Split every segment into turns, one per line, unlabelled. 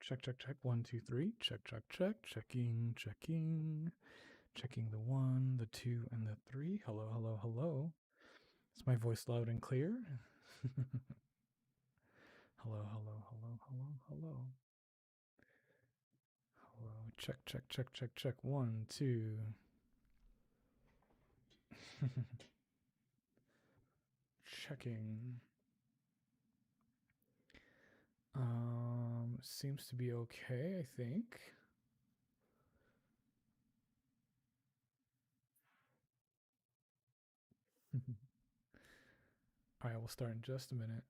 Check, check, check. 1, 2, 3. Check, check, check. Checking, checking. Checking the 1, the 2, and the 3. Hello, hello, hello. Is my voice loud and clear? Hello, hello, hello, hello, hello. Hello. Check, check, check, check, check. 1, 2. Checking. Seems to be okay, I think. All right, we'll start in just a minute.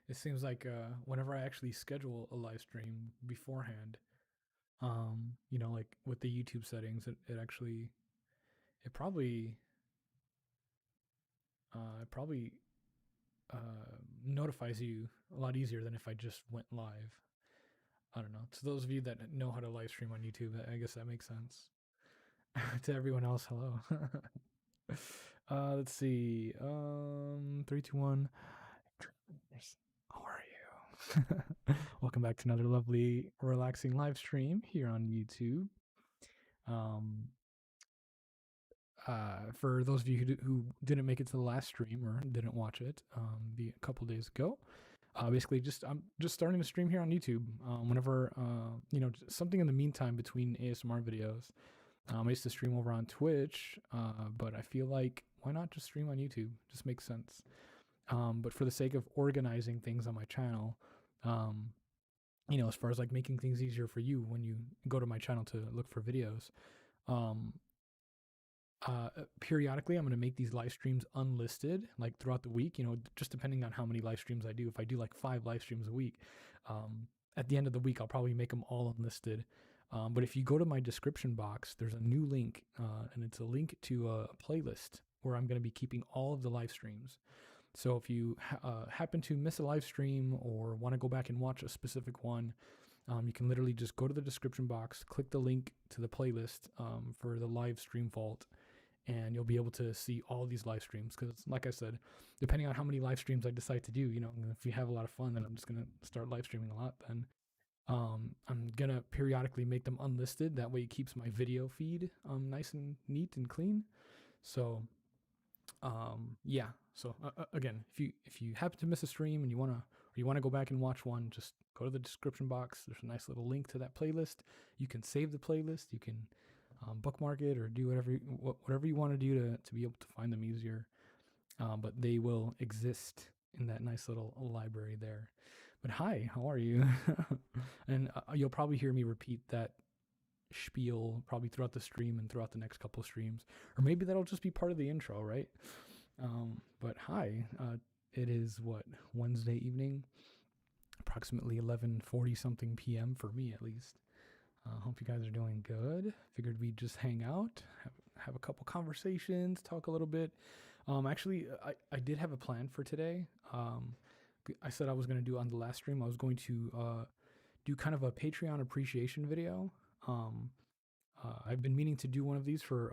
It seems like whenever I actually schedule a live stream beforehand, like with the YouTube settings, it actually it probably it probably notifies you a lot easier than if I just went live. I don't know. To those of you that know how to live stream on YouTube, I guess that makes sense. To everyone else, hello. Let's see. 3, 2, 1. How are you? Welcome back to another lovely, relaxing live stream here on YouTube. Um, for those of you who didn't make it to the last stream or didn't watch it, a couple days ago, basically I'm just starting to stream here on YouTube. Whenever something in the meantime between ASMR videos. I used to stream over on Twitch, but I feel like why not just stream on YouTube? Just makes sense. But for the sake of organizing things on my channel, as far as like making things easier for you when you go to my channel to look for videos, um, periodically I'm going to make these live streams unlisted, like throughout the week, just depending on how many live streams I do. If I do like 5 live streams a week, at the end of the week, I'll probably make them all unlisted. But if you go to my description box, there's a new link, and it's a link to a playlist where I'm going to be keeping all of the live streams. So if you happen to miss a live stream or want to go back and watch a specific one, you can literally just go to the description box, click the link to the playlist for the live stream vault, and you'll be able to see all these live streams. Because like I said, depending on how many live streams I decide to do, if we have a lot of fun, then I'm just going to start live streaming a lot then. I'm going to periodically make them unlisted. That way it keeps my video feed nice and neat and clean. So yeah. So again, if you happen to miss a stream and you want to go back and watch one, just go to the description box. There's a nice little link to that playlist. You can save the playlist. You can bookmark it or do whatever you want to do to be able to find them easier. But they will exist in that nice little library there. But hi, how are you? And you'll probably hear me repeat that spiel probably throughout the stream and throughout the next couple of streams, or maybe that'll just be part of the intro, right? But hi, it is Wednesday evening, approximately 11:40 something p.m. for me at least. Hope you guys are doing good. Figured we'd just hang out, have a couple conversations, talk a little bit. Actually, I did have a plan for today. I said I was going to do on the last stream. I was going to do kind of a Patreon appreciation video. I've been meaning to do one of these for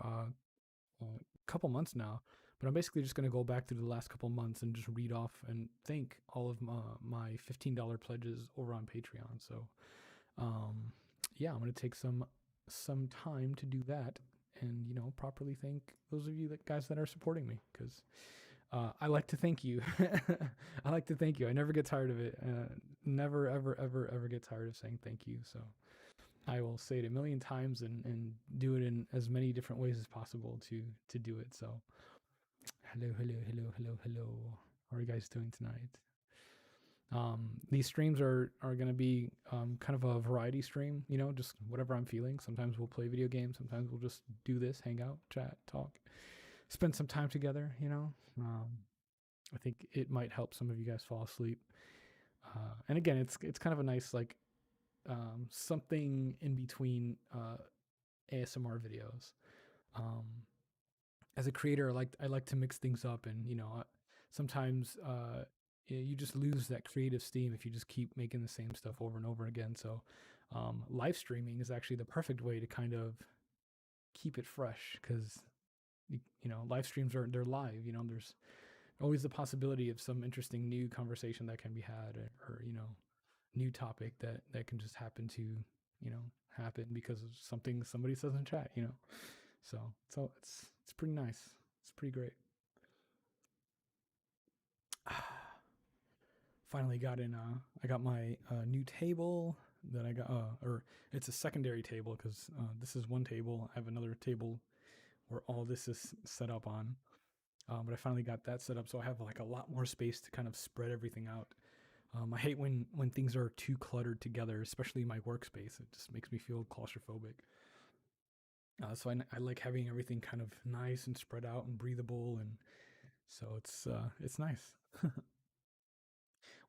a couple months now, but I'm basically just going to go back through the last couple months and just read off and thank all of my $15 pledges over on Patreon. So, yeah, I'm going to take some time to do that and, properly thank those of you guys that are supporting me, because I like to thank you. I like to thank you. I never get tired of it. Never, ever, ever, ever get tired of saying thank you. So I will say it a million times and do it in as many different ways as possible to do it. So hello, hello, hello, hello, hello. How are you guys doing tonight? These streams are going to be kind of a variety stream, just whatever I'm feeling. Sometimes we'll play video games. Sometimes we'll just do this, hang out, chat, talk, spend some time together, I think it might help some of you guys fall asleep. And again, it's kind of a nice, like, something in between ASMR videos. Um, as a creator, I like to mix things up, and sometimes you just lose that creative steam if you just keep making the same stuff over and over again. So live streaming is actually the perfect way to kind of keep it fresh, because live streams they're live. There's always the possibility of some interesting new conversation that can be had, or new topic that can just happen to happen because of something somebody says in chat. So it's pretty nice. It's pretty great. Finally got in. I got my new table that I got. Or it's a secondary table, because this is one table. I have another table where all this is set up on. But I finally got that set up, so I have like a lot more space to kind of spread everything out. I hate when things are too cluttered together, especially my workspace. It just makes me feel claustrophobic. So I like having everything kind of nice and spread out and breathable, and so it's nice.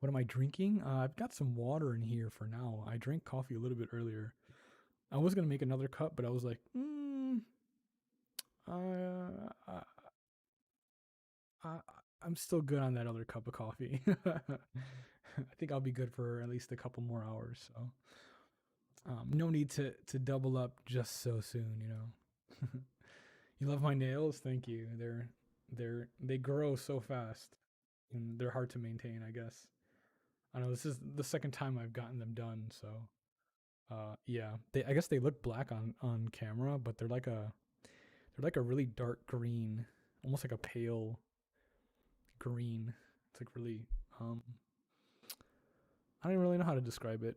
What am I drinking? I've got some water in here for now. I drank coffee a little bit earlier. I was gonna make another cup, but I was like, uh, I, I'm still good on that other cup of coffee. I think I'll be good for at least a couple more hours. So no need to double up just so soon. You love my nails? Thank you. They grow so fast, and they're hard to maintain, I guess. I know this is the second time I've gotten them done, so yeah. I guess they look black on camera, but they're like a really dark green, almost like a pale green. It's like really I don't really know how to describe it.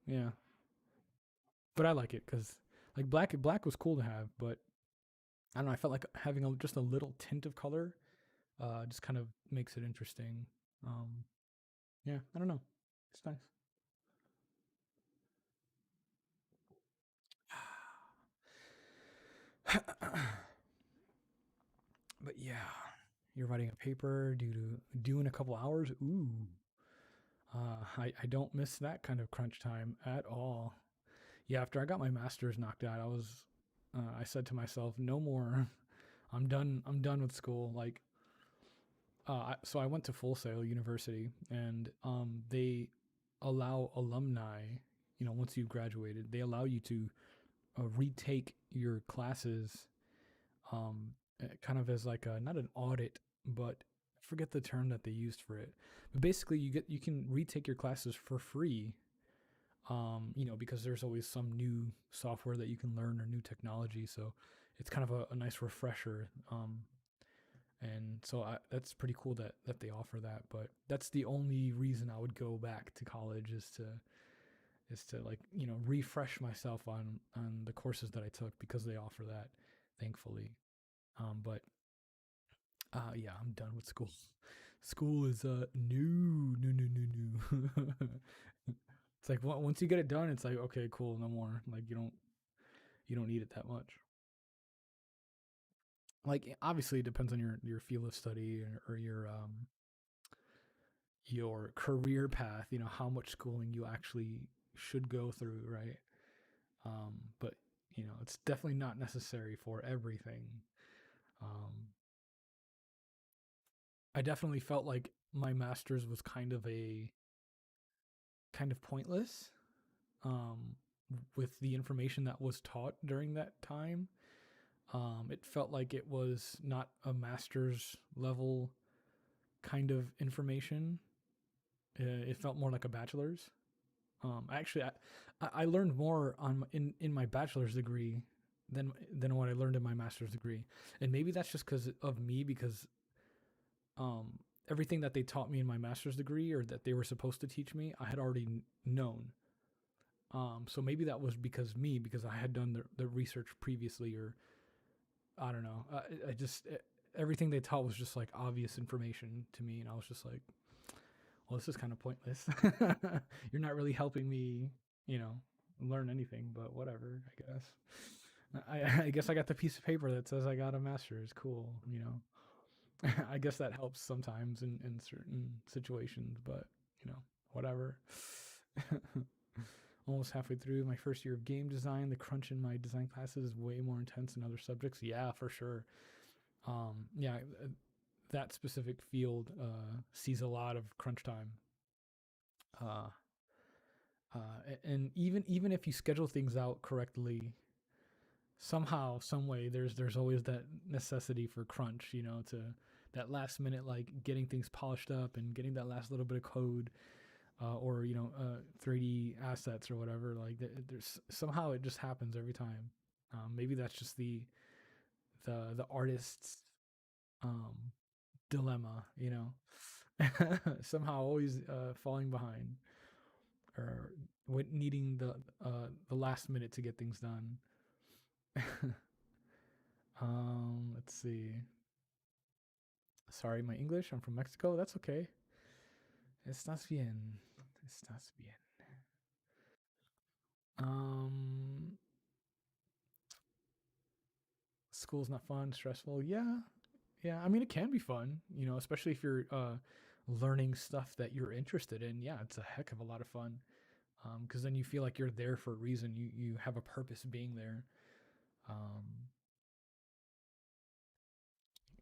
Yeah, but I like it because like black was cool to have, but I don't know. I felt like having just a little tint of color just kind of makes it interesting. Um, yeah, I don't know. It's nice. But yeah, you're writing a paper due in a couple hours. Ooh, I don't miss that kind of crunch time at all. Yeah, after I got my master's knocked out, I said to myself, no more. I'm done. I'm done with school. Like, so I went to Full Sail University, and they allow alumni. Once you've graduated, they allow you to retake your classes, kind of as like not an audit, but I forget the term that they used for it. But basically, you can retake your classes for free. Because there's always some new software that you can learn or new technology, so it's kind of a nice refresher. And so that's pretty cool that they offer that. But that's the only reason I would go back to college, is to like refresh myself on the courses that I took, because they offer that, thankfully. But yeah, I'm done with school. School is new, new, new, new, new. It's like once you get it done, it's like, okay, cool, no more. Like you don't need it that much. Like, obviously it depends on your field of study, or your career path. How much schooling you actually should go through, right? But it's definitely not necessary for everything. Um, I definitely felt like my master's was kind of pointless, um, with the information that was taught during that time. It felt like it was not a master's level kind of information. It felt more like a bachelor's. Actually, I learned more in my bachelor's degree than what I learned in my master's degree, and maybe that's just because of me, because um, everything that they taught me in my master's degree, or that they were supposed to teach me, I had already known. So maybe that was because I had done the research previously, or I don't know. I just everything they taught was just like obvious information to me, and I was just like, well, this is kind of pointless. You're not really helping me, you know, learn anything, but whatever, I guess. I guess I got the piece of paper that says I got a master's. Cool, you know. I guess that helps sometimes in certain situations, but you know, whatever. Almost halfway through my first year of game design. The crunch in my design classes is way more intense than other subjects. Yeah, for sure. Yeah, that specific field sees a lot of crunch time. Uh, and even if you schedule things out correctly, somehow, some way, there's always that necessity for crunch. You know, to that last minute, like getting things polished up and getting that last little bit of code, or 3D assets or whatever. Like there's somehow it just happens every time. Maybe that's just the artist's um, dilemma. You know, somehow always falling behind or needing the last minute to get things done. Let's see. Sorry, my English. I'm from Mexico. That's okay. Estás bien. Estás bien. Um, School's not fun, stressful. Yeah, yeah. I mean, it can be fun, you know, especially if you're learning stuff that you're interested in. Yeah, it's a heck of a lot of fun. Because then you feel like you're there for a reason. You have a purpose being there. Um,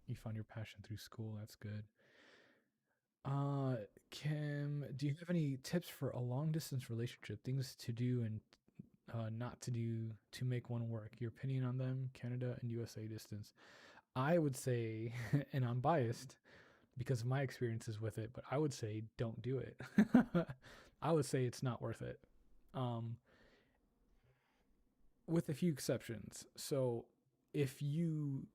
you find your passion through school. That's good. Uh, Kim, do you have any tips for a long distance relationship? Things to do and not to do to make one work? Your opinion on them, Canada and USA distance. I would say, and I'm biased because of my experiences with it, but I would say don't do it. I would say it's not worth it, um, with a few exceptions. So if you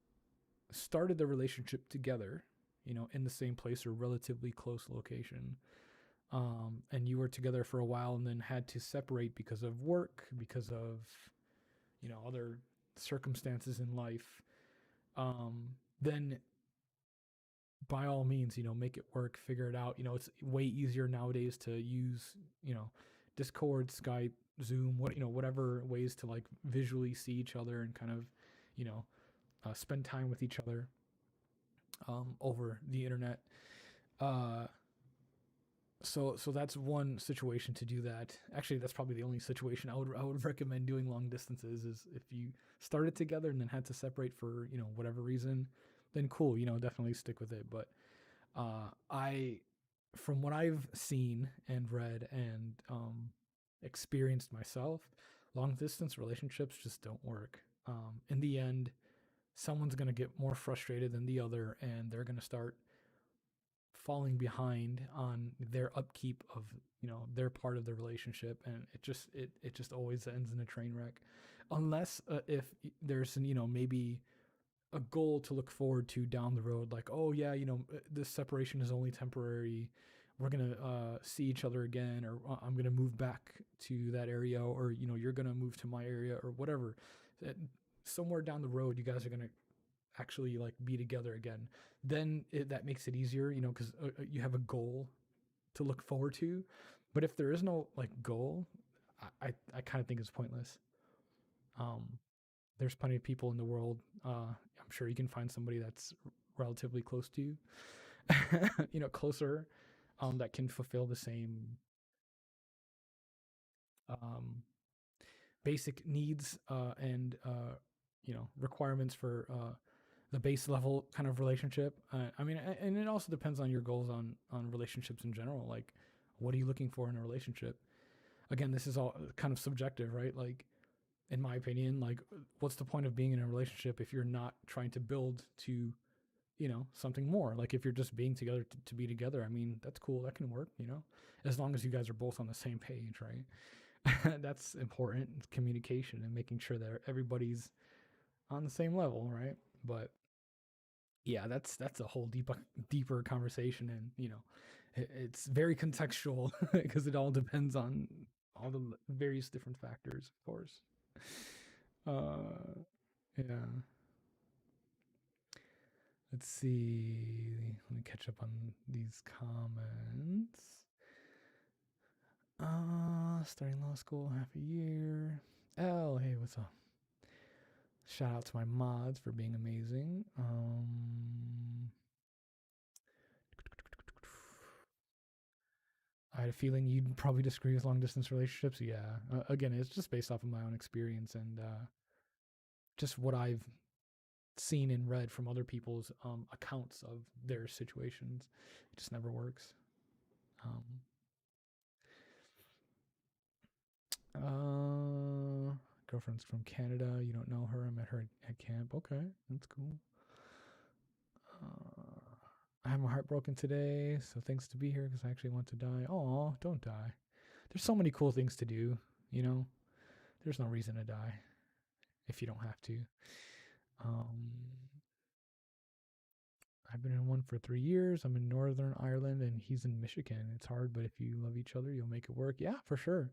started the relationship together, you know, in the same place or relatively close location, and you were together for a while and then had to separate because of work, because of, you know, other circumstances in life, then by all means, you know, make it work, figure it out. You know, it's way easier nowadays to use, you know, Discord, Skype, Zoom, whatever ways to like visually see each other and kind of, you know, spend time with each other over the internet. Uh, so that's one situation to do that. Actually, that's probably the only situation I would recommend doing long distances is if you started together and then had to separate for, you know, whatever reason, then cool, you know, definitely stick with it. But I, from what I've seen and read and experienced myself, long distance relationships just don't work. In the end, someone's gonna get more frustrated than the other, and they're gonna start falling behind on their upkeep of, you know, their part of the relationship, and it just always ends in a train wreck, unless if there's an, you know, maybe a goal to look forward to down the road, like, oh yeah, you know, this separation is only temporary, we're gonna see each other again, or I'm gonna move back to that area, or you know, you're gonna move to my area or whatever. Somewhere down the road you guys are gonna actually like be together again, then that makes it easier, you know, because you have a goal to look forward to. But if there is no like goal, I kind of think it's pointless. um there's plenty of people in the world, I'm sure you can find somebody that's relatively close to you, you know, closer, that can fulfill the same um basic needs, and you know, requirements for the base level kind of relationship. I mean, and it also depends on your goals on relationships in general. Like, what are you looking for in a relationship? Again, this is all kind of subjective, right? Like, in my opinion, like, what's the point of being in a relationship if you're not trying to build to, you know, something more? Like, if you're just being together to be together, I mean, that's cool. That can work, you know, as long as you guys are both on the same page, right? That's important. Communication and making sure that everybody's on the same level, right? But yeah, that's a whole deeper conversation, and you know, it's very contextual because it all depends on all the various different factors, of course. Yeah. Let's see. Let me catch up on these comments. Starting law school, half a year. Oh, hey, what's up? Shout out to my mods for being amazing. I had a feeling you'd probably disagree with long distance relationships. Yeah. Again, it's just based off of my own experience and just what I've seen and read from other people's accounts of their situations. It just never works. Girlfriend's from Canada. You don't know her. I met her at camp. Okay, that's cool. I'm heartbroken today, so thanks to be here because I actually want to die. Oh, don't die. There's so many cool things to do, you know? There's no reason to die if you don't have to. Um, I've been in one for 3 years. I'm in Northern Ireland and he's in Michigan. It's hard, but if you love each other, you'll make it work. Yeah, for sure.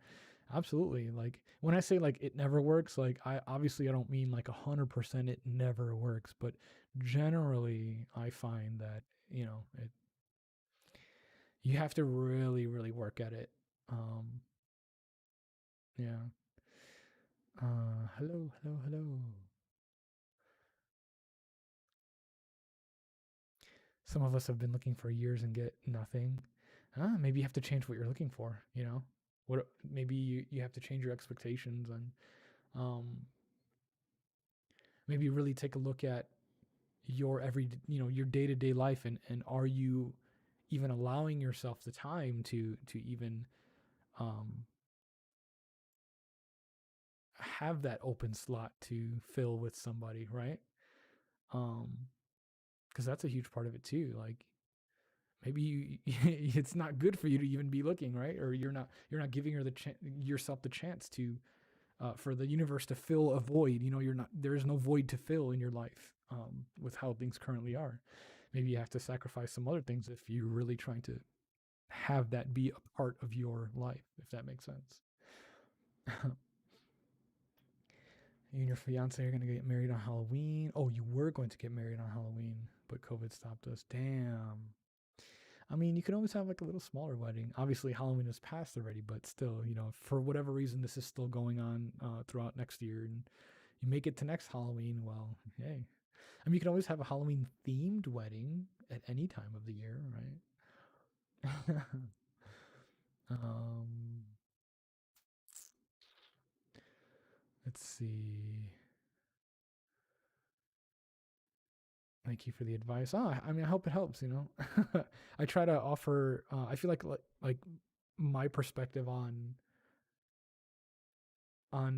Absolutely. Like when I say like it never works, like I don't mean like 100% it never works, but generally I find that, you have to really, really work at it. Um, yeah. Hello, hello, hello. Some of us have been looking for years and get nothing. Maybe you have to change what you're looking for, What maybe you have to change your expectations and maybe really take a look at your your day-to-day life and are you even allowing yourself the time to even um have that open slot to fill with somebody, right? Um because that's a huge part of it too. Like maybe it's not good for you to even be looking, right? Or you're not giving her yourself the chance to for the universe to fill a void. There is no void to fill in your life with how things currently are. Maybe you have to sacrifice some other things if you're really trying to have that be a part of your life, if that makes sense. You and your fiance are going to get married on Halloween. Oh, you were going to get married on Halloween, but COVID stopped us. Damn. I mean, you could always have like a little smaller wedding. Obviously, Halloween is past already, but still, for whatever reason, this is still going on throughout next year, and you make it to next Halloween. Well, hey, I mean, you can always have a Halloween themed wedding at any time of the year, right? um, let's see. Thank you for the advice. I mean, I hope it helps. I try to offer. I feel like my perspective on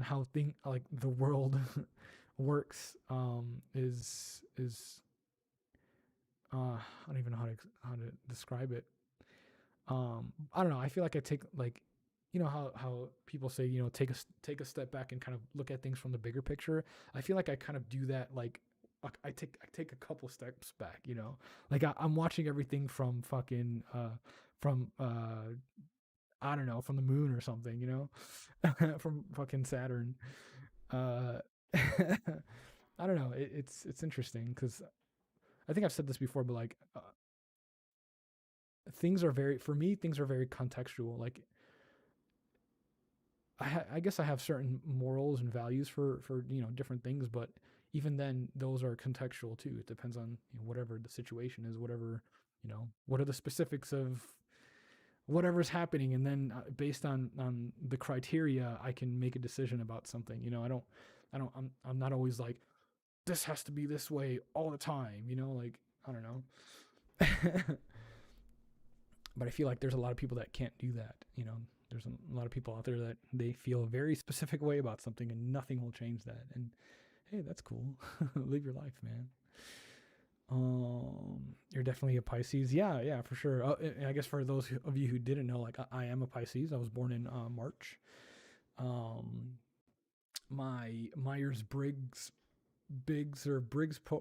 how like the world works is I don't even know how to describe it. I don't know. I feel like I take like how people say take a step back and kind of look at things from the bigger picture. I feel like I kind of do that like I take a couple steps back, like I'm watching everything from fucking from I don't know, from the moon or something, from fucking Saturn. Uh, I don't know. It's interesting because I think I've said this before, but like things are very for me things are very contextual. Like I guess I have certain morals and values for different things, but even then those are contextual too. It depends on whatever the situation is, whatever what are the specifics of whatever's happening, and then based on the criteria I can make a decision about something. I'm not always like this has to be this way all the time, like I don't know. But I feel like there's a lot of people that can't do that. There's a lot of people out there that they feel a very specific way about something and nothing will change that. And hey, that's cool. Live your life, man. You're definitely a Pisces. Yeah, for sure. I guess for those of you who didn't know, like I am a Pisces. I was born in March. My Briggs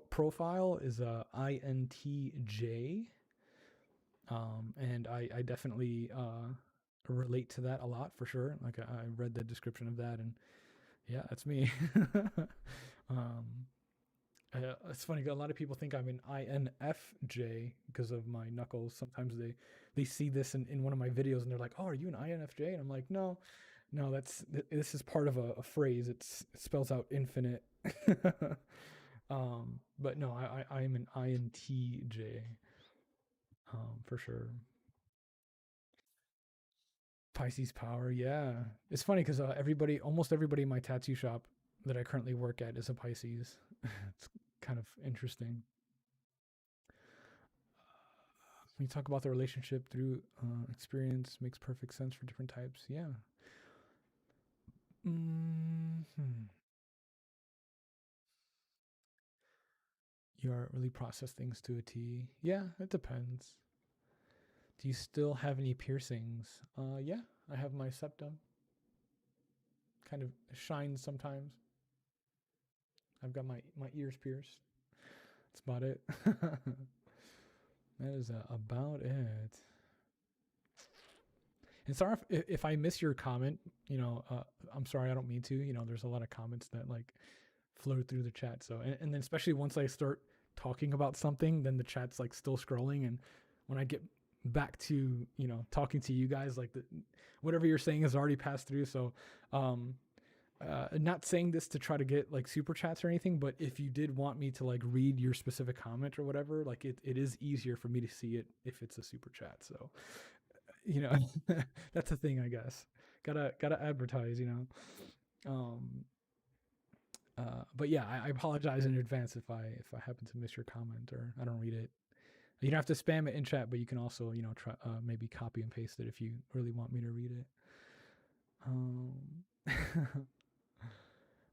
profile is a INTJ. And I definitely relate to that a lot for sure. Like I read the description of that, and yeah, that's me. um, it's funny. A lot of people think I'm an INFJ because of my knuckles. Sometimes they see this in one of my videos and they're like, "Oh, are you an INFJ?" And I'm like, "No, No, this is part of a phrase. It spells out infinite. But no, I'm an INTJ, for sure. Pisces power, yeah. It's funny because almost everybody in my tattoo shop that I currently work at is a Pisces. It's kind of interesting. When you talk about the relationship through experience, makes perfect sense for different types. Yeah. Hmm. You really process things to a T. Yeah, it depends. Do you still have any piercings? Yeah, I have my septum. Kind of shines sometimes. I've got my ears pierced. That's about it. That is about it. And sorry if I miss your comment. I'm sorry. I don't mean to. There's a lot of comments that like flow through the chat. So and then especially once I start talking about something, then the chat's like still scrolling. And when I get back to talking to you guys, like whatever you're saying has already passed through. So not saying this to try to get like super chats or anything, but if you did want me to like read your specific comment or whatever, like it is easier for me to see it if it's a super chat. So you know that's a thing, I guess. Gotta advertise. um but yeah, I apologize in advance if I happen to miss your comment or I don't read it. You don't have to spam it in chat, but you can also try maybe copy and paste it if you really want me to read it. um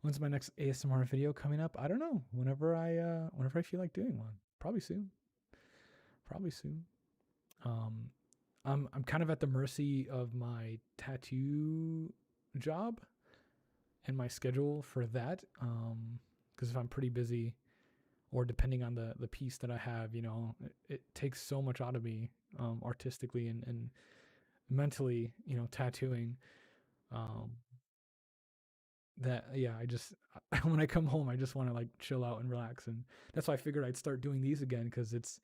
When's my next ASMR video coming up? I don't know. Whenever I feel like doing one. Probably soon. Probably soon. Um, I'm kind of at the mercy of my tattoo job and my schedule for that. Because if I'm pretty busy, or depending on the piece that I have, it takes so much out of me, artistically and mentally, tattooing. Um, that yeah, I just when I come home, I just want to like chill out and relax, and that's why I figured I'd start doing these again because it's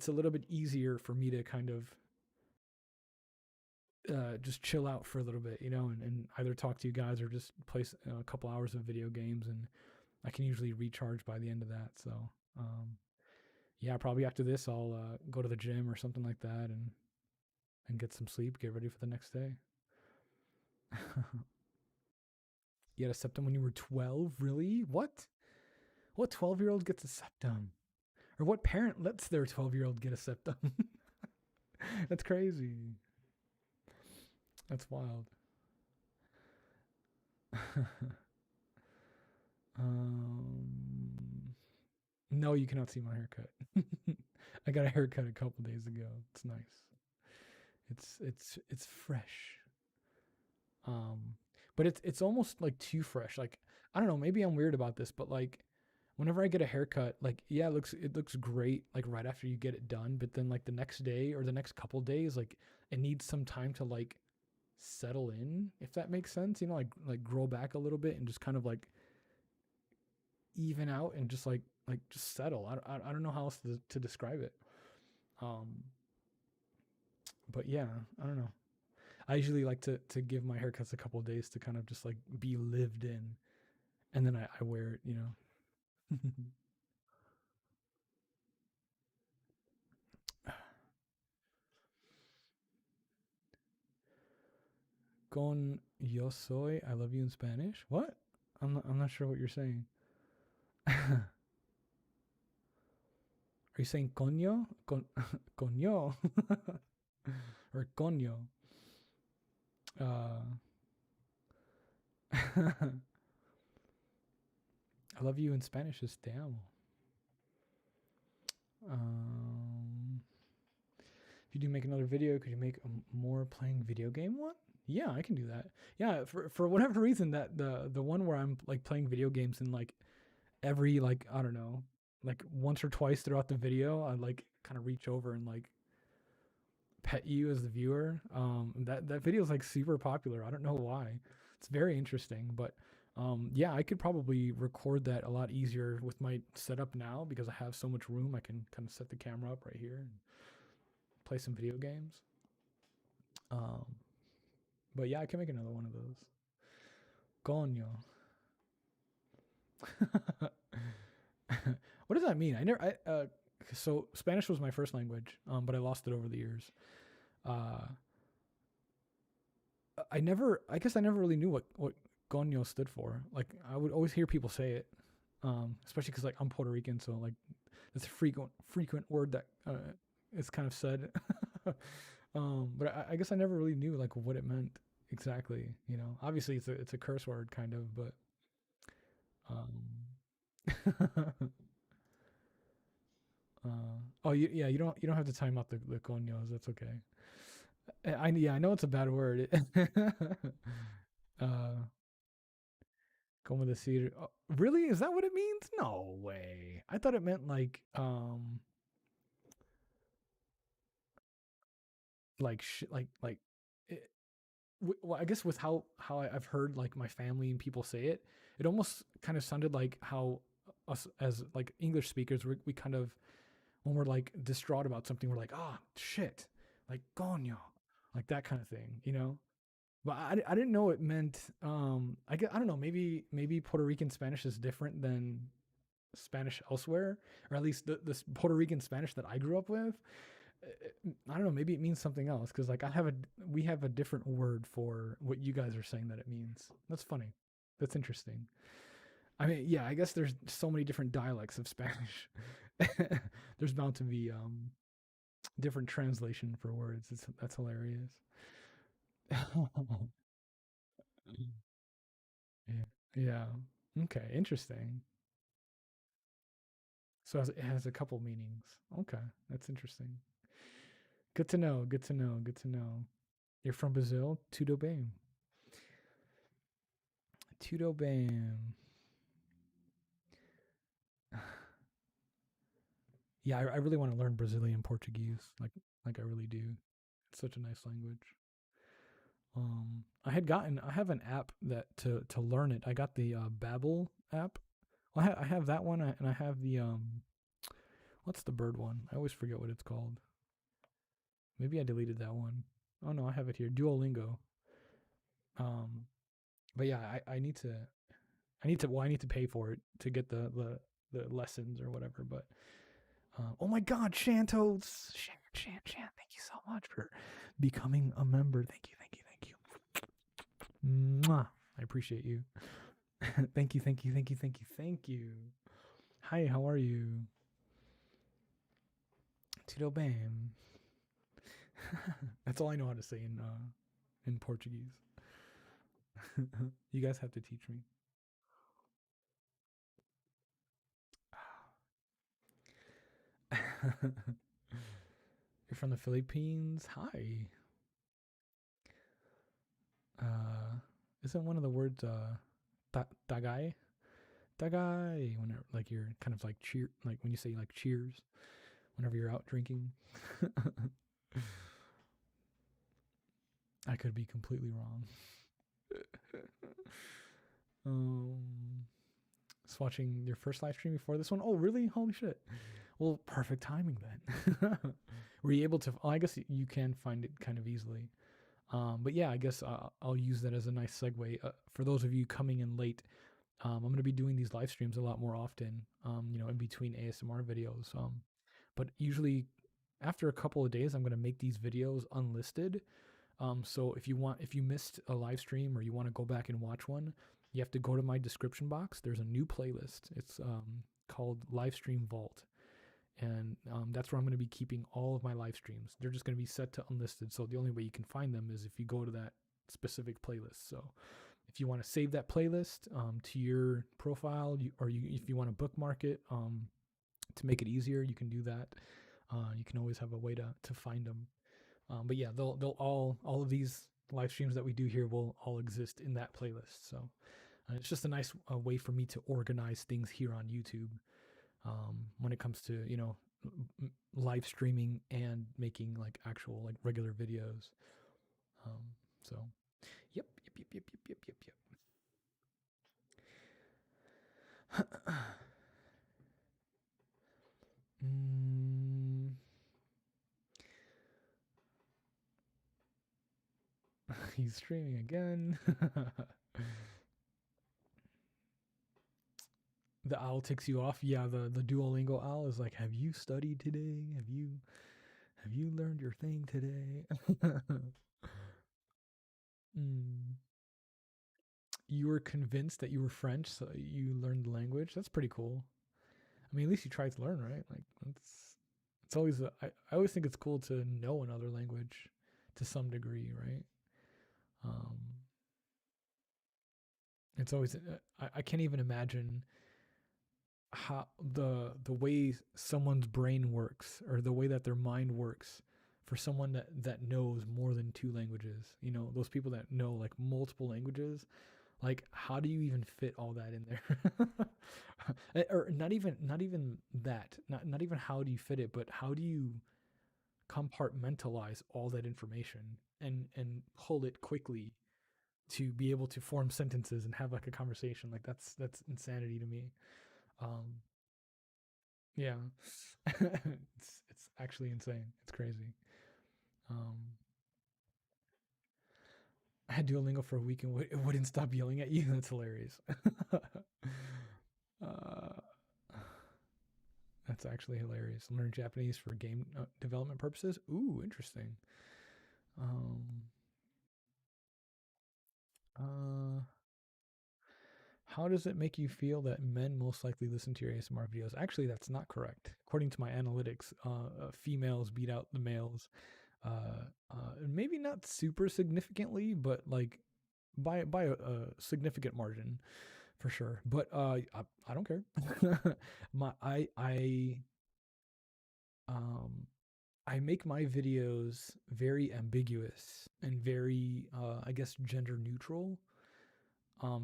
a little bit easier for me to kind of just chill out for a little bit, and either talk to you guys or just play a couple hours of video games, and I can usually recharge by the end of that. So um, yeah, probably after this, I'll go to the gym or something like that, and get some sleep, get ready for the next day. You had a septum when you were 12? Really? What 12-year-old gets a septum? Or what parent lets their 12-year-old get a septum? That's crazy. That's wild. um, no, you cannot see my haircut. I got a haircut a couple days ago. It's nice. It's fresh. Um, but it's almost like too fresh. Like I don't know. Maybe I'm weird about this, but like whenever I get a haircut, like yeah, it looks great like right after you get it done, but then like the next day or the next couple days, like it needs some time to like settle in, if that makes sense. Like grow back a little bit and just kind of like even out and just like just settle. I don't know how else to describe it. Um, but yeah, I don't know. I usually like to give my haircuts a couple of days to kind of just like be lived in, and then I wear it. Con yo soy, I love you in Spanish. What? I'm not sure what you're saying. Are you saying coño? Coño? Or coño? Uh, I love you in Spanish is te amo. Um, if you do make another video, could you make a more playing video game one? Yeah, I can do that. Yeah, for whatever reason, that the one where I'm like playing video games and like every like I don't know, like once or twice throughout the video, I like kind of reach over and like pet you as the viewer. That video is like super popular. I don't know why. It's very interesting, but yeah, I could probably record that a lot easier with my setup now because I have so much room. I can kind of set the camera up right here and play some video games. Um, But yeah, I can make another one of those. Coño. What does that mean? So Spanish was my first language, but I lost it over the years. Uh, I guess I never really knew what coño stood for. Like I would always hear people say it, especially because like I'm Puerto Rican, so like it's a frequent word that is kind of said. But I guess I never really knew like what it meant exactly. You know, obviously it's a curse word kind of, but um, oh yeah, you don't have to time out the coños. That's okay. I know it's a bad word. uh, como decir. Oh, really? Is that what it means? No way. I thought it meant like it, well, I guess with how I've heard like my family and people say it, it almost kind of sounded like how us as like English speakers we kind of when we're like distraught about something, we're like, ah, oh, shit, like coño, like that kind of thing, you know. But I didn't know it meant. I don't know. Maybe Puerto Rican Spanish is different than Spanish elsewhere, or at least the Puerto Rican Spanish that I grew up with. I don't know. Maybe it means something else because like we have a different word for what you guys are saying that it means. That's funny. That's interesting. I mean, yeah. I guess there's so many different dialects of Spanish. There's bound to be different translation for words. That's hilarious. Yeah. Yeah. Okay. Interesting. So it has a couple meanings. Okay. That's interesting. Good to know. Good to know. Good to know. You're from Brazil? Tudo bem. Tudo bem. Yeah, I really want to learn Brazilian Portuguese. Like I really do. It's such a nice language. I have an app that to learn it. I got the Babbel app. Well, I have that one, and I have the what's the bird one? I always forget what it's called. Maybe I deleted that one. Oh no, I have it here. Duolingo. Um, but yeah, I need to pay for it to get the lessons or whatever. But oh my God, Shantos, Shant, thank you so much for becoming a member. Thank you. Mwah. I appreciate you. Thank you. Hi, how are you? Tudo bem. That's all I know how to say in Portuguese. You guys have to teach me. You're from the Philippines? Hi. Isn't one of the words tagay? Tagay when like you're kind of like cheer like when you say like cheers whenever you're out drinking. I could be completely wrong. Just watching your first live stream before this one. Oh, really? Holy shit. Well, perfect timing then. Were you able to? Oh, I guess you can find it kind of easily. But yeah, I guess I'll use that as a nice segue. For those of you coming in late, I'm going to be doing these live streams a lot more often, in between ASMR videos. But usually after a couple of days, I'm going to make these videos unlisted. So if you missed a live stream or you want to go back and watch one, you have to go to my description box. There's a new playlist. It's called Livestream Vault. And that's where I'm going to be keeping all of my live streams. They're just going to be set to unlisted. So the only way you can find them is if you go to that specific playlist. So if you want to save that playlist to your profile, if you want to bookmark it to make it easier, you can do that. You can always have a way to find them. But yeah, they'll all of these live streams that we do here will all exist in that playlist. So it's just a nice way for me to organize things here on YouTube. When it comes to live streaming and making like actual like regular videos. So yep. He's streaming again. The owl ticks you off. Yeah, the Duolingo owl is like, have you studied today? Have you learned your thing today? mm. You were convinced that you were French, so you learned the language. That's pretty cool. I mean, at least you tried to learn, right? Like, it's always I always think it's cool to know another language to some degree, right? Um, it's always I can't even imagine how the way someone's brain works or the way that their mind works for someone that knows more than two languages. You know, those people that know like multiple languages. Like, how do you even fit all that in there? Or not even that. Not even how do you fit it, but how do you compartmentalize all that information and pull it quickly to be able to form sentences and have like a conversation? Like that's insanity to me. Um, yeah, it's actually insane. It's crazy. Um, I had Duolingo for a week and it wouldn't stop yelling at you. That's hilarious. uh, that's actually hilarious. Learn Japanese for game development purposes. Ooh, interesting. Um, uh, how does it make you feel that men most likely listen to your ASMR videos? Actually, that's not correct. According to my analytics, females beat out the males. Maybe not super significantly, but like by a significant margin for sure. But I don't care. my um I make my videos very ambiguous and very I guess gender neutral.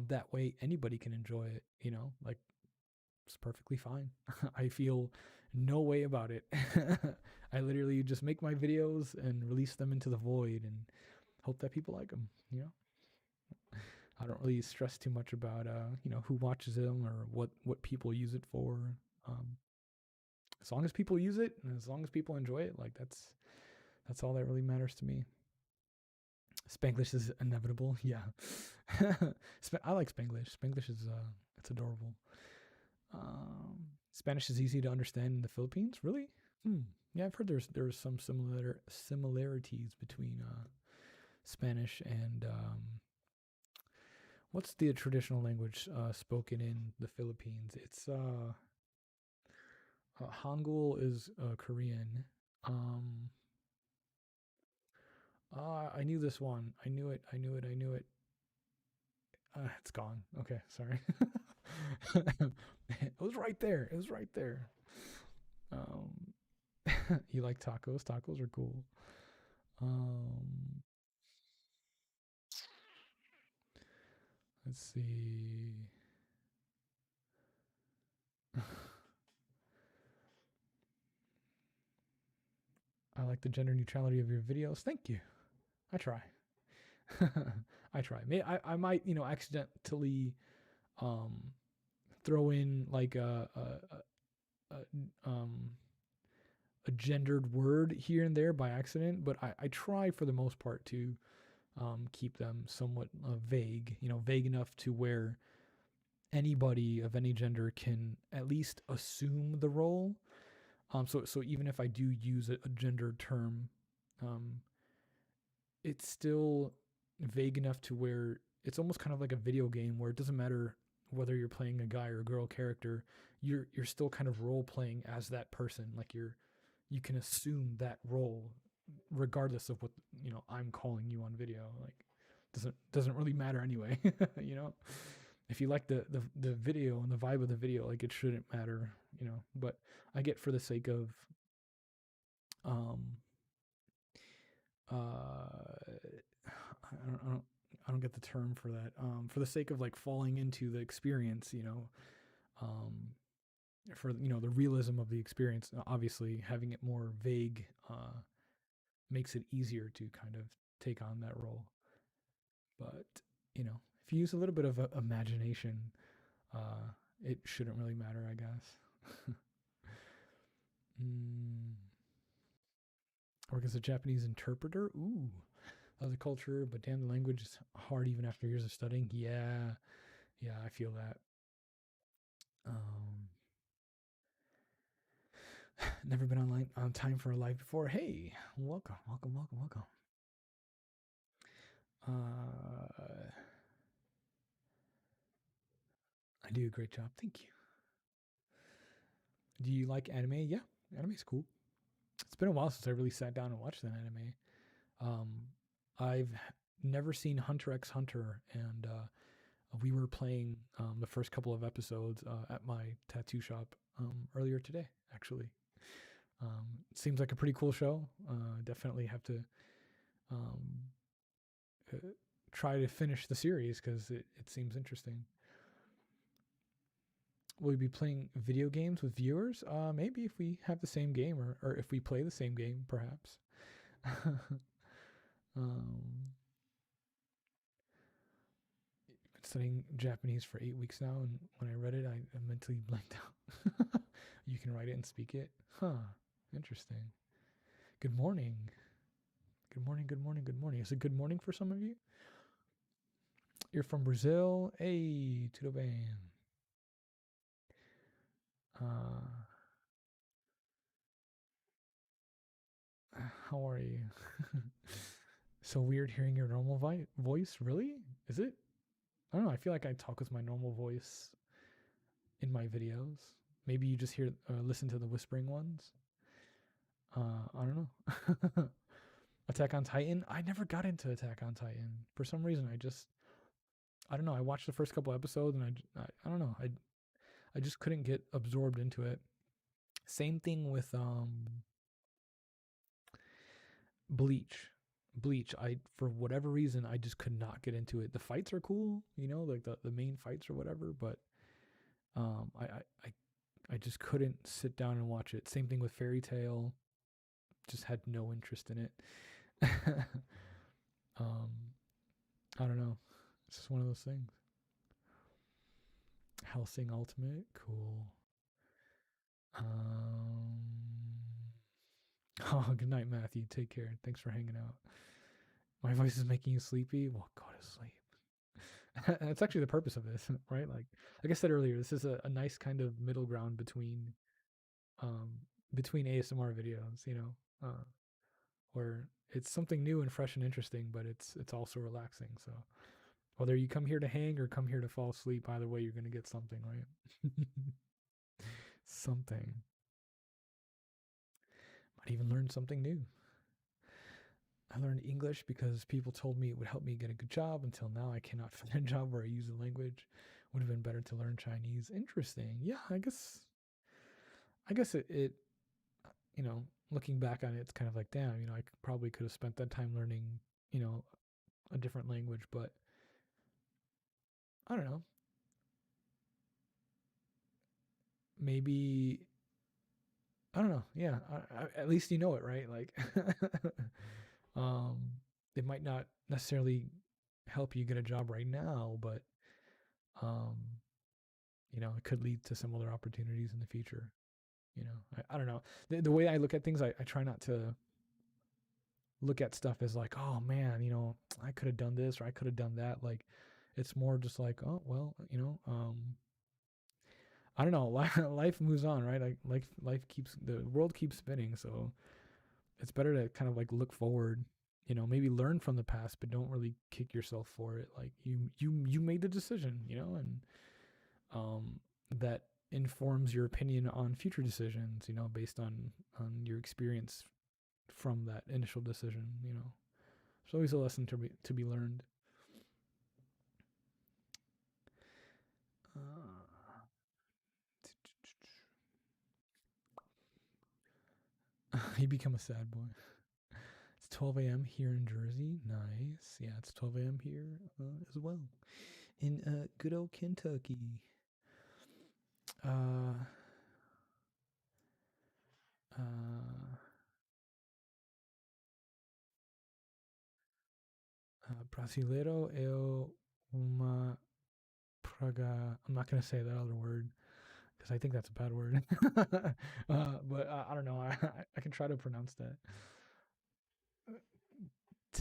That way anybody can enjoy it, you know? Like it's perfectly fine. I feel no way about it. I literally just make my videos and release them into the void and hope that people like them, you know? I don't really stress too much about who watches them or what people use it for. Um, as long as people use it and as long as people enjoy it, like that's all that really matters to me. Spanglish is inevitable. Yeah. I like Spanglish. Spanglish is it's adorable. Spanish is easy to understand in the Philippines. Really? Yeah, I've heard there's some similarities between Spanish and what's the traditional language spoken in the Philippines? It's Hangul is Korean. Um, I knew this one. I knew it. I knew it. I knew it. It's gone. Okay, sorry. It was right there. It was right there. Um, you like tacos? Tacos are cool. Um, let's see. I like the gender neutrality of your videos. Thank you. I try. I try. I might accidentally um, throw in like um, a gendered word here and there by accident, but I try for the most part to keep them somewhat vague. Vague enough to where anybody of any gender can at least assume the role. So even if I do use a gendered term, um, it's still vague enough to where it's almost kind of like a video game where it doesn't matter whether you're playing a guy or a girl character, you're still kind of role playing as that person. Like you can assume that role regardless of what I'm calling you on video. Like doesn't really matter anyway. If you like the video and the vibe of the video, like it shouldn't matter. But I get for the sake of um I don't I don't get the term for that. For the sake of like falling into the experience, um, for the realism of the experience. Obviously, having it more vague makes it easier to kind of take on that role. But if you use a little bit of imagination, uh, it shouldn't really matter, I guess. Work as a Japanese interpreter. Ooh. of the culture, but damn, the language is hard even after years of studying. Yeah, yeah, I feel that. Um, never been online on time for a live before. Hey, welcome, welcome, welcome, welcome. I do a great job. Thank you. Do you like anime? Yeah, anime's cool. It's been a while since I really sat down and watched an anime. Um, I've never seen Hunter x Hunter, and we were playing the first couple of episodes at my tattoo shop earlier today, actually. It seems like a pretty cool show. Definitely have to um, uh, try to finish the series because it seems interesting. Will we be playing video games with viewers? Maybe if we have the same game or if we play the same game, perhaps. Been studying Japanese for 8 weeks now, and when I read it, I mentally blanked out. You can write it and speak it? Huh. Interesting. Good morning. Good morning, good morning, good morning. Is it good morning for some of you? You're from Brazil? Hey, tudo bem. How are you? So weird hearing your normal voice. Really? Is it? I don't know. I feel like I talk with my normal voice in my videos. Maybe you just listen to the whispering ones. I don't know. Attack on Titan. I never got into Attack on Titan for some reason. I don't know. I watched the first couple episodes and I don't know. I just couldn't get absorbed into it. Same thing with Bleach. I for whatever reason I just could not get into it. The fights are cool, like the main fights or whatever, but um I I I just couldn't sit down and watch it. Same thing with Fairy Tail. Just had no interest in it. um I don't know. It's just one of those things. Hellsing Ultimate, cool. Um Oh, good night, Matthew. Take care. Thanks for hanging out. My voice is making you sleepy. Well, go to sleep. That's actually the purpose of this, right? Like I said earlier, this is a nice kind of middle ground um between ASMR videos, where it's something new and fresh and interesting, but it's also relaxing. So whether you come here to hang or come here to fall asleep, either way, you're gonna get something, right? Something. Might even learn something new. I learned English because people told me it would help me get a good job. Until now, I cannot find a job where I use the language. Would have been better to learn Chinese. Interesting. Yeah, I guess it looking back on it, it's kind of like, damn, I probably could have spent that time learning, you know, a different language, but I don't know. Maybe I don't know. Yeah, at least you know it, right? Like, um, it might not necessarily help you get a job right now, but um, it could lead to some other opportunities in the future. I don't know. The way I look at things, I try not to look at stuff as like, oh man, I could have done this or I could have done that. Like, it's more just like, oh well, I don't know. Life moves on, right? Like life keeps the world keeps spinning, so it's better to kind of like look forward. Maybe learn from the past, but don't really kick yourself for it. Like you made the decision, and um, that informs your opinion on future decisions. Based on your experience from that initial decision. There's always a lesson to be learned. You become a sad boy. It's 12 a.m. here in Jersey. Nice. Yeah, it's 12 a.m. here as well in good old Kentucky. Uh, uh, Brasileiro é uma praga. I'm not going to say that other word because I think that's a bad word. But I don't know. I can try to pronounce that.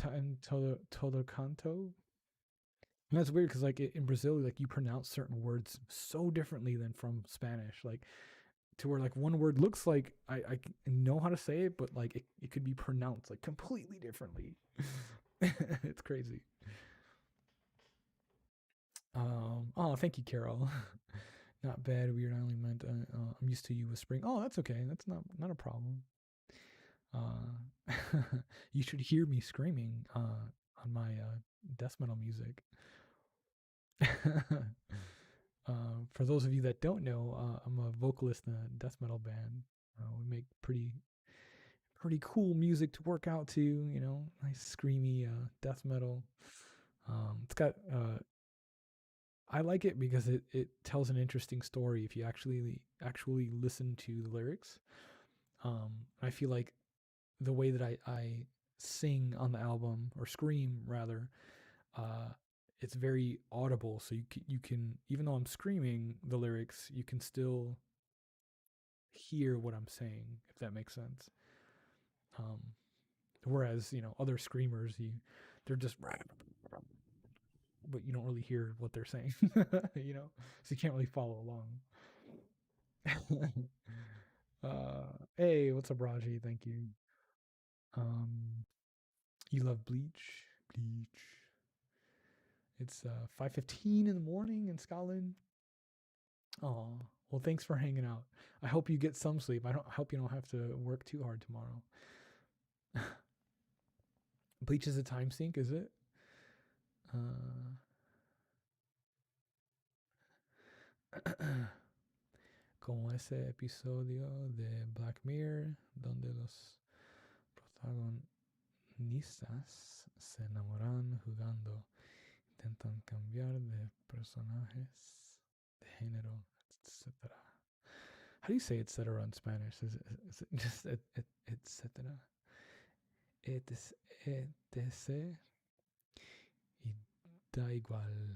and todo canto. And that's weird because like in Brazil, like you pronounce certain words so differently than from Spanish, like to where like one word looks like I know how to say it, but like it could be pronounced like completely differently. It's crazy. Oh, thank you, Carol. Not bad. Weird. I only meant I'm used to you whispering. Oh, that's okay. That's not a problem. You should hear me screaming on my death metal music. For those of you that don't know, I'm a vocalist in a death metal band. We make pretty cool music to work out to. You know, nice screamy death metal. It's got I like it because it tells an interesting story if you actually listen to the lyrics. I feel like the way that I sing on the album or scream rather, uh, it's very audible. So you can even though I'm screaming the lyrics, you can still hear what I'm saying if that makes sense. Um, Whereas other screamers they're just but you don't really hear what they're saying, so you can't really follow along. Hey, what's up, Raji? Thank you. Um, you love Bleach? Bleach. It's 5:15 in the morning in Scotland. Oh, well, thanks for hanging out. I hope you get some sleep. I hope you don't have to work too hard tomorrow. Bleach is a time sink, is it? Uh, Como ese episodio de Black Mirror donde los protagonistas se enamoran jugando, intentan cambiar de personajes, de género, etc. How do you say etc. in Spanish? Is it just etc.? Etc. Y da igual.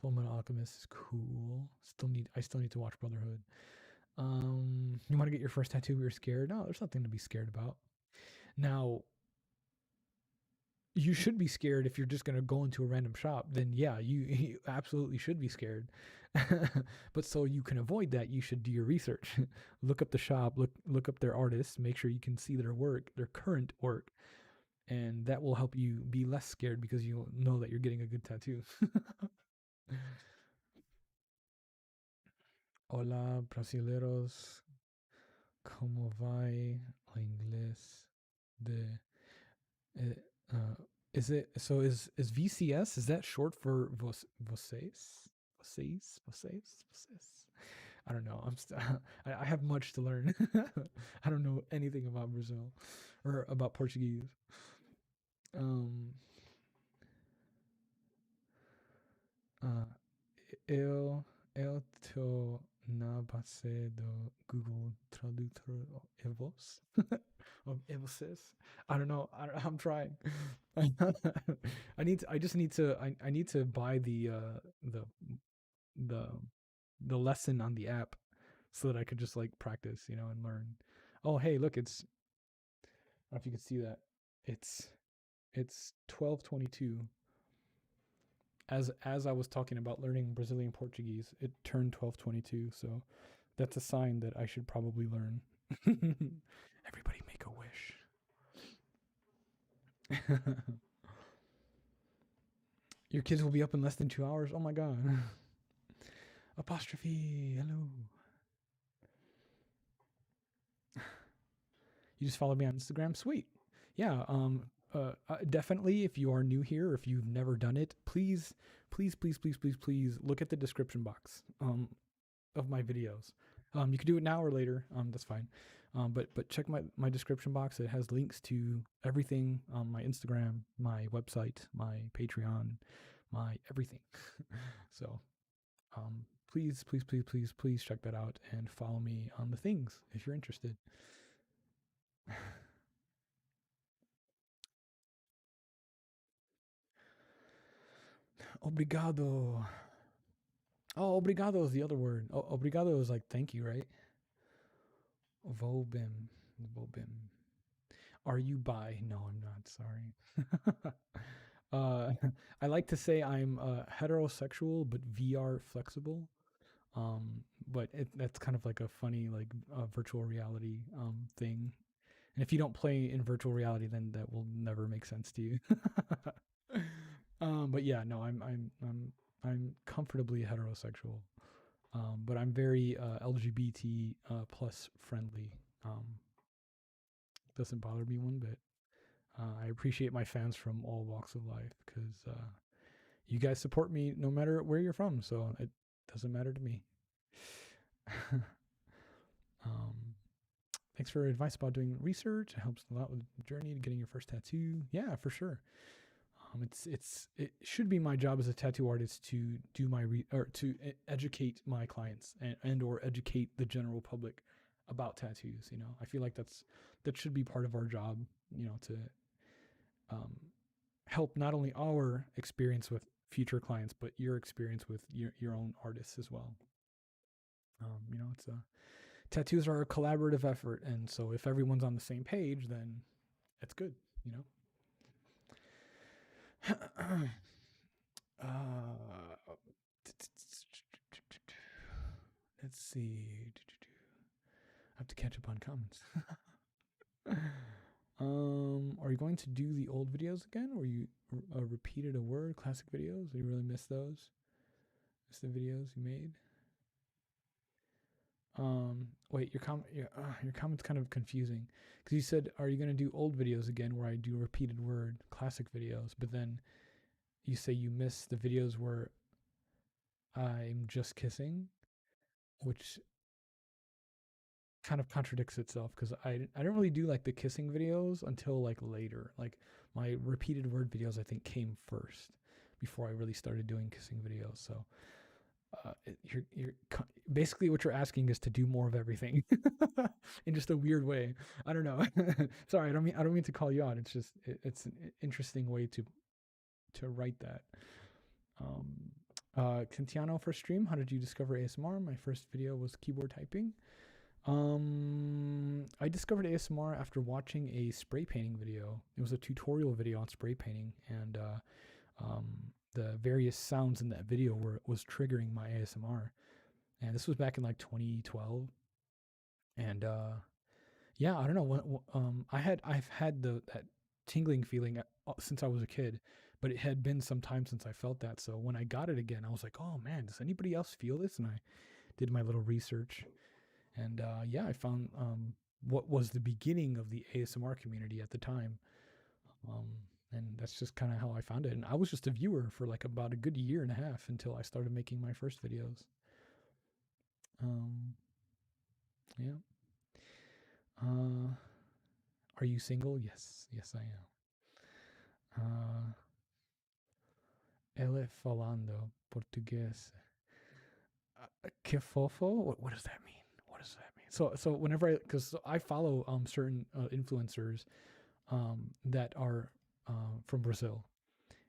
Fullmetal Alchemist is cool. I still need to watch Brotherhood. You want to get your first tattoo? You're scared? No, there's nothing to be scared about. Now, you should be scared if you're just going to go into a random shop. Then yeah, you absolutely should be scared. But so you can avoid that, you should do your research. Look up the shop, look up their artists, make sure you can see their work, their current work, and that will help you be less scared because you'll know that you're getting a good tattoo. Hola, brasileros. ¿Cómo va o inglés de eh, uh, is it so is VCS, is that short for vocês? Vocês? I don't know. I have much to learn. I don't know anything about Brazil or about Portuguese. Um uh eu tô na base do Google Tradutor Evos. Of Evosis. I don't know. I'm trying. I just need to. I need to buy the the lesson on the app so that I could just like practice, and learn. Oh, hey, look, it's. I don't know if you can see that. It's it's 12:22. As I was talking about learning Brazilian Portuguese, it turned 12:22. So that's a sign that I should probably learn. Everybody make a wish. Your kids will be up in less than 2 hours. Oh my god. Apostrophe. Hello. You just followed me on Instagram. Sweet. Yeah. Definitely. If you are new here, if you've never done it, please look at the description box of my videos. You can do it now or later. That's fine. But check my description box. It has links to everything. My Instagram, my website, my Patreon, my everything. So please check that out and follow me on the things if you're interested. Obrigado. Oh, obrigado is the other word. Oh, obrigado is like thank you, right? Vobim. Vobim. Are you bi? No, I'm not. Sorry. I like to say I'm heterosexual, but VR flexible. Um, but that's kind of like a funny like virtual reality thing. And if you don't play in virtual reality, then that will never make sense to you. But yeah, no, I'm comfortably heterosexual. But I'm very LGBT plus friendly. Um, doesn't bother me one bit. I appreciate my fans from all walks of life because you guys support me no matter where you're from, so it doesn't matter to me. um, thanks for advice about doing research. It helps a lot with the journey to getting your first tattoo. Yeah, for sure. It should be my job as a tattoo artist to do or to educate my clients and or educate the general public about tattoos. You know, I feel like that should be part of our job. You know, to um, help not only our experience with future clients, but your experience with your own artists as well. You know, tattoos are a collaborative effort, and so if everyone's on the same page, then it's good. You know. Let's see. I have to catch up on comments. Are you going to do the old videos again, or you repeated a word? Classic videos? You really miss those? Miss the videos you made? Wait, your comment's kind of confusing because you said, "Are you going to do old videos again?" Where I do repeated word classic videos, but then you say you miss the videos where I'm just kissing, which kind of contradicts itself because I don't really do like the kissing videos until like later. Like my repeated word videos, I think came first before I really started doing kissing videos. So you're basically what you're asking is to do more of everything in just a weird way. I don't know. Sorry, I don't mean to call you out. It's just it's an interesting way to write that. Um, Quintiano for stream. How did you discover ASMR? My first video was keyboard typing. I discovered ASMR after watching a spray painting video. It was a tutorial video on spray painting, and um, the various sounds in that video was triggering my ASMR. And this was back in like 2012. And yeah, I don't know. I've had that tingling feeling since I was a kid, but it had been some time since I felt that. So when I got it again, I was like, oh man, does anybody else feel this? And I did my little research. And yeah, I found what was the beginning of the ASMR community at the time. Um, and that's just kind of how I found it. And I was just a viewer for like about a good year and a half until I started making my first videos. Um, yeah. Are you single? Yes, yes, I am. Ele falando português. Que fofo? What does that mean? What does that mean? So whenever because I follow certain influencers that are from Brazil,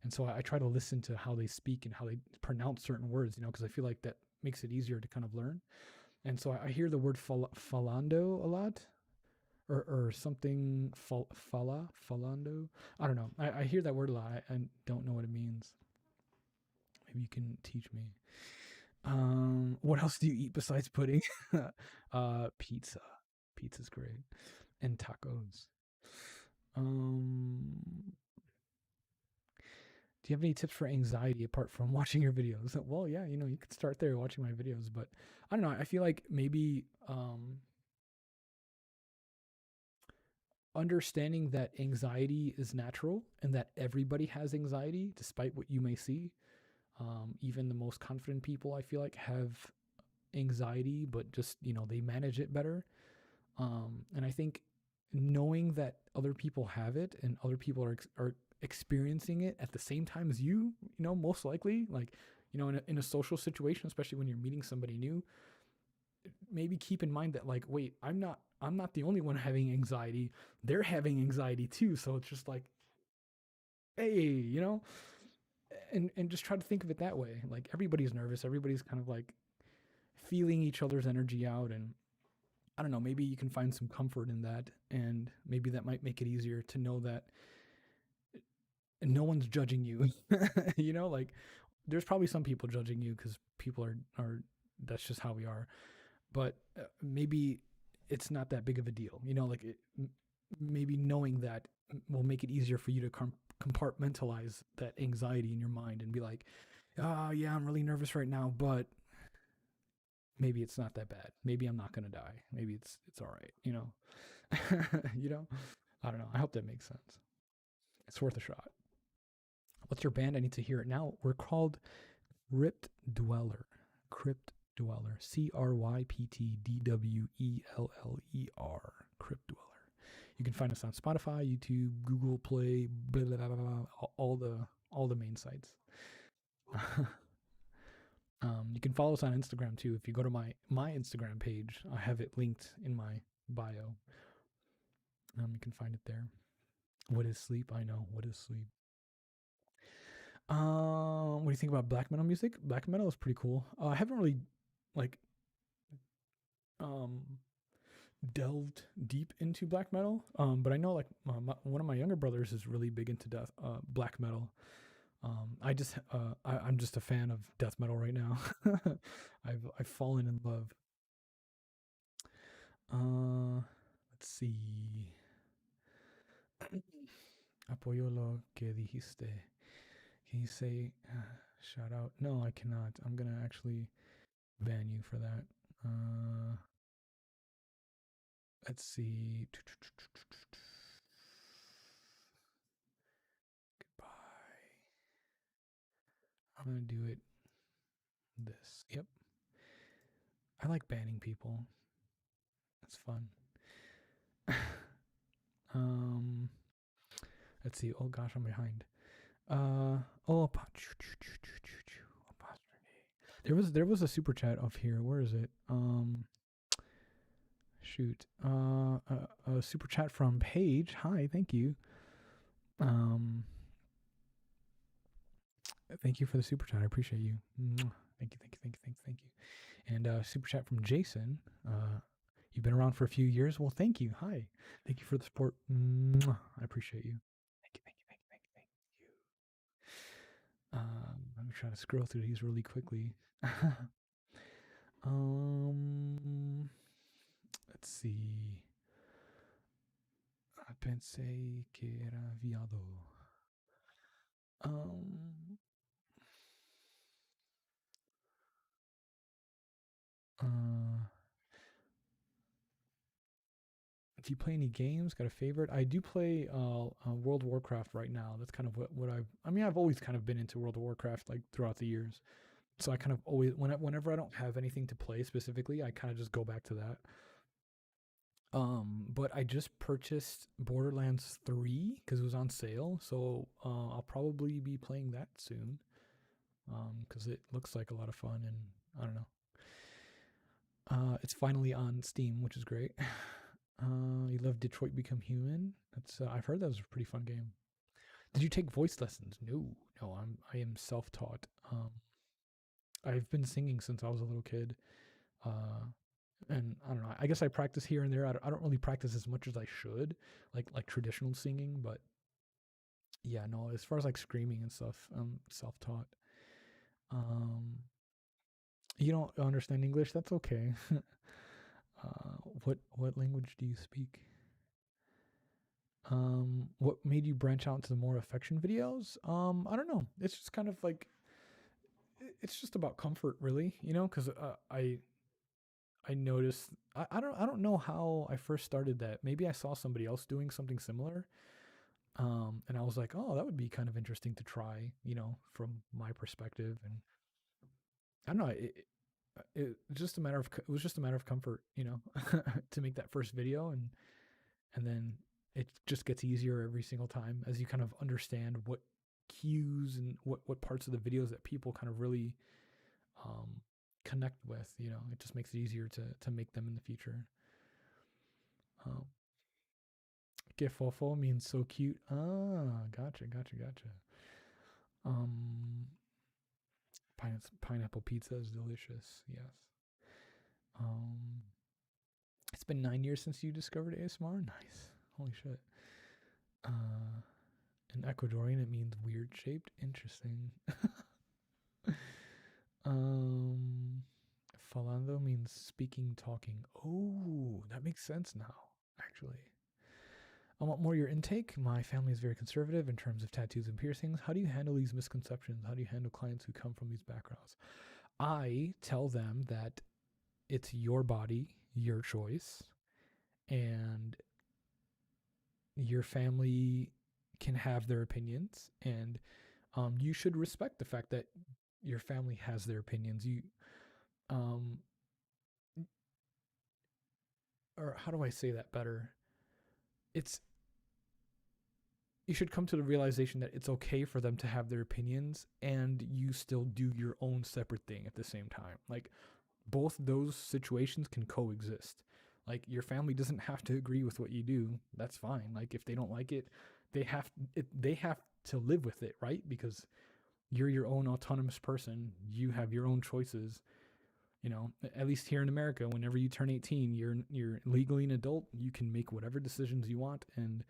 and so I try to listen to how they speak and how they pronounce certain words, you know, because I feel like that makes it easier to kind of learn. And so I hear the word falando a lot, or something falando. I don't know. I hear that word a lot. I don't know what it means. Maybe you can teach me. What else do you eat besides pudding? Pizza. Pizza's great, and tacos. Do you have any tips for anxiety apart from watching your videos? Well, yeah, you know, you could start there watching my videos, but I don't know. I feel like maybe understanding that anxiety is natural and that everybody has anxiety, despite what you may see. Even the most confident people, I feel like, have anxiety, but just, you know, they manage it better. And I think knowing that other people have it and other people are experiencing it at the same time as you know, most likely, like, you know, in a social situation, especially when you're meeting somebody new, maybe keep in mind that, like, wait, I'm not the only one having anxiety. They're having anxiety too. So it's just like, hey, you know, and just try to think of it that way. Like everybody's nervous. Everybody's kind of like feeling each other's energy out, and I don't know, maybe you can find some comfort in that, and maybe that might make it easier to know that no one's judging you. Like there's probably some people judging you because people are that's just how we are. But maybe it's not that big of a deal. Like maybe knowing that will make it easier for you to compartmentalize that anxiety in your mind and be like, oh yeah, I'm really nervous right now, but maybe it's not that bad. Maybe I'm not gonna die. Maybe it's all right. you know. I don't know. I hope that makes sense. It's worth a shot. What's your band? I need to hear it now. We're called Crypt Dweller. Crypt Dweller. CryptDweller. Crypt Dweller. You can find us on Spotify, YouTube, Google Play, blah, blah, blah, blah, all the main sites. You can follow us on Instagram too. If you go to my Instagram page, I have it linked in my bio. You can find it there. What is sleep? I know. What is sleep? What do you think about black metal music? Black metal is pretty cool. I haven't really like delved deep into black metal, but I know like one of my younger brothers is really big into black metal. I'm just a fan of death metal right now. I've fallen in love. Let's see. Apoyo lo que dijiste. Can you say shout out? No, I cannot. I'm gonna actually ban you for that. Let's see. Goodbye. I'm gonna do it. This. Yep. I like banning people. That's fun. Let's see. Oh gosh, I'm behind. There was a super chat off here. Where is it? Shoot. A super chat from Paige. Hi, thank you. Thank you for the super chat. I appreciate you. Thank you. And super chat from Jason. You've been around for a few years. Well, thank you. Hi. Thank you for the support. I appreciate you. Thank you. Let me try to scroll through these really quickly. Let's see. Pensé que era viado. Do you play any games? Got a favorite? I do play World of Warcraft right now. That's kind of what I've always kind of been into World of Warcraft like throughout the years. So I kind of always whenever I don't have anything to play specifically, I kind of just go back to that. But I just purchased Borderlands 3 because it was on sale, so I'll probably be playing that soon. Because it looks like a lot of fun, and I don't know. It's finally on Steam, which is great. You love Detroit Become Human. That's I've heard that was a pretty fun game. Did you take voice lessons? No. I am self-taught. I've been singing since I was a little kid. And I don't know. I guess I practice here and there. I don't really practice as much as I should, like traditional singing. But yeah, no. As far as like screaming and stuff, I'm self-taught. You don't understand English? That's okay. What language do you speak? What made you branch out into more affection videos? I don't know. It's just kind of like it's just about comfort, really. Because I noticed I don't know how I first started that. Maybe I saw somebody else doing something similar. And I was like, oh, that would be kind of interesting to try, from my perspective. And I don't know. It was just a matter of comfort, to make that first video, and then it just gets easier every single time as you kind of understand what cues and what parts of the videos that people kind of really connect with. It just makes it easier to make them in the future. Que fofo means so cute. Gotcha. Pineapple pizza is delicious. Yes. It's been 9 years since you discovered ASMR. Nice. Holy shit. In Ecuadorian, it means weird shaped. Interesting. um, Falando means speaking, talking. Oh, that makes sense now, actually. I want more of your intake. My family is very conservative in terms of tattoos and piercings. How do you handle these misconceptions? How do you handle clients who come from these backgrounds? I tell them that it's your body, your choice, and your family can have their opinions, and you should respect the fact that your family has their opinions. Um, or how do I say that better? It's you should come to the realization that it's okay for them to have their opinions and you still do your own separate thing at the same time. Like both those situations can coexist. Like your family doesn't have to agree with what you do. That's fine. Like if they don't like it, they have to live with it, right? Because you're your own autonomous person. You have your own choices. You know, at least here in America, whenever you turn 18, you're legally an adult. You can make whatever decisions you want, and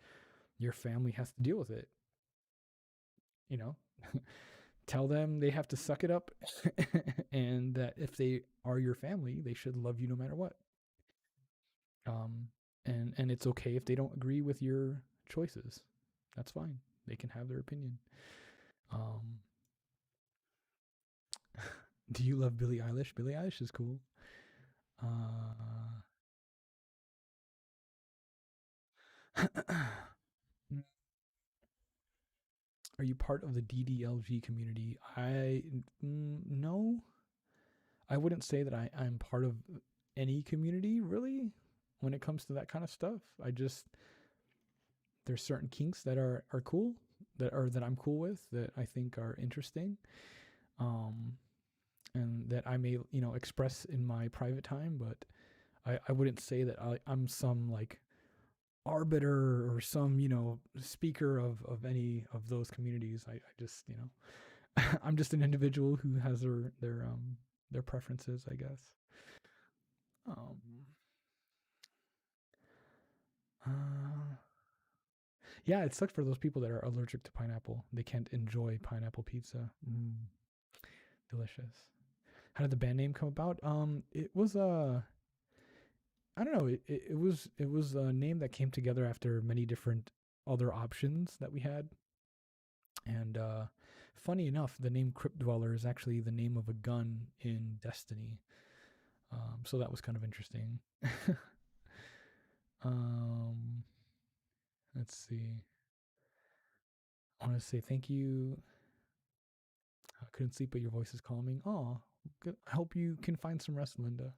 your family has to deal with it. You know, tell them they have to suck it up, and that if they are your family, they should love you no matter what. Um, and it's okay if they don't agree with your choices. That's fine. They can have their opinion. Um, do you love Billie Eilish? Billie Eilish is cool. Uh, are you part of the DDLG community? No. I wouldn't say that I'm part of any community really when it comes to that kind of stuff. I just there's certain kinks that are cool that I'm cool with that I think are interesting. Um, and that I may, express in my private time, but I wouldn't say that I'm some like arbiter or some, speaker of any of those communities. I just, I'm just an individual who has their preferences, I guess. Um, uh, yeah, it sucks for those people that are allergic to pineapple. They can't enjoy pineapple pizza. Delicious. How did the band name come about? It was I don't know. It was a name that came together after many different other options that we had, and funny enough, the name Crypt Dweller is actually the name of a gun in Destiny. So that was kind of interesting. um, let's see. I want to say thank you. I couldn't sleep, but your voice is calming. Oh, good. I hope you can find some rest, Linda.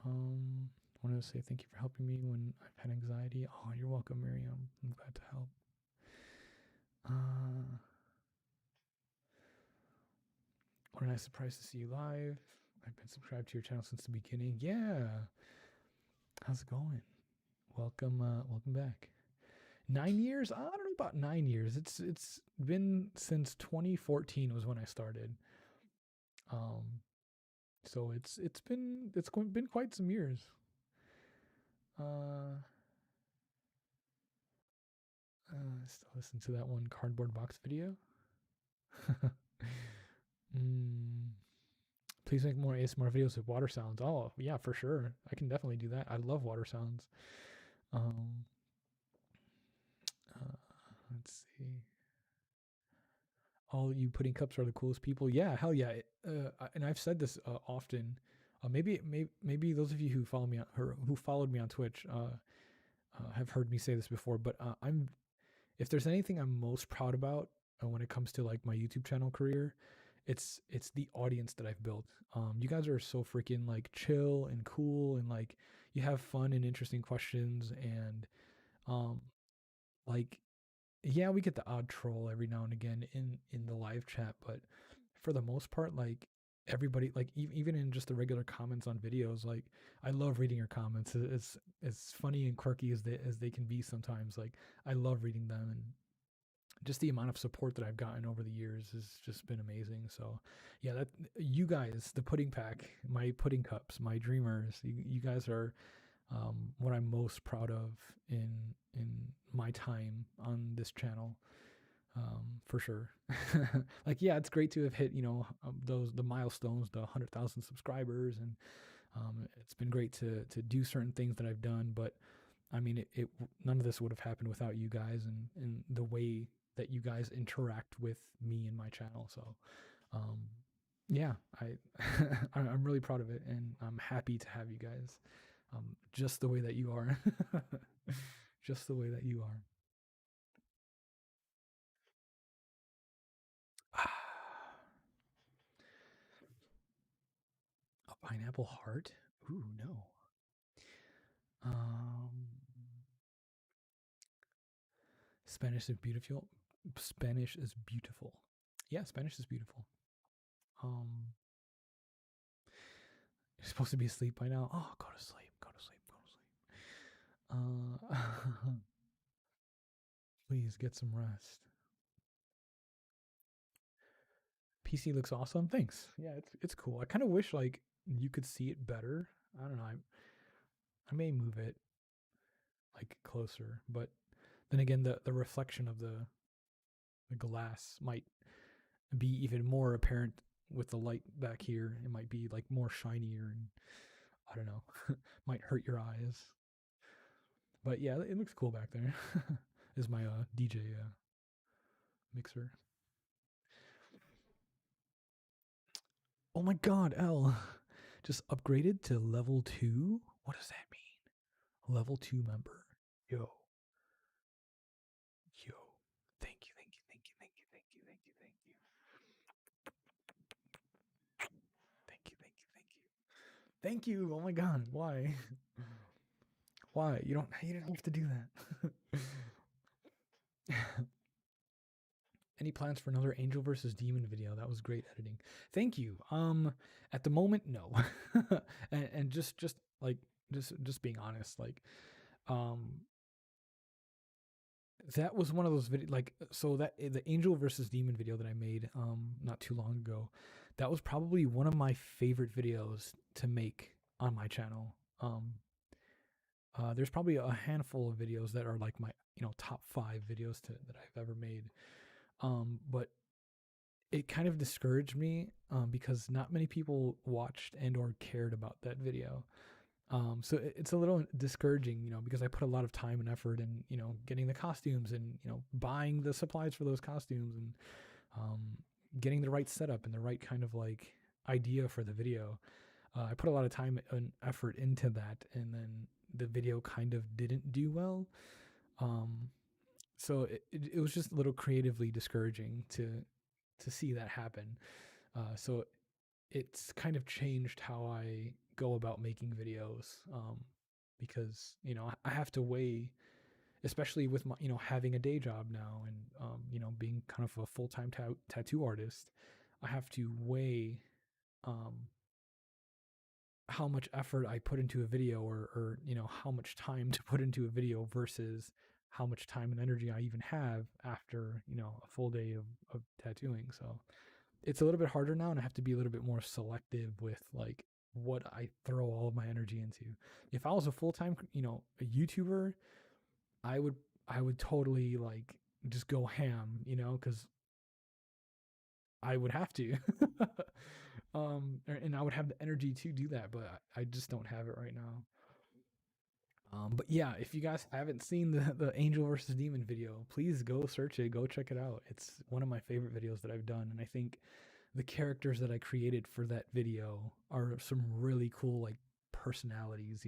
I want to say thank you for helping me when I've had anxiety. Oh, you're welcome, Miriam. I'm glad to help. What a nice surprise to see you live. I've been subscribed to your channel since the beginning. Yeah. How's it going? Welcome back. 9 years? I don't know about 9 years. It's been since 2014 was when I started. Um, so been quite some years. Still listen to that one cardboard box video. Please make more ASMR videos with water sounds. Oh yeah, for sure. I can definitely do that. I love water sounds. Um, let's see. All you pudding cups are the coolest people. Yeah, hell yeah. And I've said this often. Maybe those of you who follow me on, or who followed me on Twitch have heard me say this before. But if there's anything I'm most proud about when it comes to like my YouTube channel career, it's the audience that I've built. You guys are so freaking like chill and cool, and like you have fun and interesting questions, and like yeah, we get the odd troll every now and again in the live chat, but for the most part, like everybody, like even in just the regular comments on videos, like I love reading your comments. It's as funny and quirky as they can be sometimes. Like I love reading them, and just the amount of support that I've gotten over the years has just been amazing. So yeah, that you guys, the pudding pack, my pudding cups, my dreamers, you guys are what I'm most proud of in my time on this channel, for sure. Like, yeah, it's great to have hit, the milestones, the 100,000 subscribers, and it's been great to do certain things that I've done. But I mean, it none of this would have happened without you guys and the way that you guys interact with me and my channel. So, um, yeah, I'm really proud of it, and I'm happy to have you guys, just the way that you are, just the way that you are. A pineapple heart? Ooh, no. Um, Spanish is beautiful. Spanish is beautiful. Yeah, Spanish is beautiful. Um, you're supposed to be asleep by now. Oh, go to sleep. Go to sleep. Go to sleep. Please get some rest. PC looks awesome. Thanks. Yeah, it's cool. I kind of wish like you could see it better. I don't know. I may move it like closer, but then again, the reflection of the glass might be even more apparent with the light back here. It might be like more shinier, and I don't know, might hurt your eyes. But yeah, it looks cool back there. Is my DJ mixer. Oh my god, L just upgraded to level 2. What does that mean? Level 2 member. Yo. Yo. Thank you, thank you, thank you, thank you, thank you, thank you, thank you. Thank you, thank you, thank you. Thank you. Oh my god, why? Why? You didn't have to do that. Any plans for another Angel versus Demon video? That was great editing. Thank you. At the moment, no. and just like just being honest, like um that was one of those videos, like, so that the Angel versus Demon video that I made not too long ago, that was probably one of my favorite videos to make on my channel. There's probably a handful of videos that are like my top 5 videos that I've ever made. But it kind of discouraged me, because not many people watched and or cared about that video. So it's a little discouraging, because I put a lot of time and effort in, getting the costumes and, buying the supplies for those costumes, and um, getting the right setup and the right kind of like idea for the video. I put a lot of time and effort into that, and then the video kind of didn't do well. Um, so it was just a little creatively discouraging to see that happen. So it's kind of changed how I go about making videos, because I have to weigh, especially with my having a day job now, and being kind of a full-time tattoo artist. I have to weigh um, how much effort I put into a video, or how much time to put into a video versus how much time and energy I even have after a full day of tattooing. So it's a little bit harder now, and I have to be a little bit more selective with like what I throw all of my energy into. If I was a full-time, a YouTuber, I would I would totally like just go ham, because I would have to. And I would have the energy to do that, but I just don't have it right now. But yeah, if you guys haven't seen the Angel versus Demon video, please go search it, go check it out. It's one of my favorite videos that I've done, and I think the characters that I created for that video are some really cool like personalities.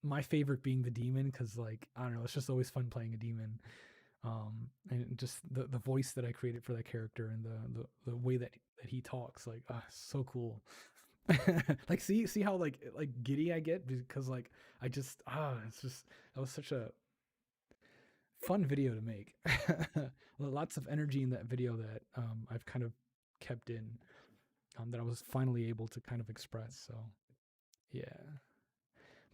My favorite being the demon, because like I don't know, it's just always fun playing a demon. And just the voice that I created for that character, and the way that he talks, like so cool. Like see how like giddy I get, because like I just it's just, that was such a fun video to make. Lots of energy in that video that I've kind of kept in, that I was finally able to kind of express. So yeah,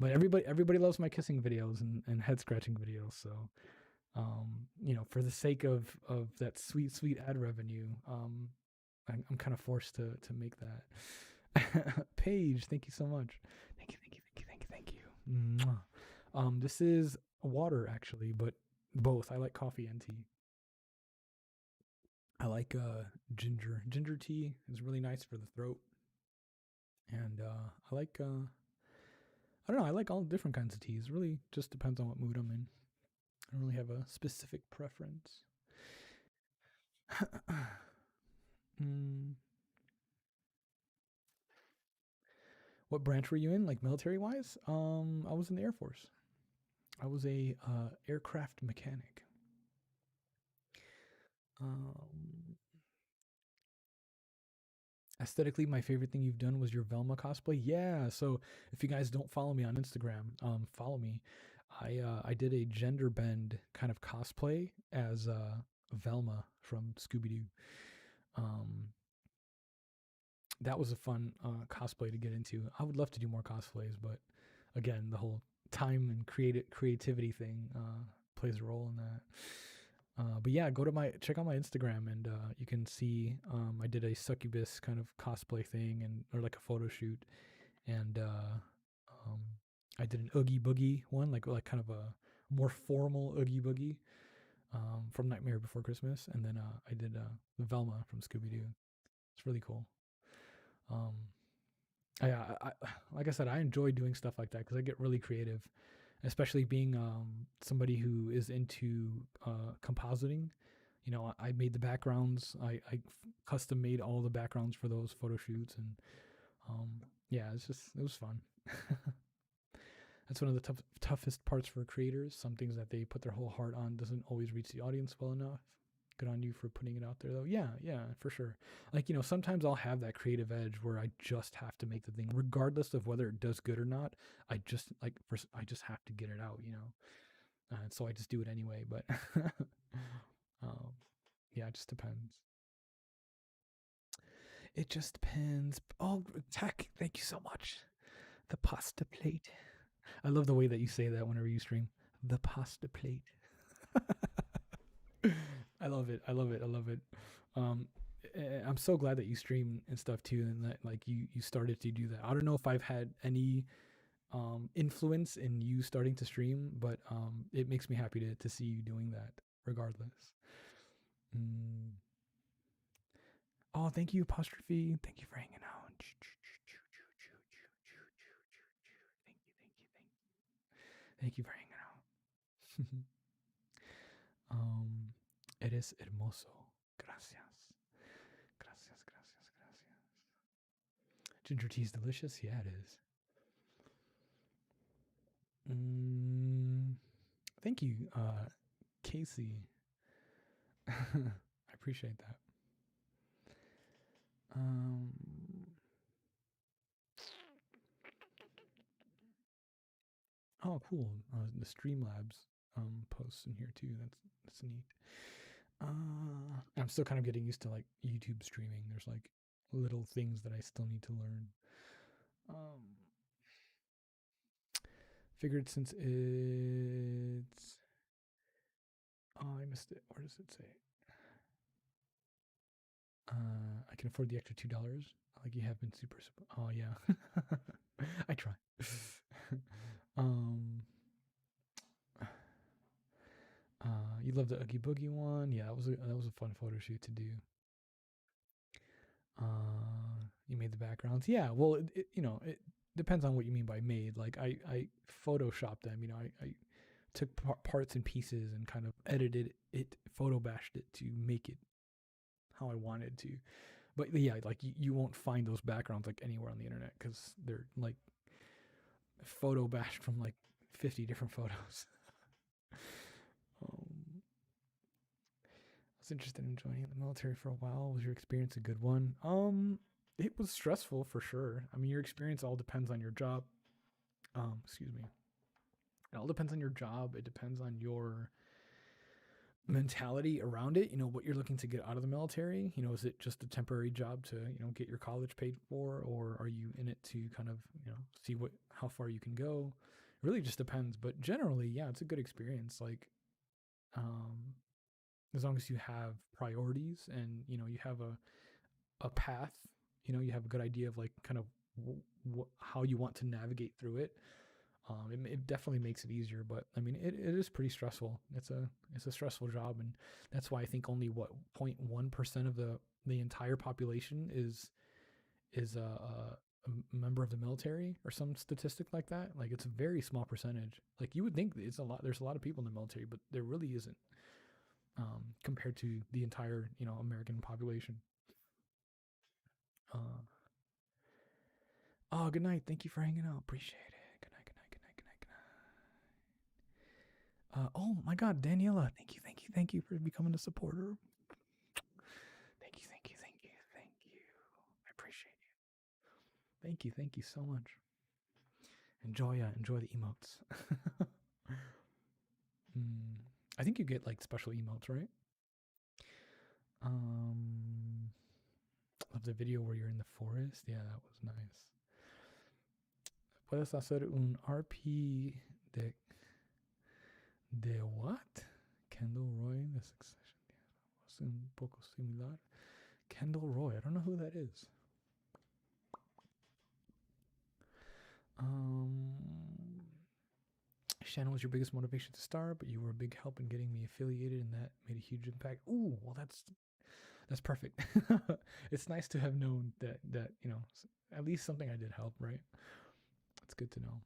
but everybody loves my kissing videos and head scratching videos. So For the sake of that sweet ad revenue, I'm kind of forced to make that. Paige, thank you so much. Thank you. Mwah. This is water actually, but both. I like coffee and tea. I like ginger. Ginger tea is really nice for the throat, and I like I don't know. I like all different kinds of teas. It really just depends on what mood I'm in. I don't really have a specific preference. mm, what branch were you in, like military wise? I was in the Air Force. I was a aircraft mechanic. Um, Aesthetically, my favorite thing you've done was your Velma cosplay. Yeah, so if you guys don't follow me on Instagram, follow me. I did a gender bend kind of cosplay as Velma from Scooby Doo. Um, that was a fun cosplay to get into. I would love to do more cosplays, but again, the whole time and creativity thing plays a role in that. But yeah, check out my Instagram and you can see I did a succubus kind of cosplay thing or like a photo shoot, and um, I did an Oogie Boogie one, like kind of a more formal Oogie Boogie from Nightmare Before Christmas, and then I did Velma from Scooby Doo. It's really cool. Um, I like I said, I enjoy doing stuff like that because I get really creative, especially being somebody who is into compositing. I made the backgrounds. I custom made all the backgrounds for those photo shoots, and um, yeah, it was fun. That's one of the toughest parts for creators. Some things that they put their whole heart on doesn't always reach the audience well enough. Good on you for putting it out there, though. Yeah, for sure. Like, sometimes I'll have that creative edge where I just have to make the thing, regardless of whether it does good or not. I just have to get it out, so I just do it anyway. But um, yeah, it just depends. It just depends. Oh, Tech, thank you so much. The pasta plate. I love the way that you say that whenever you stream. The pasta plate. I love it. I love it. I love it. Um, I'm so glad that you stream and stuff too, and that like you started to do that. I don't know if I've had any influence in you starting to stream, but it makes me happy to see you doing that regardless. Mm. Oh, thank you, apostrophe. Thank you for hanging out. Thank you for hanging out. um, eres hermoso. Gracias. Gracias. Ginger tea is delicious. Yeah, it is. Thank you, Casey. I appreciate that. Um, oh, cool. The Streamlabs posts in here too. That's neat. I'm still kind of getting used to like YouTube streaming. There's like little things that I still need to learn. Figured since it's I missed it. Where does it say? I can afford the extra $2. Like you have been super. Oh yeah, I try. um, you love the Oogie Boogie one. Yeah, that was a fun photo shoot to do. You made the backgrounds. Yeah, well, it depends on what you mean by made. Like I photoshopped them. I took parts and pieces and kind of edited it, photo bashed it to make it how I wanted to. But yeah, like you won't find those backgrounds like anywhere on the internet because they're like photo bashed from like 50 different photos. I was interested in joining the military for a while. Was your experience a good one? It was stressful for sure. I mean, your experience all depends on your job. Excuse me. It all depends on your job. It depends on your mentality around it. What you're looking to get out of the military. Is it just a temporary job to get your college paid for, or are you in it to kind of see how far you can go? It really just depends. But generally, yeah, it's a good experience. Like um, as long as you have priorities and you have a path, you have a good idea of like kind of how you want to navigate through it. It definitely makes it easier, but I mean, it is pretty stressful. It's a stressful job, and that's why I think only 0.1% of the entire population is a member of the military or some statistic like that. Like it's a very small percentage. Like you would think it's a lot. There's a lot of people in the military, but there really isn't, compared to the entire American population. Uh, oh, good night. Thank you for hanging out. Appreciate it. Good night. Good night. Good night. Good night. Good night. Oh my God, Daniela. Thank you. Thank you. Thank you for becoming a supporter. Thank you. Thank you. Thank you. Thank you. I appreciate you. Thank you. Thank you so much. Enjoy the emotes. I think you get like special emotes, right? Of the video where you're in the forest. Yeah, that was nice. Puedes hacer un RP de what? Kendall Roy, the Succession. Was un poco similar. Kendall Roy. I don't know who that is. Shannon was your biggest motivation to start, but you were a big help in getting me affiliated, and that made a huge impact. Ooh, well, that's perfect. It's nice to have known that at least something I did help, right? That's good to know.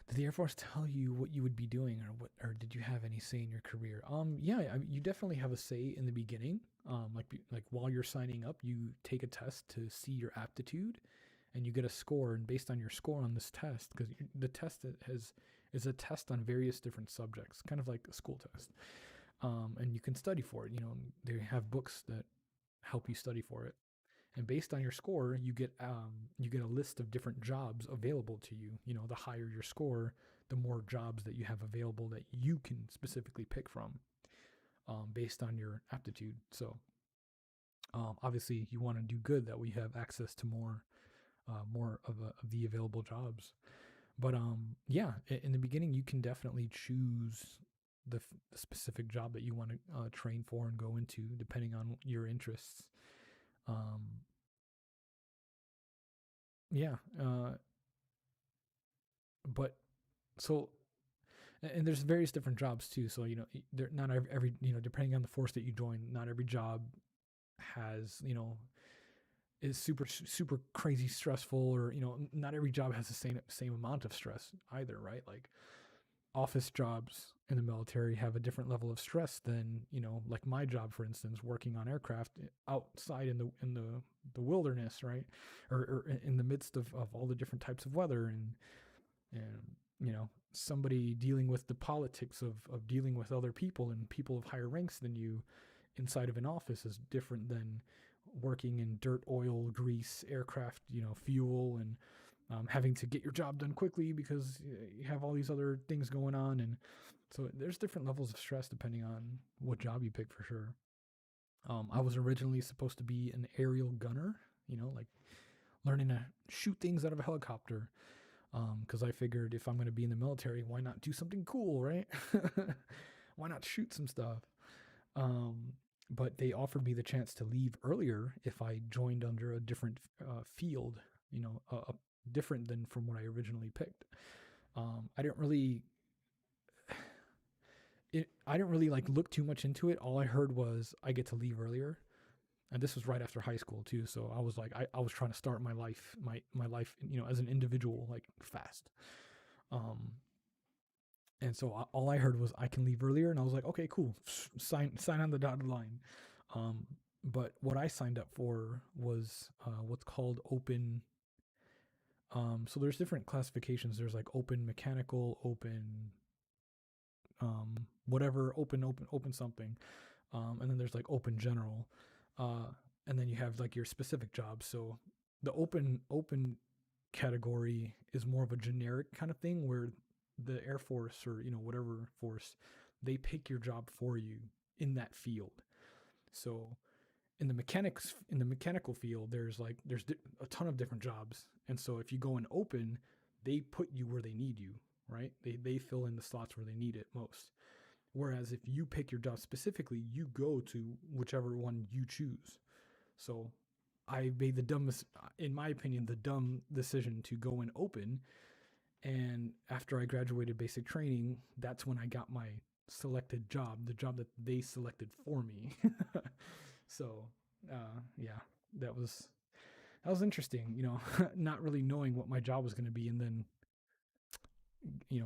Did the Air Force tell you what you would be doing, or did you have any say in your career? Yeah, you definitely have a say in the beginning. Like while you're signing up, you take a test to see your aptitude, and you get a score. And based on your score on this test, because the test is a test on various different subjects, kind of like a school test, and you can study for it. They have books that help you study for it. And based on your score, you get a list of different jobs available to you. The higher your score, the more jobs that you have available that you can specifically pick from, based on your aptitude. So obviously, you want to do good that we have access to more of the available jobs. But yeah, in the beginning, you can definitely choose the specific job that you want to train for and go into, depending on your interests. Yeah. But so, and there's various different jobs too. So there not every depending on the force that you join, not every job has is super crazy stressful, or not every job has the same amount of stress either, right? Like office jobs in the military have a different level of stress than like my job, for instance, working on aircraft outside in the wilderness, right? Or in the midst of all the different types of weather, and somebody dealing with the politics of dealing with other people and people of higher ranks than you inside of an office is different than working in dirt, oil, grease, aircraft, fuel, and having to get your job done quickly because you have all these other things going on. And so there's different levels of stress depending on what job you pick, for sure. I was originally supposed to be an aerial gunner, like learning to shoot things out of a helicopter. Because I figured if I'm going to be in the military, why not do something cool, right? Why not shoot some stuff? But they offered me the chance to leave earlier if I joined under a different field, different than from what I originally picked. I didn't really, I didn't really like look too much into it. All I heard was I get to leave earlier, and this was right after high school too. So I was like, I was trying to start my life, my life, as an individual, like fast. And so all I heard was I can leave earlier, and I was like, okay, cool, sign on the dotted line. But what I signed up for was what's called open. So there's different classifications. There's like open mechanical, open, whatever, open something, and then there's like open general, and then you have like your specific jobs. So the open category is more of a generic kind of thing where the Air Force or whatever force, they pick your job for you in that field. So in the mechanical field, there's a ton of different jobs, and so if you go in open, they put you where they need you, right? They fill in the slots where they need it most. Whereas if you pick your job specifically, you go to whichever one you choose. So I made the dumbest, in my opinion, the dumb decision to go in open. And after I graduated basic training, that's when I got my selected job, the job that they selected for me. So, yeah, that was interesting. Not really knowing what my job was going to be, and then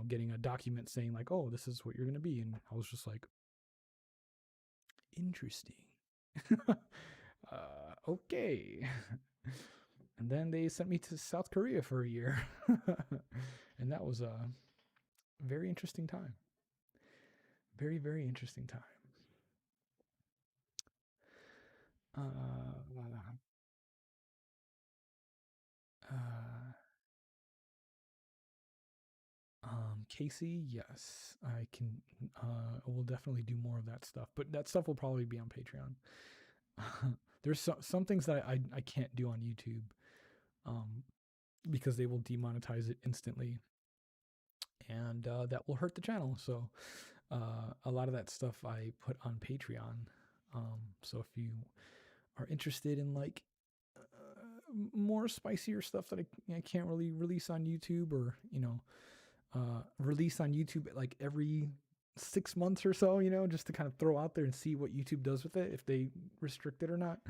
getting a document saying like, "Oh, this is what you're going to be," and I was just like, "Interesting." Okay. And then they sent me to South Korea for a year, and that was a very interesting time. Very, very interesting time. Casey, yes, I can. We'll definitely do more of that stuff, but that stuff will probably be on Patreon. There's some things that I can't do on YouTube, because they will demonetize it instantly, and that will hurt the channel. So a lot of that stuff I put on Patreon. So if you are interested in like more spicier stuff that I can't really release on YouTube, or release on YouTube like every 6 months or so, just to kind of throw out there and see what YouTube does with it, if they restrict it or not.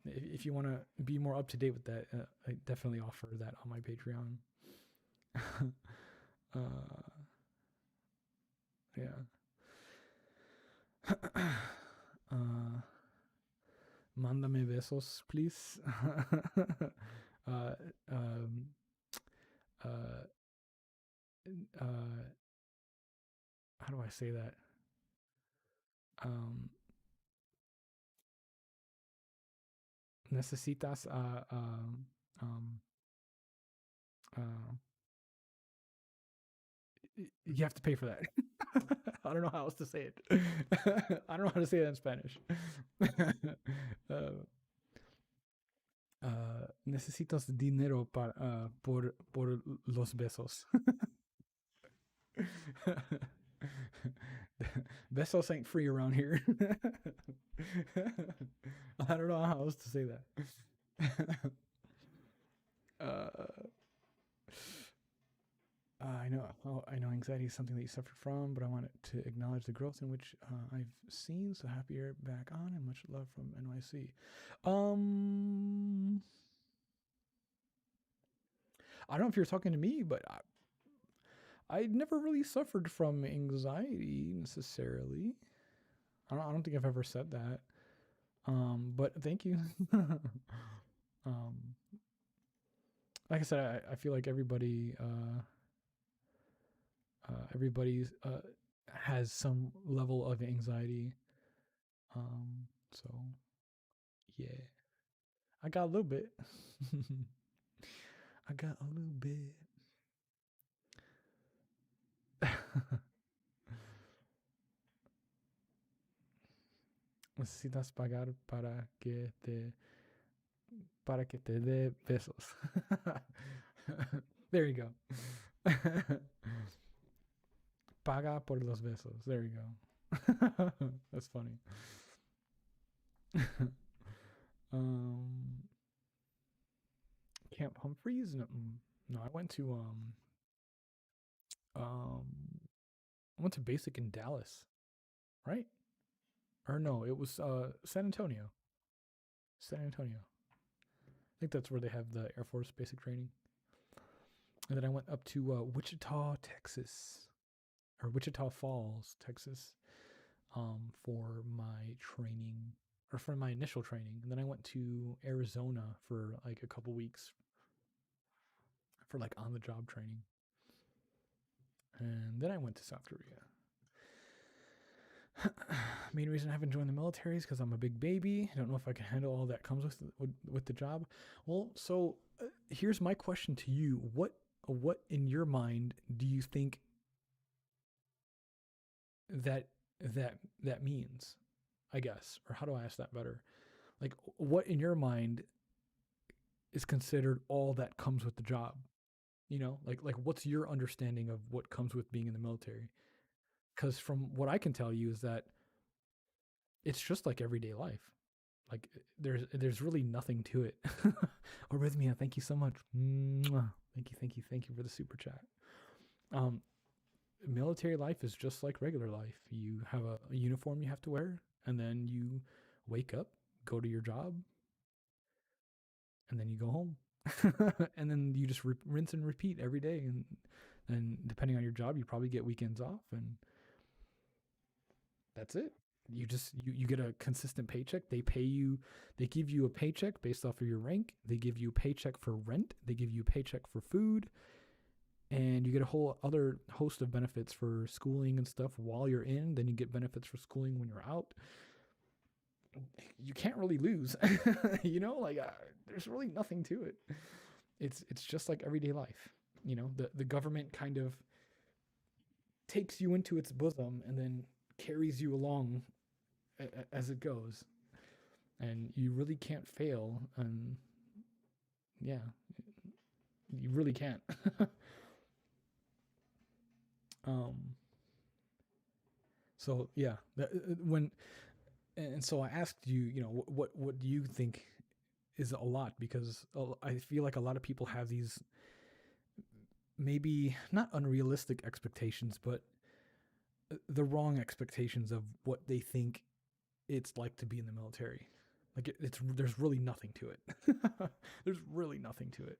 If you want to be more up to date with that, I definitely offer that on my Patreon. Yeah. Mándame besos, please. uh, um, uh, how do I say that? Necesitas you have to pay for that. I don't know how else to say it. I don't know how to say that in Spanish. Necesitas dinero por los besos. Besos ain't free around here. I don't know how else to say that. I know anxiety is something that you suffered from, but I wanted to acknowledge the growth in which I've seen. So happy you're back on, and much love from NYC. I don't know if you're talking to me, but I never really suffered from anxiety necessarily. I don't think I've ever said that. But thank you. Like I said, I feel like everybody has some level of anxiety. So yeah, I got a little bit. I got a little bit. Necesitas pagar para que te dé besos. There you go. Paga por los besos. There you go. That's funny. Camp Humphreys? No, I went to basic in Dallas, right? Or no, it was San Antonio. San Antonio. I think that's where they have the Air Force basic training. And then I went up to Wichita, Texas, or Wichita Falls, Texas, for my training, or for my initial training. And then I went to Arizona for like a couple weeks for like on the job training. And then I went to South Korea. Main reason I haven't joined the military is because I'm a big baby. I don't know if I can handle all that comes with the job. Well, so here's my question to you: What in your mind do you think that means? I guess, or how do I ask that better? Like, what in your mind is considered all that comes with the job? You know, like what's your understanding of what comes with being in the military? Because from what I can tell you is that it's just like everyday life. Like there's really nothing to it. Arrhythmia, thank you so much. Mwah. Thank you for the super chat. Um, Military life is just like regular life. You have a uniform you have to wear, and then you wake up, go to your job, and then you go home. And then you just rinse and repeat every day. And depending on your job, you probably get weekends off, and that's it. You get a consistent paycheck. They pay you. They give you a paycheck based off of your rank. They give you a paycheck for rent. They give you a paycheck for food, and you get a whole other host of benefits for schooling and stuff while you're in. Then you get benefits for schooling when you're out. You can't really lose. You know, like there's really nothing to it. It's just like everyday life. You know, the government kind of takes you into its bosom and then carries you along as it goes, and you really can't fail. And yeah, you really can't. um. So yeah, when and so I asked you, you know, what do you think is a lot? Because I feel like a lot of people have these maybe not unrealistic expectations, but the wrong expectations of what they think it's like to be in the military. Like there's really nothing to it. There's really nothing to it.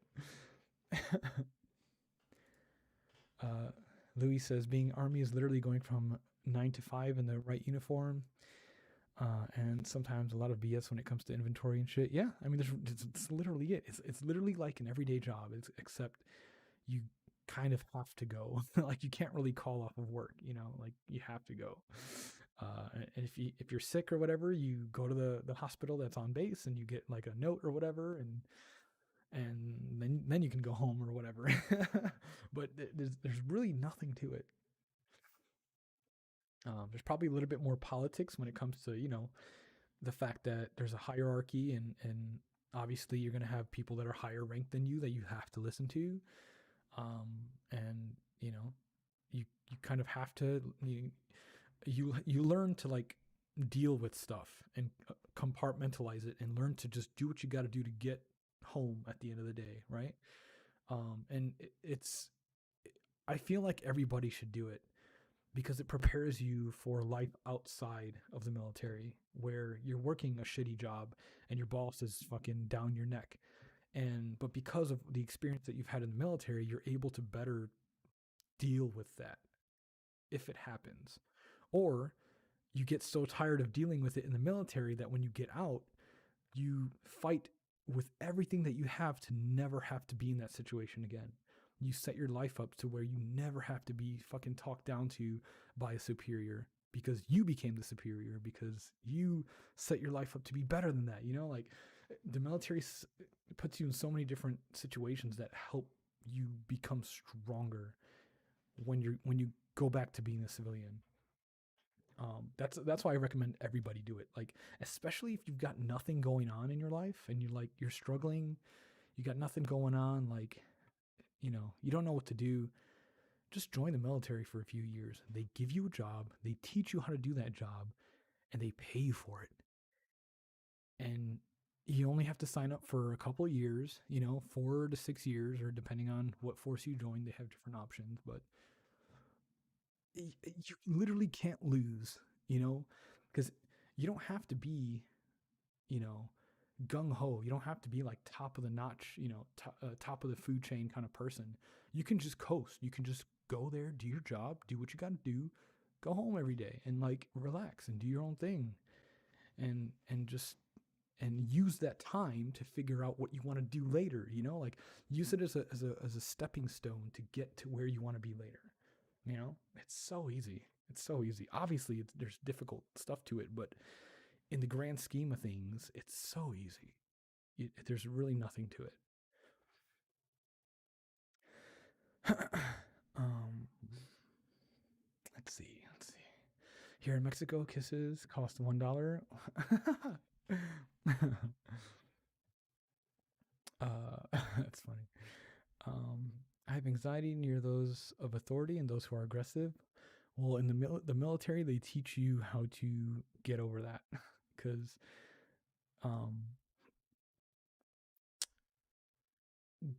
uh, Louis says being Army is literally going from 9 to 5 in the right uniform. And sometimes a lot of BS when it comes to inventory and shit. Yeah, I mean, it's literally it. It's literally like an everyday job, except you kind of have to go. Like you can't really call off of work, you know. Like you have to go. And if you're sick or whatever, you go to the hospital that's on base and you get like a note or whatever, and then you can go home or whatever. But there's really nothing to it. There's probably a little bit more politics when it comes to, you know, the fact that there's a hierarchy, and obviously you're going to have people that are higher ranked than you that you have to listen to. And you know, you kind of have to you learn to like deal with stuff and compartmentalize it and learn to just do what you got to do to get home at the end of the day, right? And it's I feel like everybody should do it because it prepares you for life outside of the military where you're working a shitty job and your boss is fucking down your neck. But because of the experience that you've had in the military, you're able to better deal with that if it happens. Or you get so tired of dealing with it in the military that when you get out, you fight with everything that you have to never have to be in that situation again. You set your life up to where you never have to be fucking talked down to by a superior because you became the superior, because you set your life up to be better than that. You know, like the military puts you in so many different situations that help you become stronger when you go back to being a civilian. That's why I recommend everybody do it. Like, especially if you've got nothing going on in your life and you're struggling, you got nothing going on, like, you know, you don't know what to do. Just join the military for a few years. They give you a job, they teach you how to do that job, and they pay you for it. And you only have to sign up for a couple of years, you know, 4 to 6 years, or depending on what force you join, they have different options. But you literally can't lose, you know, because you don't have to be, you know, gung ho. You don't have to be like top of the notch, you know, top of the food chain kind of person. You can just coast. You can just go there, do your job, do what you got to do, go home every day, and like relax and do your own thing, and just and use that time to figure out what you want to do later. You know, like use it as a stepping stone to get to where you want to be later. You know, it's so easy. It's so easy. Obviously, there's difficult stuff to it, but in the grand scheme of things, it's so easy. There's really nothing to it. um, let's see. Let's see. Here in Mexico, kisses cost $1. That's funny. I have anxiety near those of authority and those who are aggressive. Well, in the military, they teach you how to get over that because um,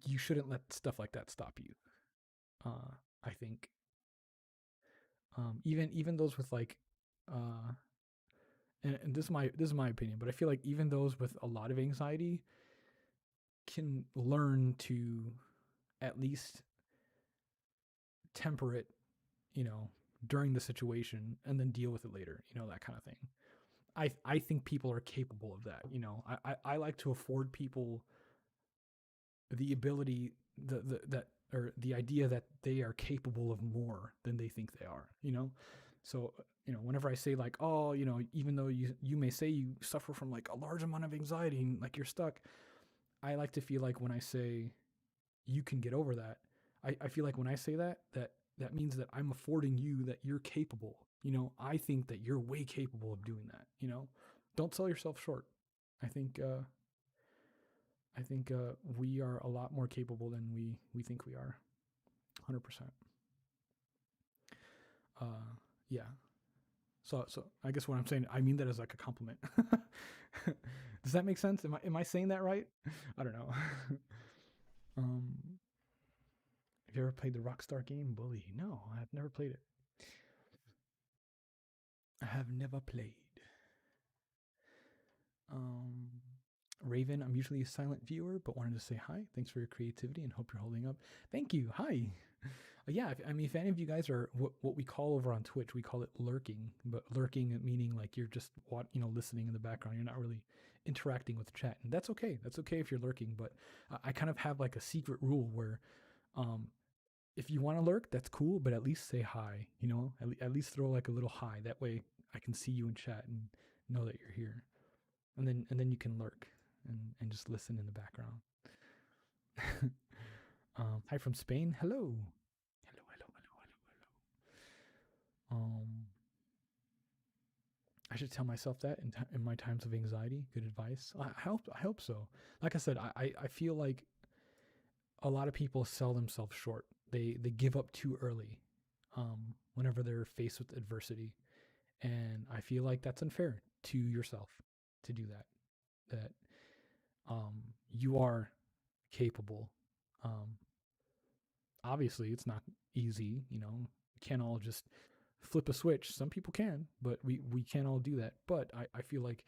you shouldn't let stuff like that stop you. I think even those with like, uh, and this is my opinion, but I feel like even those with a lot of anxiety can learn to at least temper it, you know, during the situation and then deal with it later, that kind of thing. I think people are capable of that. I like to afford people the ability, the idea that they are capable of more than they think they are. So whenever I say like, oh, even though you may say you suffer from like a large amount of anxiety and like you're stuck, I like to feel like when I say you can get over that, I feel like when I say that means that I'm affording you that you're capable. I think that you're way capable of doing that. Don't sell yourself short. I think we are a lot more capable than we think we are. 100%. Yeah. So I guess what I'm saying, I mean that as like a compliment. Does that make sense? Am I saying that right? I don't know. um, have you ever played the Rockstar game Bully? No, I have never played it. I have never played. Um, Raven, I'm usually a silent viewer, but wanted to say hi. Thanks for your creativity and hope you're holding up. Thank you. Hi. Yeah, if any of you guys are what we call over on Twitch, we call it lurking, but lurking meaning like you're just listening in the background. You're not really interacting with the chat, and that's okay. That's okay if you're lurking, but I kind of have like a secret rule where, if you want to lurk, that's cool, but at least say hi. At least throw like a little hi. That way I can see you in chat and know that you're here, and then you can lurk and just listen in the background. Hi from Spain. Hello. I should tell myself that in my times of anxiety. Good advice. I hope so. Like I said, I feel like a lot of people sell themselves short. They give up too early, whenever they're faced with adversity, and I feel like that's unfair to yourself to do that. That you are capable. Um, Obviously, it's not easy. You can't all just flip a switch. Some people can, but we can't all do that. But I feel like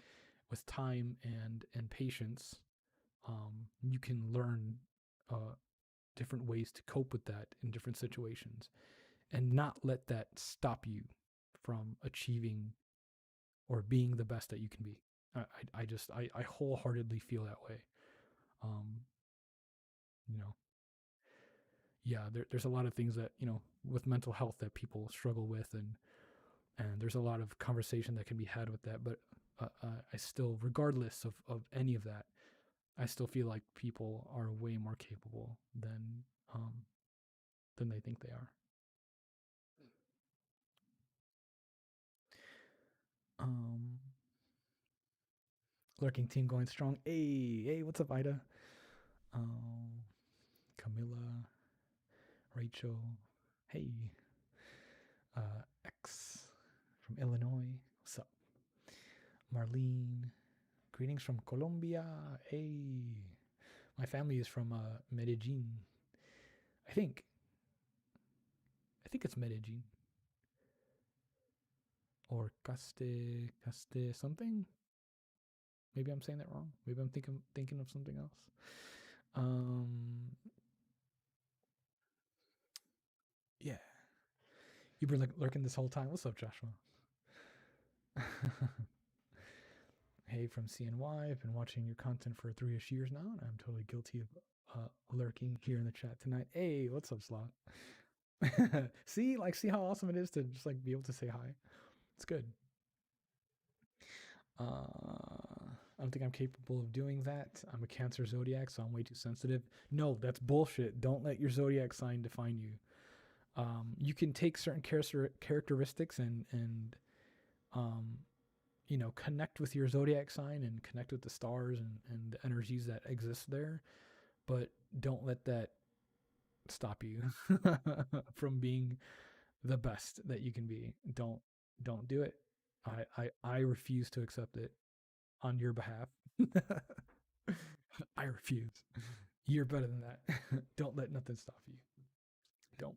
with time and patience, you can learn different ways to cope with that in different situations and not let that stop you from achieving or being the best that you can be. I wholeheartedly feel that way. Um, you know, yeah, there's a lot of things that, with mental health that people struggle with, and there's a lot of conversation that can be had with that. But I still, regardless of any of that, I still feel like people are way more capable than they think they are. Lurking team going strong. Hey, what's up, Ida? Camilla, Rachel. Hey, X from Illinois. What's up? Marlene. Greetings from Colombia. Hey, my family is from Medellin. I think it's Medellin or Caste something. Maybe I'm saying that wrong. Maybe I'm thinking of something else. Yeah. You've been lurking this whole time. What's up, Joshua? Hey, from CNY. I've been watching your content for 3-ish years now, and I'm totally guilty of lurking here in the chat tonight. Hey, what's up, Slot? see how awesome it is to just like be able to say hi. It's good. I don't think I'm capable of doing that. I'm a Cancer zodiac, so I'm way too sensitive. No, that's bullshit. Don't let your zodiac sign define you. You can take certain characteristics and connect with your zodiac sign and connect with the stars and the energies that exist there, but don't let that stop you from being the best that you can be. Don't do it. I refuse to accept it on your behalf. I refuse. You're better than that. Don't let nothing stop you. Don't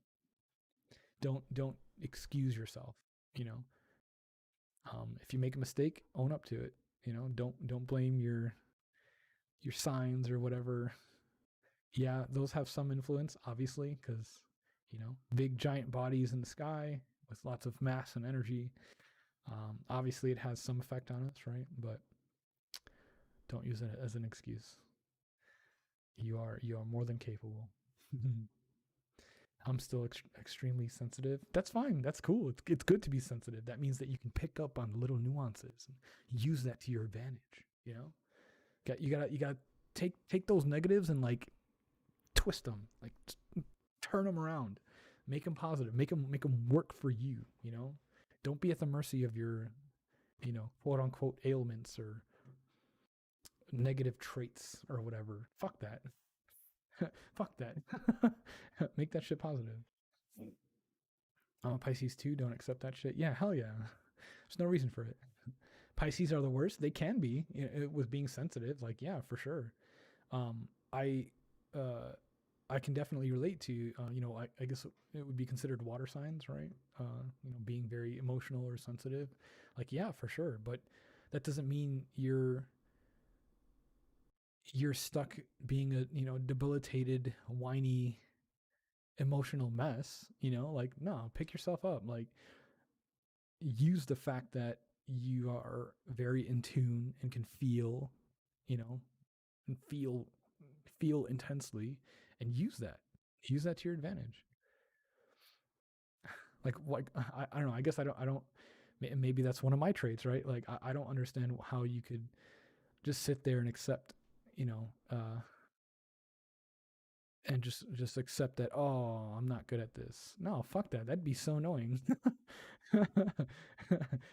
don't excuse yourself. You know, if you make a mistake, own up to it. You know, don't blame your signs or whatever. Yeah, those have some influence, obviously, because big giant bodies in the sky with lots of mass and energy. Obviously, it has some effect on us, right? But don't use it as an excuse. You are more than capable. I'm still extremely sensitive. That's fine. That's cool. It's good to be sensitive. That means that you can pick up on little nuances and use that to your advantage. You gotta take those negatives and like twist them, like turn them around, make them positive, make them work for you. Don't be at the mercy of your quote unquote ailments or negative traits or whatever. Fuck that. Fuck that. Make that shit positive. Pisces too, don't accept that shit. Yeah, hell yeah. There's no reason for it. Pisces are the worst. They can be with being sensitive. Like, yeah, for sure. I I can definitely relate to. I guess it would be considered water signs, right? Being very emotional or sensitive. Like, yeah, for sure. But that doesn't mean you're stuck being a debilitated, whiny, emotional mess. Like, no, pick yourself up. Like, use the fact that you are very in tune and can feel, you know, and feel intensely, and use that to your advantage. Like I don't know. I guess I don't. Maybe that's one of my traits, right? Like I don't understand how you could just sit there and accept, you know, uh, and just accept that. Oh, I'm not good at this. No, fuck that. That'd be so annoying.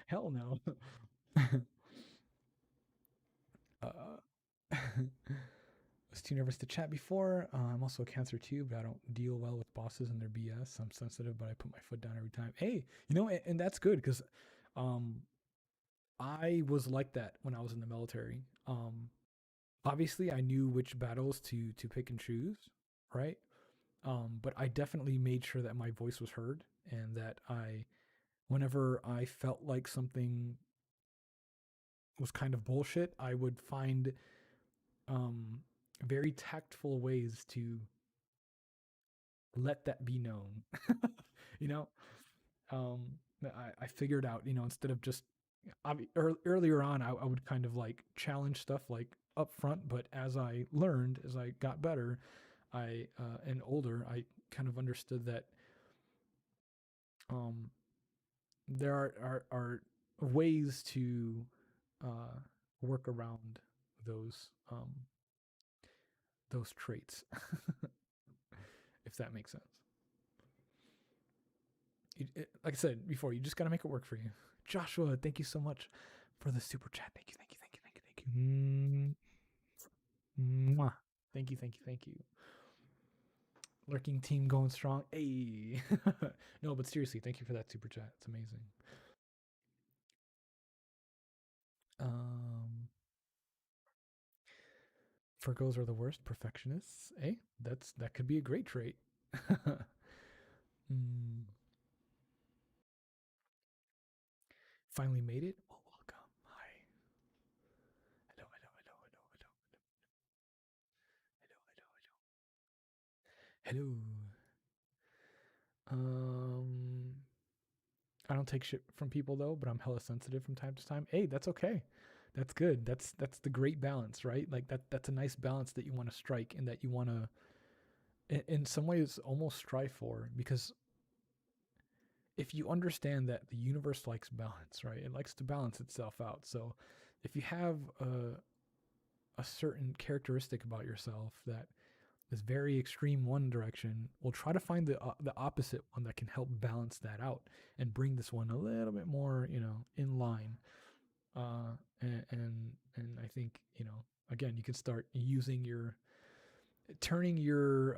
Hell no. I was too nervous to chat before. I'm also a Cancer too, but I don't deal well with bosses and their BS. I'm sensitive, but I put my foot down every time. Hey, and that's good because um, I was like that when I was in the military. Obviously, I knew which battles to pick and choose, right? But I definitely made sure that my voice was heard and that whenever I felt like something was kind of bullshit, I would find um, very tactful ways to let that be known. you know, um, I figured out, instead of just earlier on, I would kind of like challenge stuff like up front, but as I learned, as I got better, and older, I kind of understood that um, there are ways to uh, work around those those traits, if that makes sense. Like I said before, you just got to make it work for you. Joshua, thank you so much for the super chat. Thank you, thank you, thank you, thank you, thank you. Mwah. Thank you, thank you, thank you. Lurking team going strong. Hey. No, but seriously, thank you for that super chat. It's amazing. Um, Virgos are the worst. Perfectionists. Hey, that could be a great trait. mm, Finally made it. Well, welcome. Hi. Hello, hello, hello, hello, hello, hello, hello, hello. Um, I don't take shit from people though, but I'm hella sensitive from time to time. Hey, that's okay. That's good. That's the great balance, right? Like that's a nice balance that you want to strike and that you want to in some ways almost strive for, because if you understand that the universe likes balance, right? It likes to balance itself out. So if you have a certain characteristic about yourself that is very extreme one direction, we'll try to find the opposite one that can help balance that out and bring this one a little bit more, in line. And I think, again, you can start using turning your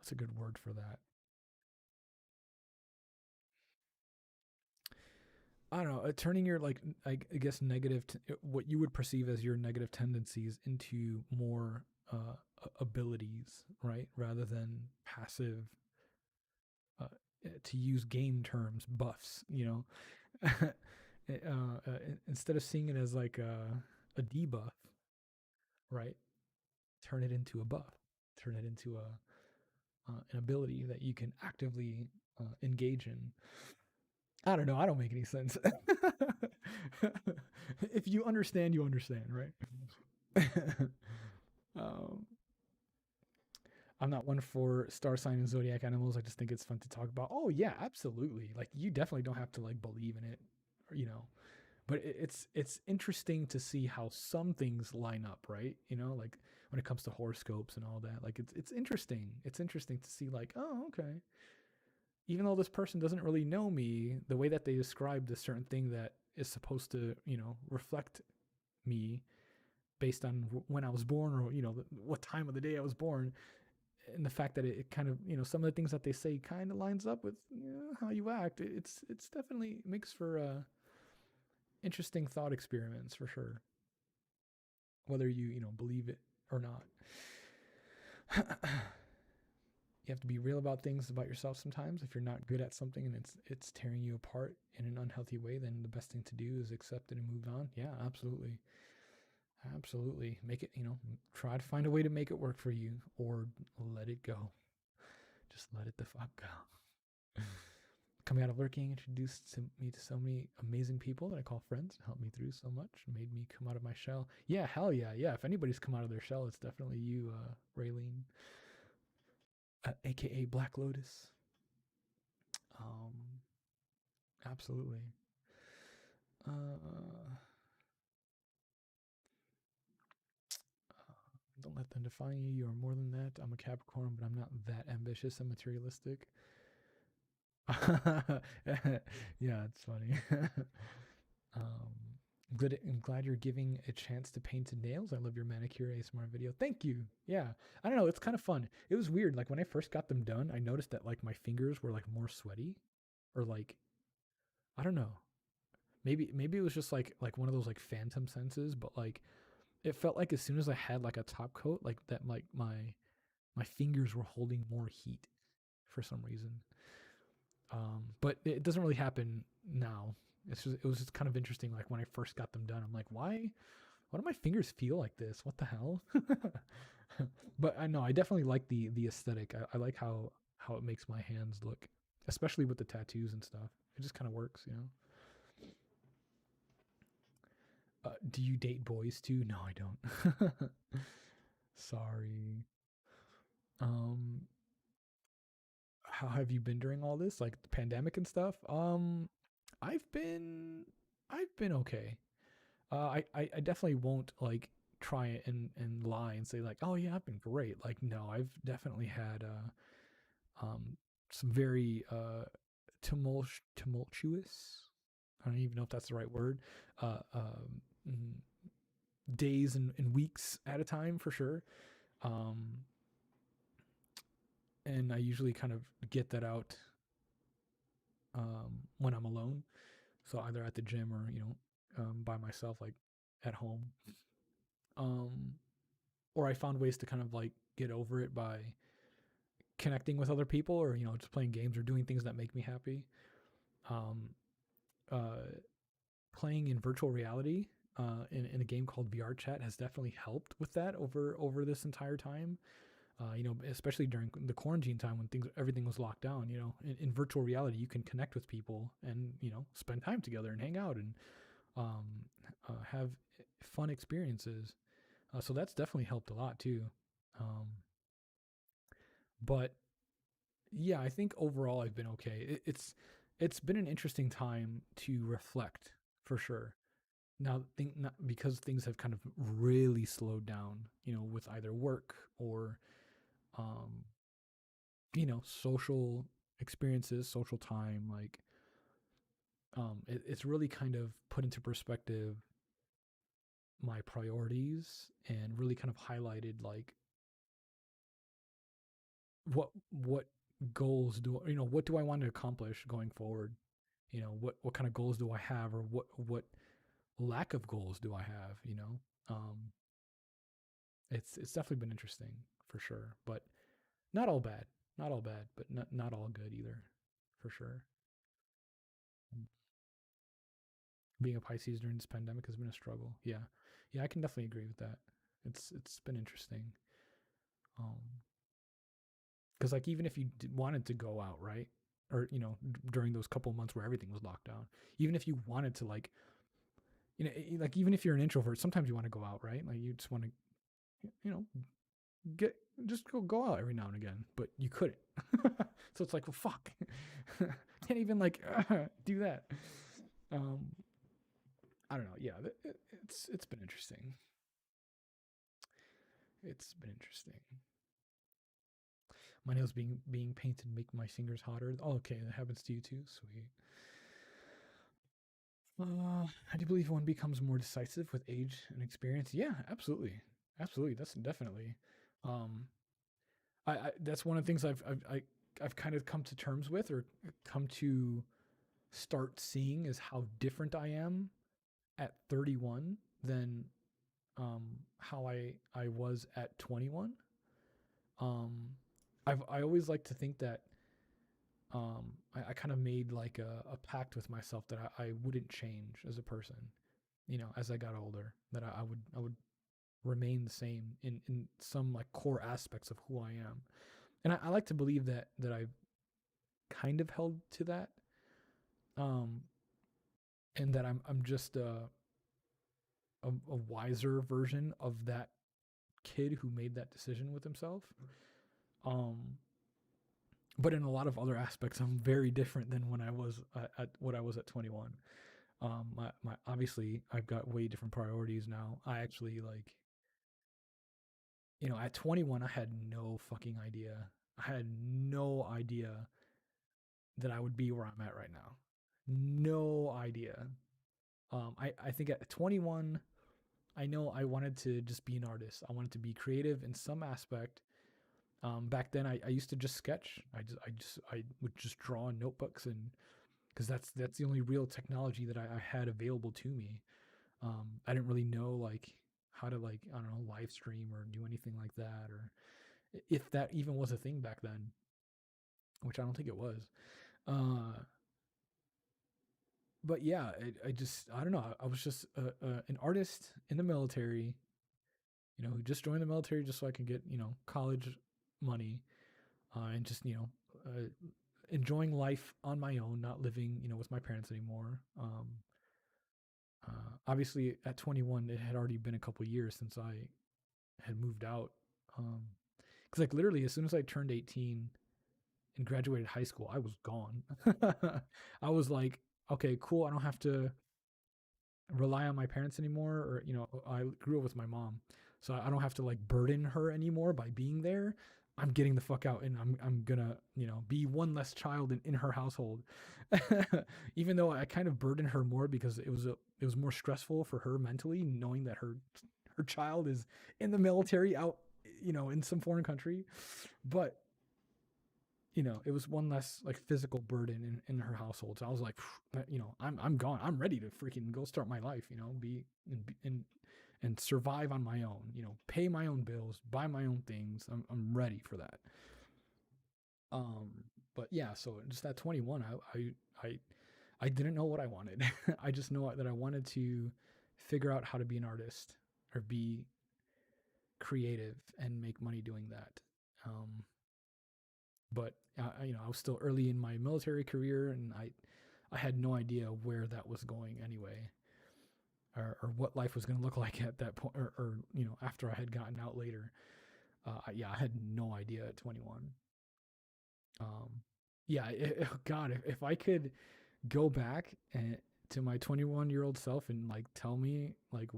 What's a good word for that? I don't know, turning your like I guess what you would perceive as your negative tendencies into more abilities, right? Rather than passive, uh, to use game terms, buffs. Instead of seeing it as like a debuff, right? Turn it into a buff. Turn it into a an ability that you can actively engage in. I don't know. I don't make any sense. If you understand, you understand, right? um, I'm not one for star sign and zodiac animals. I just think it's fun to talk about. Oh yeah, absolutely. Like you definitely don't have to like believe in it, But it's interesting to see how some things line up, right? Like when it comes to horoscopes and all that. Like it's interesting. It's interesting to see like, oh, okay. Even though this person doesn't really know me, the way that they describe this certain thing that is supposed to, reflect me based on when I was born, or what time of the day I was born, and the fact that it kind of, some of the things that they say kind of lines up with how you act. It's definitely makes for interesting thought experiments for sure, whether you believe it or not. You have to be real about things about yourself sometimes. If you're not good at something and it's tearing you apart in an unhealthy way, then the best thing to do is accept it and move on. Yeah, absolutely. Absolutely. Make it, try to find a way to make it work for you, or let it go. Just let it the fuck go. Coming out of lurking introduced me to so many amazing people that I call friends, helped me through so much, made me come out of my shell. Yeah, hell yeah. Yeah, if anybody's come out of their shell, it's definitely you, Raylene, aka Black Lotus. Um, Absolutely. Uh, don't let them define you. You are more than that. I'm a Capricorn, but I'm not that ambitious and materialistic. Yeah, it's funny. I'm glad you're giving a chance to painted nails. I love your manicure ASMR video. Thank you. Yeah, I don't know. It's kind of fun. It was weird. Like when I first got them done, I noticed that like my fingers were like more sweaty, or like I don't know. Maybe it was just like one of those like phantom senses, but like it felt like as soon as I had like a top coat, like that, like my fingers were holding more heat for some reason. But it doesn't really happen now. It was just kind of interesting. Like when I first got them done, I'm like, why do my fingers feel like this? What the hell? But I know I definitely like the aesthetic. I like how it makes my hands look, especially with the tattoos and stuff. It just kind of works. Do you date boys too? No, I don't. Sorry. Um, how have you been during all this, like the pandemic and stuff? I've been, I've been okay. I definitely won't like try it and lie and say like, oh yeah, I've been great. Like, no, I've definitely had some very tumultuous. I don't even know if that's the right word. Uh, um, mm, Days and weeks at a time for sure. Um, and I usually kind of get that out when I'm alone. So either at the gym or by myself, like at home. Um, or I found ways to kind of like get over it by connecting with other people, or just playing games or doing things that make me happy. Um, uh, Playing in virtual reality in a game called VR Chat has definitely helped with that over this entire time. Especially during the quarantine time when everything was locked down. In virtual reality, you can connect with people and spend time together and hang out and um, have fun experiences. So that's definitely helped a lot too. Um, but yeah, I think overall I've been okay. It's been an interesting time to reflect for sure. Now, not because things have kind of really slowed down, with either work or um, social experiences, social time. Like, it's really kind of put into perspective my priorities and really kind of highlighted like what goals do what do I want to accomplish going forward? What kind of goals do I have, or what lack of goals do I have? Um, it's definitely been interesting for sure, but not all bad, not all bad, but not all good either, for sure. Being a Pisces during this pandemic has been a struggle. Yeah, yeah, I can definitely agree with that. It's been interesting. Um, because like even if you wanted to go out, right, or during those couple months where everything was locked down, even if you wanted to like even if you're an introvert, sometimes you want to go out, right? Like you just want to you know get just go out every now and again, but you couldn't. So it's like, well, fuck, can't even like do that. Um, I don't know. Yeah, it's been interesting. It's been interesting. My nails being painted make my fingers hotter. Oh, okay, that happens to you too. Sweet. I do believe one becomes more decisive with age and experience. Yeah, absolutely, absolutely. That's definitely. Um, I that's one of the things I've kind of come to terms with, or come to start seeing, is how different I am at 31 than how I was at 21. Um, I always like to think that I kind of made like a pact with myself that I wouldn't change as a person, as I got older, that I would remain the same in some like core aspects of who I am. And I like to believe that I've kind of held to that. Um, and that I'm just a wiser version of that kid who made that decision with himself. Um, but in a lot of other aspects, I'm very different than when I was at what I was at 21. My obviously I've got way different priorities now. I actually like, at 21, I had no fucking idea. I had no idea that I would be where I'm at right now. No idea. I think at 21, I know I wanted to just be an artist. I wanted to be creative in some aspect. Back then, I used to just sketch. I would just draw in notebooks, and because that's the only real technology that I had available to me. I didn't really know like how to, like, I don't know, live stream or do anything like that, or if that even was a thing back then, which I don't think it was. Uh, but yeah, I don't know. I was just an artist in the military, who just joined the military just so I can get college money, and just enjoying life on my own, not living with my parents anymore. Obviously, at 21, it had already been a couple years since I had moved out. Because like literally, as soon as I turned 18 and graduated high school, I was gone. I was like, okay, cool. I don't have to rely on my parents anymore, or I grew up with my mom, so I don't have to like burden her anymore by being there. I'm getting the fuck out, and I'm gonna be one less child in her household. Even though I kind of burden her more, because it was more stressful for her mentally, knowing that her child is in the military, out in some foreign country. But it was one less like physical burden in her household. So I was like, I'm gone. I'm ready to freaking go start my life. Be and survive on my own. Pay my own bills, buy my own things. I'm ready for that. Um, but yeah, so just at 21, I didn't know what I wanted. I just know that I wanted to figure out how to be an artist, or be creative and make money doing that. But I was still early in my military career, and I had no idea where that was going anyway, or what life was going to look like at that point, or after I had gotten out later. Yeah, I had no idea at 21. Yeah, God, if I could go back to my 21-year-old self and like tell me like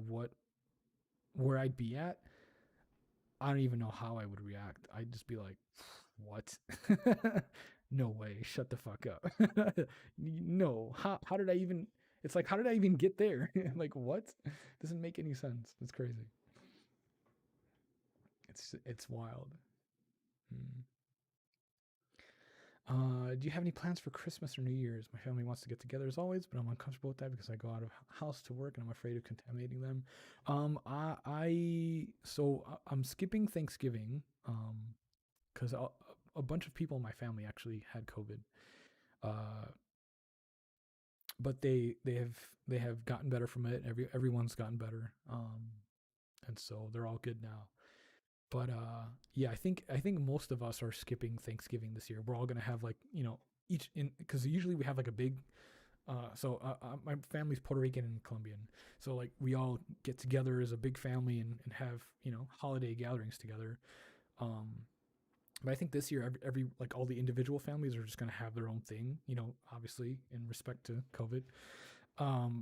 where I'd be at, I don't even know how I would react. I'd just be like, what? No way. Shut the fuck up. No. How did I even, it's like, how did I even get there? Like, what? Doesn't make any sense. It's crazy. It's wild. Hmm. Do you have any plans for Christmas or New Year's? My family wants to get together as always, but I'm uncomfortable with that because I go out of house to work and I'm afraid of contaminating them. I'm skipping Thanksgiving because a bunch of people in my family actually had COVID. Uh, but they have gotten better from it. Everyone's gotten better. And so they're all good now. But yeah, I think most of us are skipping Thanksgiving this year. We're all gonna have like each in because usually we have like a big. My family's Puerto Rican and Colombian, so like we all get together as a big family and have holiday gatherings together. Um, but I think this year every like all the individual families are just gonna have their own thing. Obviously in respect to COVID.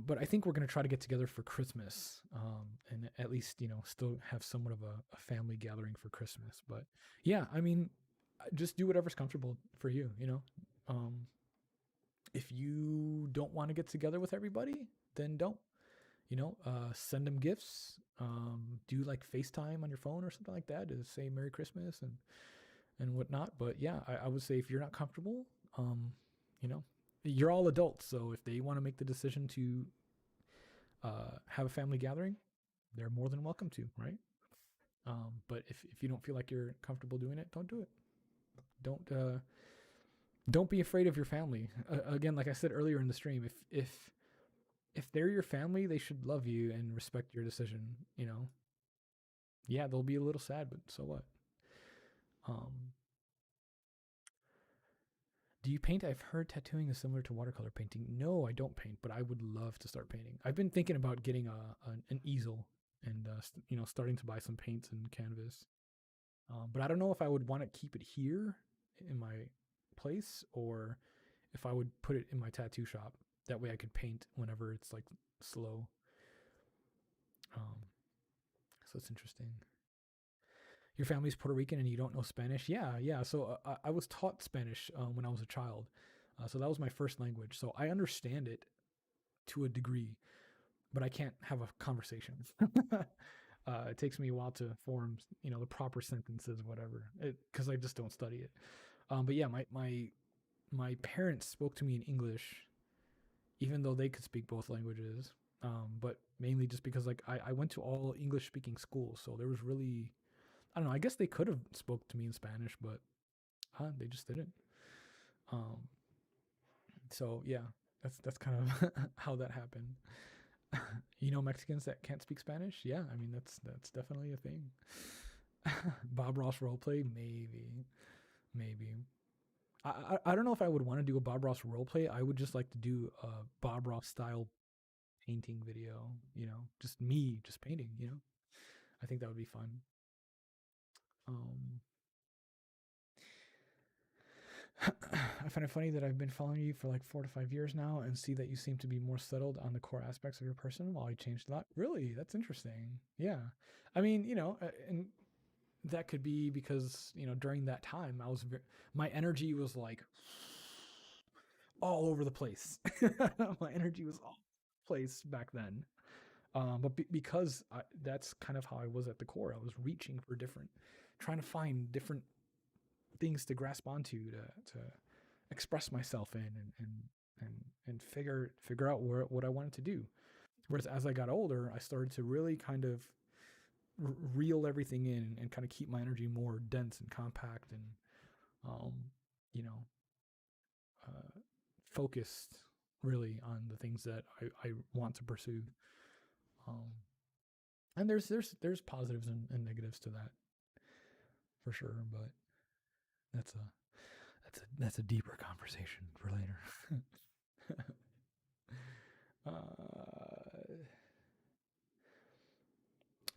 But I think we're gonna try to get together for Christmas, and at least still have somewhat of a family gathering for Christmas. But yeah, I mean, just do whatever's comfortable for you. If you don't want to get together with everybody, then don't. Send them gifts. Do like FaceTime on your phone or something like that to say Merry Christmas and whatnot. But yeah, I would say if you're not comfortable, um, you know, you're all adults. So if they want to make the decision to have a family gathering, they're more than welcome to, right? But if you don't feel like you're comfortable doing it, don't do it. Don't be afraid of your family. Again, like I said earlier in the stream, if they're your family, they should love you and respect your decision. Yeah, they'll be a little sad, but so what? Um, do you paint? I've heard tattooing is similar to watercolor painting. No, I don't paint, but I would love to start painting. I've been thinking about getting an easel and starting to buy some paints and canvas. But I don't know if I would want to keep it here in my place or if I would put it in my tattoo shop. That way I could paint whenever it's like slow. Um, so it's interesting. Your family's Puerto Rican and you don't know Spanish? Yeah, yeah. So I was taught Spanish when I was a child. So that was my first language. So I understand it to a degree, but I can't have a conversation. It takes me a while to form, the proper sentences, whatever, because I just don't study it. But yeah, my parents spoke to me in English, even though they could speak both languages. But mainly just because like I went to all English speaking schools, so there was really I don't know. I guess they could have spoke to me in Spanish, but they just didn't. Um, so yeah, that's kind of how that happened. Mexicans that can't speak Spanish. Yeah, I mean that's definitely a thing. Bob Ross roleplay, maybe. I don't know if I would want to do a Bob Ross roleplay. I would just like to do a Bob Ross style painting video. Just me, just painting. I think that would be fun. Um, I find it funny that I've been following you for like 4 to 5 years now and see that you seem to be more settled on the core aspects of your person while you changed a lot. Really? That's interesting. Yeah. I mean, and that could be because, during that time, my energy was like all over the place. My energy was all over the place back then. Because that's kind of how I was at the core. I was reaching for trying to find different things to grasp onto to express myself in and figure out what I wanted to do. Whereas as I got older, I started to really kind of reel everything in and kind of keep my energy more dense and compact and um, you know uh, focused really on the things that I want to pursue. Um, and there's positives and negatives to that for sure, but that's a that's a deeper conversation for later.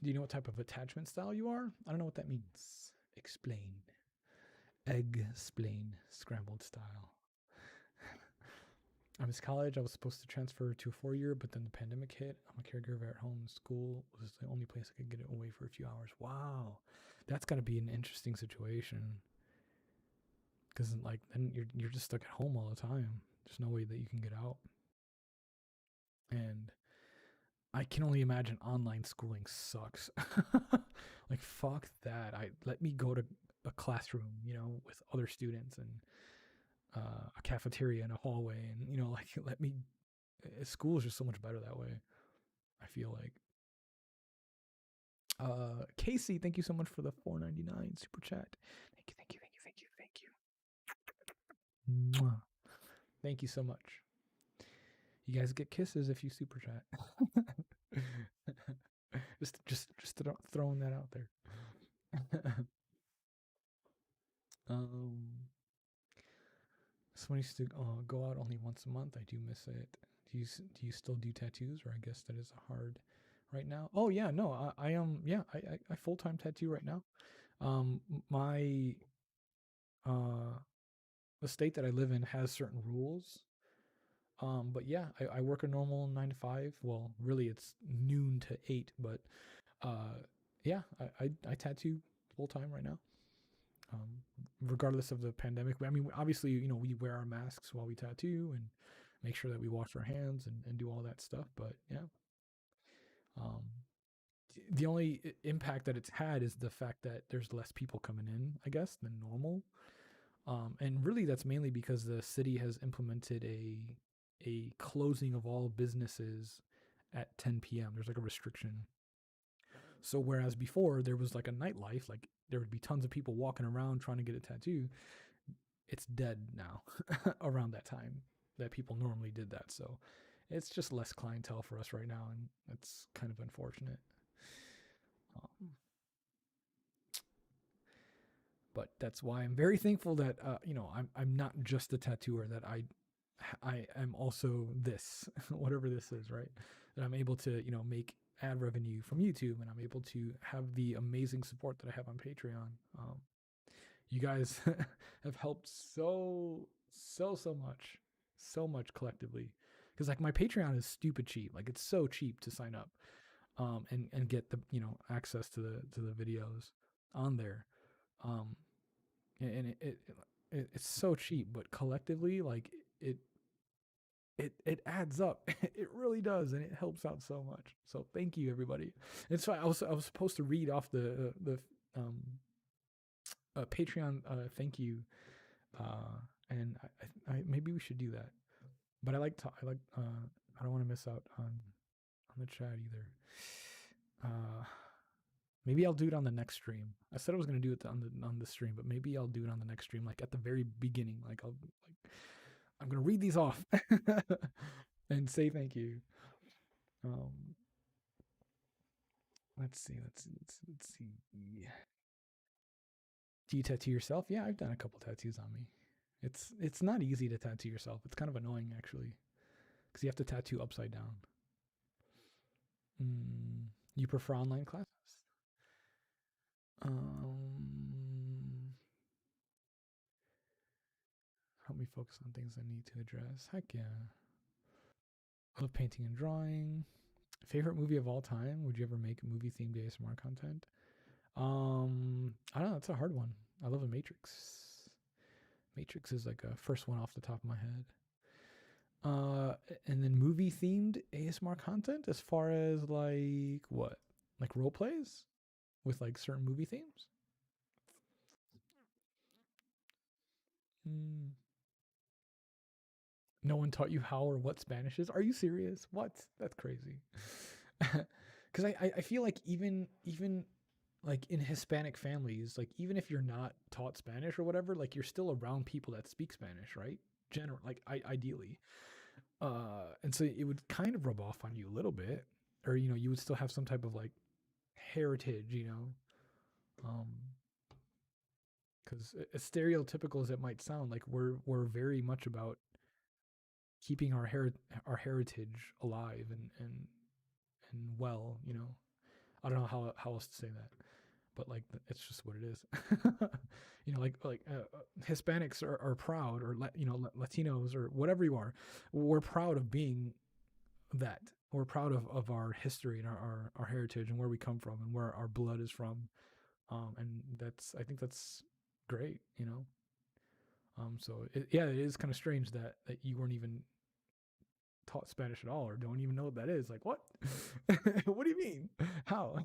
Do you know what type of attachment style you are? I don't know what that means. Explain. Egg-splain. Scrambled style. I miss college. I was supposed to transfer to a 4-year, but then the pandemic hit. I'm a caregiver at home. School was the only place I could get away for a few hours. Wow. That's got to be an interesting situation. Because like then you're just stuck at home all the time. There's no way that you can get out. And I can only imagine online schooling sucks. Like fuck that. I let me go to a classroom, with other students and a cafeteria and a hallway, and like let me. School is just so much better that way. I feel like. Casey, thank you so much for the $4.99 super chat. Thank you, thank you, thank you, thank you, thank you. Mwah. Thank you so much. You guys get kisses if you super chat. just throwing that out there. Someone used to go out only once a month. I do miss it. Do you still do tattoos, or I guess that is hard right now? Oh yeah, no, I yeah, I full time tattoo right now. My the state that I live in has certain rules. But yeah, I work a normal 9 to 5. Well, really it's noon to 8, but yeah, I tattoo full time right now. Regardless of the pandemic. I mean, obviously, we wear our masks while we tattoo and make sure that we wash our hands and do all that stuff. But yeah, um, the only impact that it's had is the fact that there's less people coming in, I guess, than normal. And really, that's mainly because the city has implemented a closing of all businesses at 10 p.m. There's like a restriction. So whereas before there was like a nightlife, like there would be tons of people walking around trying to get a tattoo, it's dead now around that time that people normally did that. So it's just less clientele for us right now, and it's kind of unfortunate. Um, but that's why I'm very thankful that I'm not just a tattooer, that I am also this whatever this is, right? That I'm able to make ad revenue from YouTube, and I'm able to have the amazing support that I have on Patreon. You guys have helped so much collectively, because like my Patreon is stupid cheap. Like it's so cheap to sign up and get the access to the videos on there. um and it's so cheap, but collectively, like it it adds up. It really does, and it helps out so much. So thank you, everybody. And so I was supposed to read off the um Patreon thank you, and I maybe we should do that. But I don't want to miss out on the chat either. Maybe I'll do it on the next stream. I said I was gonna do it on the stream, but maybe I'll do it on the next stream, like at the very beginning. Like I'm gonna read these off and say thank you. Um, let's see. Do you tattoo yourself? Yeah, I've done a couple tattoos on me. It's not easy to tattoo yourself. It's kind of annoying actually, because you have to tattoo upside down. You prefer online classes? Um, Help me focus on things I need to address. Heck yeah. I love painting and drawing. Favorite movie of all time? Would you ever make movie themed ASMR content? I don't know. It's a hard one. I love a Matrix. Matrix is like a first one off the top of my head. And then movie themed ASMR content, as far as like what? Like role plays with like certain movie themes? Mm. No one taught you how or what Spanish is? Are you serious? What? That's crazy. Because I feel like even like in Hispanic families, like even if you're not taught Spanish or whatever, like you're still around people that speak Spanish, right? Like ideally. And so it would kind of rub off on you a little bit, or you would still have some type of like heritage, um, because as stereotypical as it might sound, like we're very much about keeping our heritage alive and well. I don't know how else to say that, but like it's just what it is. Hispanics are proud, or Latinos, or whatever you are. We're proud of being that. We're proud of our history and our heritage and where we come from and where our blood is from. And I think that's great. So yeah, it is kind of strange that you weren't even taught Spanish at all, or don't even know what that is. Like, what? What do you mean? How?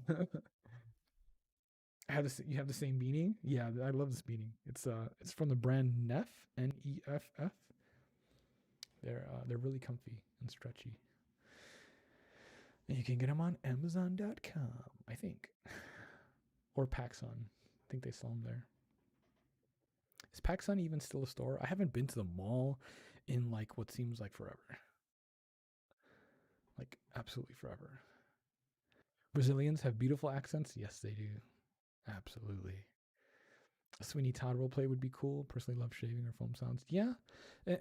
You have the same beanie? Yeah, I love this beanie. It's from the brand Neff, Neff. They're really comfy and stretchy. And you can get them on Amazon.com, I think, or PacSun. I think they sell them there. Is PacSun even still a store? I haven't been to the mall in like what seems like forever. Like absolutely forever. Brazilians have beautiful accents. Yes, they do. Absolutely. A Sweeney Todd roleplay would be cool. Personally love shaving or foam sounds. Yeah.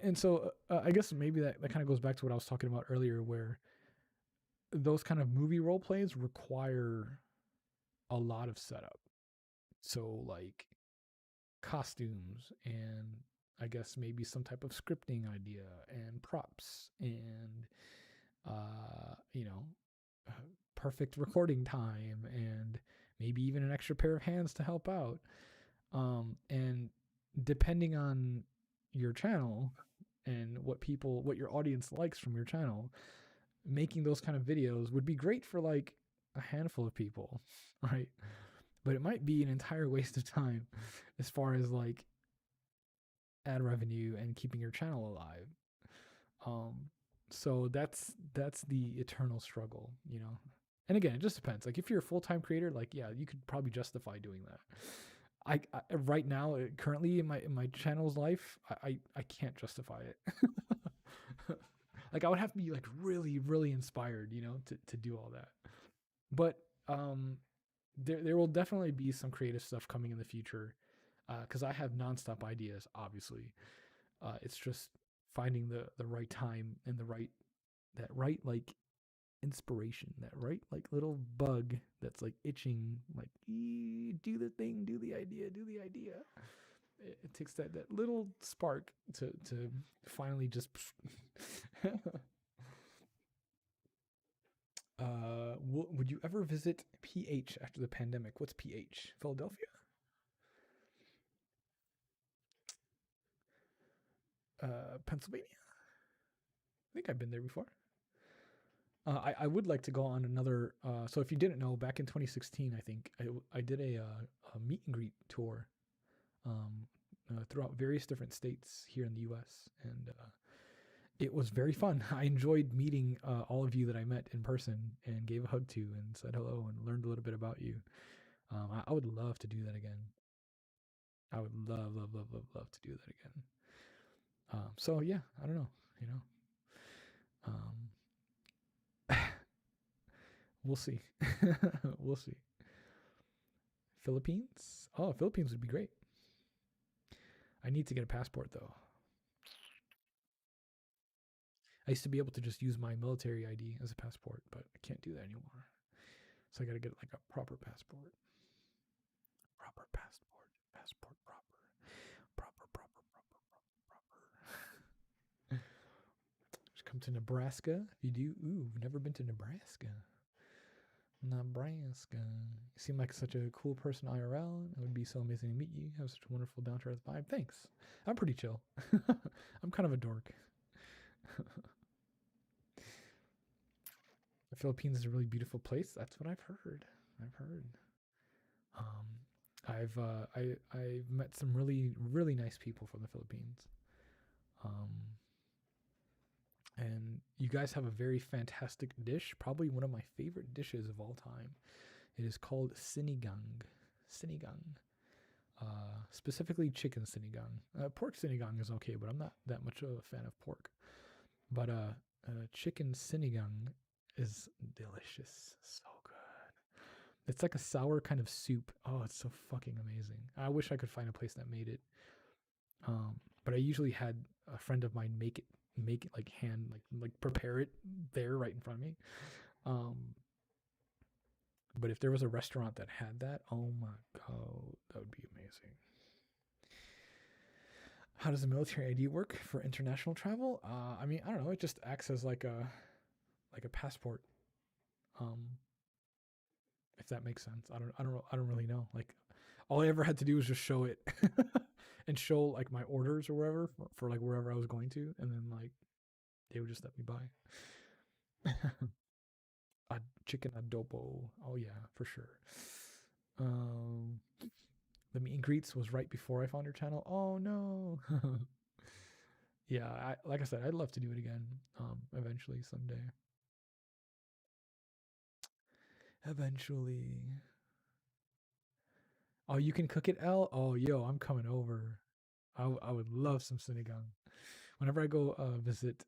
And so I guess maybe that kind of goes back to what I was talking about earlier, where those kind of movie role plays require a lot of setup. So like costumes and I guess maybe some type of scripting idea and props and you know, perfect recording time and maybe even an extra pair of hands to help out. And depending on your channel and what your audience likes from your channel, making those kind of videos would be great for like a handful of people, right? But it might be an entire waste of time as far as like ad revenue and keeping your channel alive. Um, so that's the eternal struggle, you know. And again, it just depends. Like if you're a full-time creator, like yeah, you could probably justify doing that. I right now currently in my channel's life, I can't justify it. Like I would have to be like really inspired, you know, to do all that. But there will definitely be some creative stuff coming in the future, because I have nonstop ideas. Obviously, it's just finding the right time and that right like inspiration, that right like little bug that's like itching, like do the thing, do the idea, do the idea. It takes that little spark to finally just. Would you ever visit PH after the pandemic? What's PH? Philadelphia? Pennsylvania? I think I've been there before. I would like to go on another. So if you didn't know, back in 2016, I think I did a meet and greet tour um, throughout various different states here in the U.S. and it was very fun. I enjoyed meeting all of you that I met in person and gave a hug to and said hello and learned a little bit about you. I would love to do that again. I would love to do that again. So yeah, I don't know, you know. We'll see. We'll see. Philippines? Oh, Philippines would be great. I need to get a passport though. I used to be able to just use my military ID as a passport, but I can't do that anymore. So I got to get like a proper passport. Proper passport. Passport proper. Proper. Just come to Nebraska. If you do, never been to Nebraska. Nebraska. You seem like such a cool person IRL. It would be so amazing to meet you. You have such a wonderful down to earth vibe. Thanks. I'm pretty chill. I'm kind of a dork. The Philippines is a really beautiful place. That's what I've heard. I've met some really nice people from the Philippines. Um, and you guys have a very fantastic dish, probably one of my favorite dishes of all time. It is called sinigang. Sinigang. Specifically chicken sinigang. Pork sinigang is okay, but I'm not that much of a fan of pork. But chicken sinigang is delicious. So good. It's like a sour kind of soup. Oh, it's so fucking amazing. I wish I could find a place that made it. But I usually had a friend of mine make it like hand, like prepare it there right in front of me. Um, but if there was a restaurant that had that, oh my god, that would be amazing. How does the military ID work for international travel? I mean, I don't know. It just acts as like a passport. Um, if that makes sense. I don't really know. Like, all I ever had to do was just show it and show like my orders or whatever for like wherever I was going to, and then like they would just let me buy. A chicken adobo. Oh yeah, for sure. Um, the meet and greets was right before I found your channel. Oh no. Yeah, like I said, I'd love to do it again. Eventually, someday. Eventually. Oh, you can cook it, L? Oh, yo, I'm coming over. I would love some sinigang. Whenever I go visit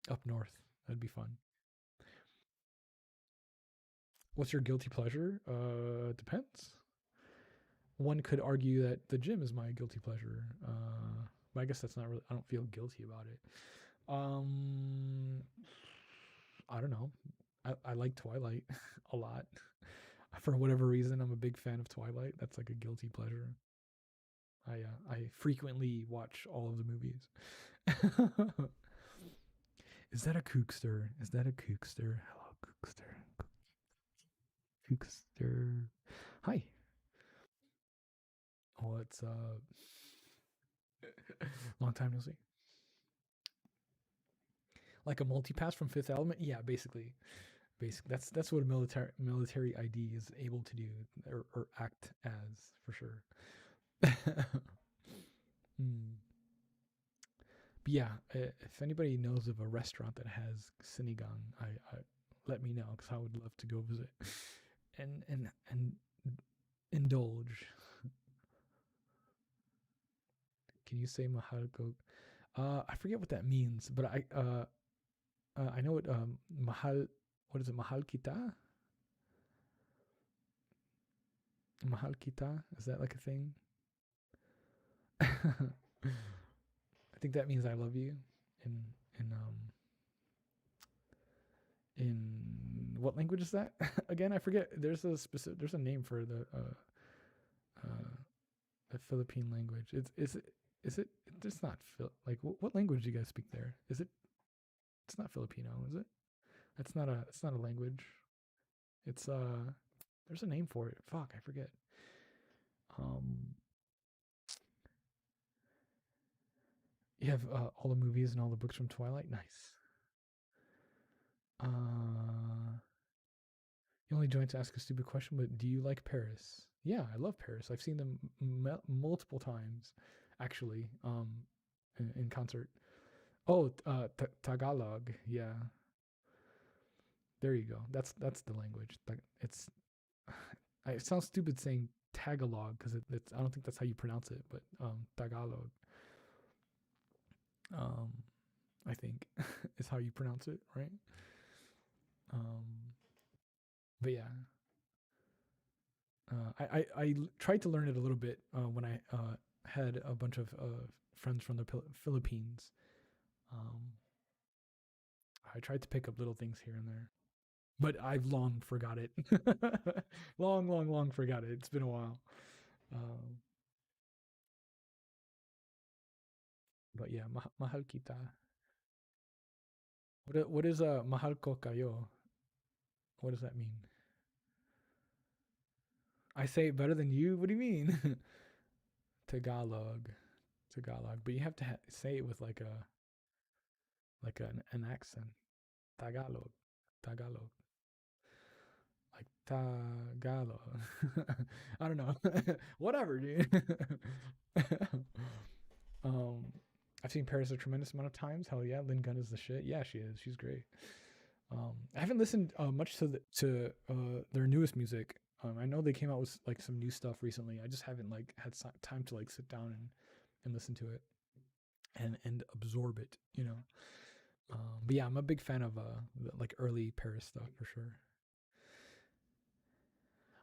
up north, that'd be fun. What's your guilty pleasure? Depends. One could argue that the gym is my guilty pleasure. But I guess that's not really. I don't feel guilty about it. Um, I don't know. I like Twilight a lot. For whatever reason, I'm a big fan of Twilight. That's like a guilty pleasure. I frequently watch all of the movies. Is that a kookster? Is that a kookster? Hello, kookster. Kookster. Hi. What's up? Long time no see. Like a multi-pass from Fifth Element? Yeah, basically. That's what a military ID is able to do or act as for sure. Hmm. But yeah, if anybody knows of a restaurant that has sinigang, I let me know because I would love to go visit and indulge. Can you say mahal go? I forget what that means, but I know what mahal. What is it? Mahal kita? Mahal kita? Is that like a thing? I think that means I love you in in um in what language is that again? I forget. There's a name for uh the Philippine language. Is it it's not like what language do you guys speak there? Is it it's not Filipino, is it? It's not a language. It's there's a name for it. Fuck, I forget. Um you have all the movies and all the books from Twilight. Nice. You only joined to ask a stupid question, but do you like Paris? Yeah, I love Paris. I've seen them multiple times, actually, in concert. Oh, Tagalog. Yeah, there you go. That's the language. It's it sounds stupid saying Tagalog because it's I don't think that's how you pronounce it, but Tagalog, um, I think is how you pronounce it, right? Um, but yeah, I tried to learn it a little bit when I had a bunch of friends from the Philippines. Um, I tried to pick up little things here and there, but I've long forgot it. Long forgot it. It's been a while. Um, but yeah, mahal kita. What is mahal ko kayo? What does that mean? I say it better than you. What do you mean? Tagalog, Tagalog. But you have to say it with like an accent. Tagalog, Tagalog. Like Tagalog. I don't know. Whatever, dude. um, I've seen Paris a tremendous amount of times. Hell yeah, Lynn Gunn is the shit. Yeah, she is. She's great. I haven't listened much to their newest music. I know they came out with like some new stuff recently. I just haven't like had time to like sit down and listen to it and absorb it. You know. But yeah, I'm a big fan of like early Paris stuff for sure.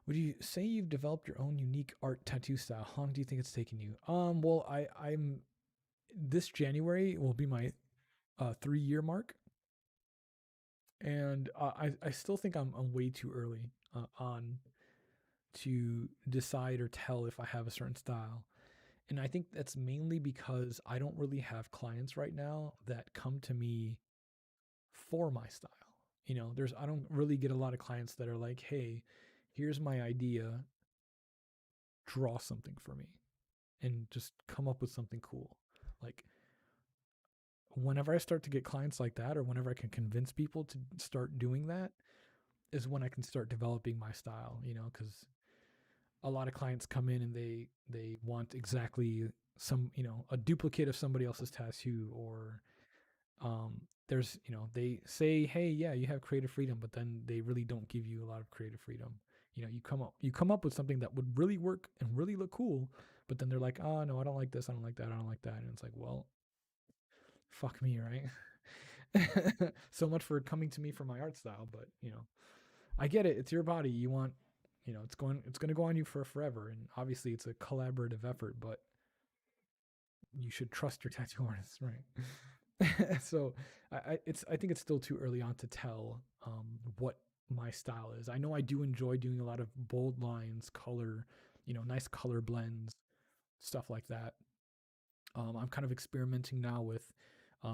Would you say you've developed your own unique art tattoo style? How long do you think it's taken you? Well, I'm this January will be my 3 year mark, and I still think I'm way too early on to decide or tell if I have a certain style. And I think that's mainly because I don't really have clients right now that come to me for my style. I don't really get a lot of clients that are like, "Hey, here's my idea, draw something for me." And just come up with something cool. Like whenever I start to get clients like that, or whenever I can convince people to start doing that, is when I can start developing my style, because a lot of clients come in and they want exactly some, a duplicate of somebody else's tattoo, or there's, they say, hey, yeah, you have creative freedom, but then they really don't give you a lot of creative freedom. You come up with something that would really work and really look cool, but then they're like, oh no, I don't like this, I don't like that, I don't like that, and it's like, well, fuck me, right? So much for coming to me for my art style, but I get it. It's your body. You want, it's going to go on you for forever, and obviously it's a collaborative effort, but you should trust your tattoo artist, right? So I think it's still too early on to tell what my style is. I know I do enjoy doing a lot of bold lines, color, nice color blends, stuff like that. I'm kind of experimenting now with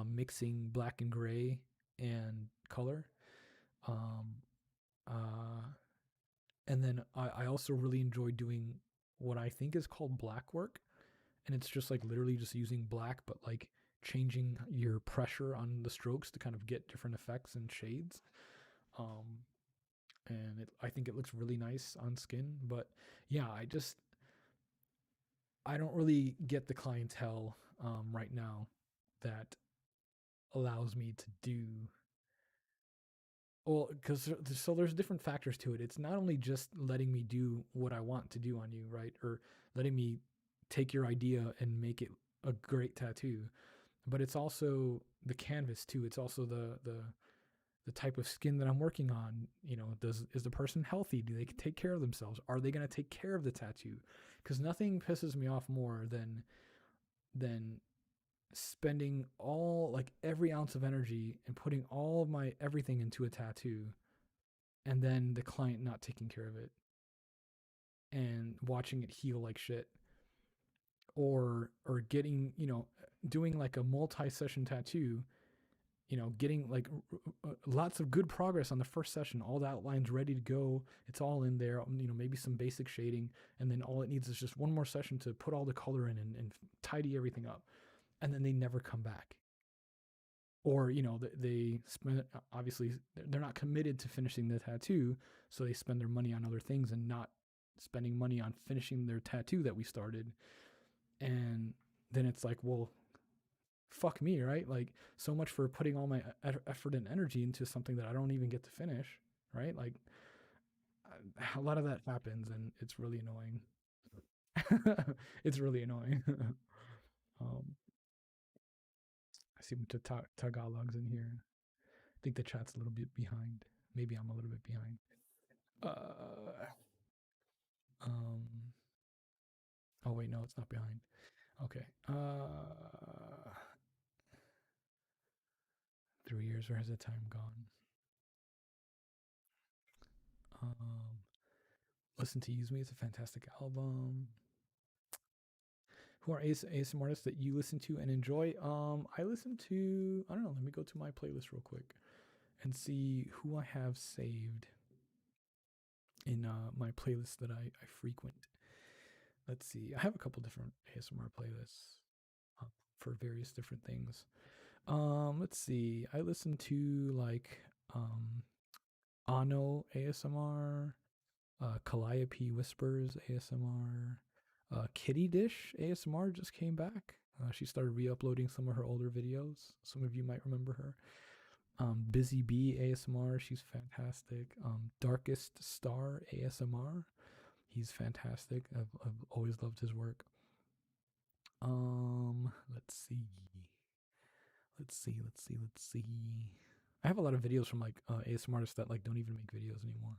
mixing black and gray and color. Um, uh, and then I also really enjoy doing what I think is called black work. And it's just like literally just using black, but like changing your pressure on the strokes to kind of get different effects and shades. Um, and I think it looks really nice on skin. But yeah, I don't really get the clientele right now that allows me to do well, because there's different factors to it. It's not only just letting me do what I want to do on you, right? Or letting me take your idea and make it a great tattoo, but it's also the canvas too. It's also the type of skin that I'm working on. Is the person healthy? Do they take care of themselves? Are they going to take care of the tattoo? Because nothing pisses me off more than spending all, like, every ounce of energy and putting all of my everything into a tattoo, and then the client not taking care of it and watching it heal like shit, or getting, doing like a multi-session tattoo, getting like lots of good progress on the first session, all the outlines ready to go, it's all in there, maybe some basic shading, and then all it needs is just one more session to put all the color in and tidy everything up, and then they never come back. Or they spend, obviously they're not committed to finishing the tattoo, so they spend their money on other things and not spending money on finishing their tattoo that we started. And then it's like, well, fuck me, right? Like, so much for putting all my effort and energy into something that I don't even get to finish, right? Like, a lot of that happens, and it's really annoying. It's really annoying. um, I see a bunch of Tagalogs in here. I think the chat's a little bit behind. Maybe I'm a little bit behind. Uh, um. Oh wait, no, it's not behind. Okay. 3 years. Where has the time gone? Um. Listen to Use Me. It's a fantastic album. Who are ASM artists that you listen to and enjoy? I listen to, I don't know. Let me go to my playlist real quick and see who I have saved in my playlist that I frequent. Let's see. I have a couple different ASMR playlists for various different things. Let's see. I listen to like Ano ASMR, Calliope Whispers ASMR, Kitty Dish ASMR just came back. She started re-uploading some of her older videos. Some of you might remember her. Busy Bee ASMR, she's fantastic. Darkest Star ASMR, he's fantastic. I've always loved his work. Let's see. Let's see. I have a lot of videos from like ASMR artists that like don't even make videos anymore,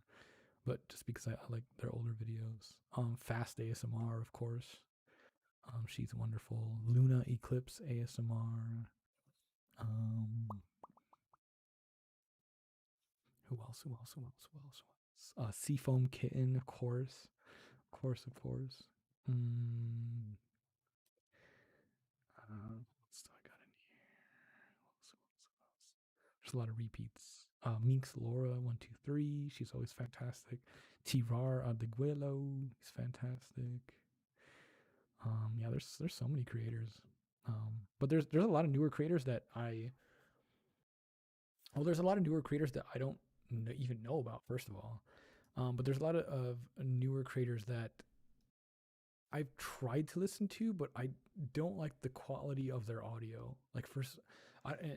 but just because I like their older videos. Fast ASMR, of course. She's wonderful. Luna Eclipse ASMR. Um, who else? Who else? Who else? Who else? Who else? Seafoam Kitten, of course. Of course, of course. Mm, what do I got in here? There's a lot of repeats. Minx Laura 123. She's always fantastic. Tirar Adeguelo. He's fantastic. Yeah, there's so many creators. But there's a lot of newer creators that there's a lot of newer creators that I don't even know about, first of all. But there's a lot of newer creators that I've tried to listen to, but I don't like the quality of their audio. Like first,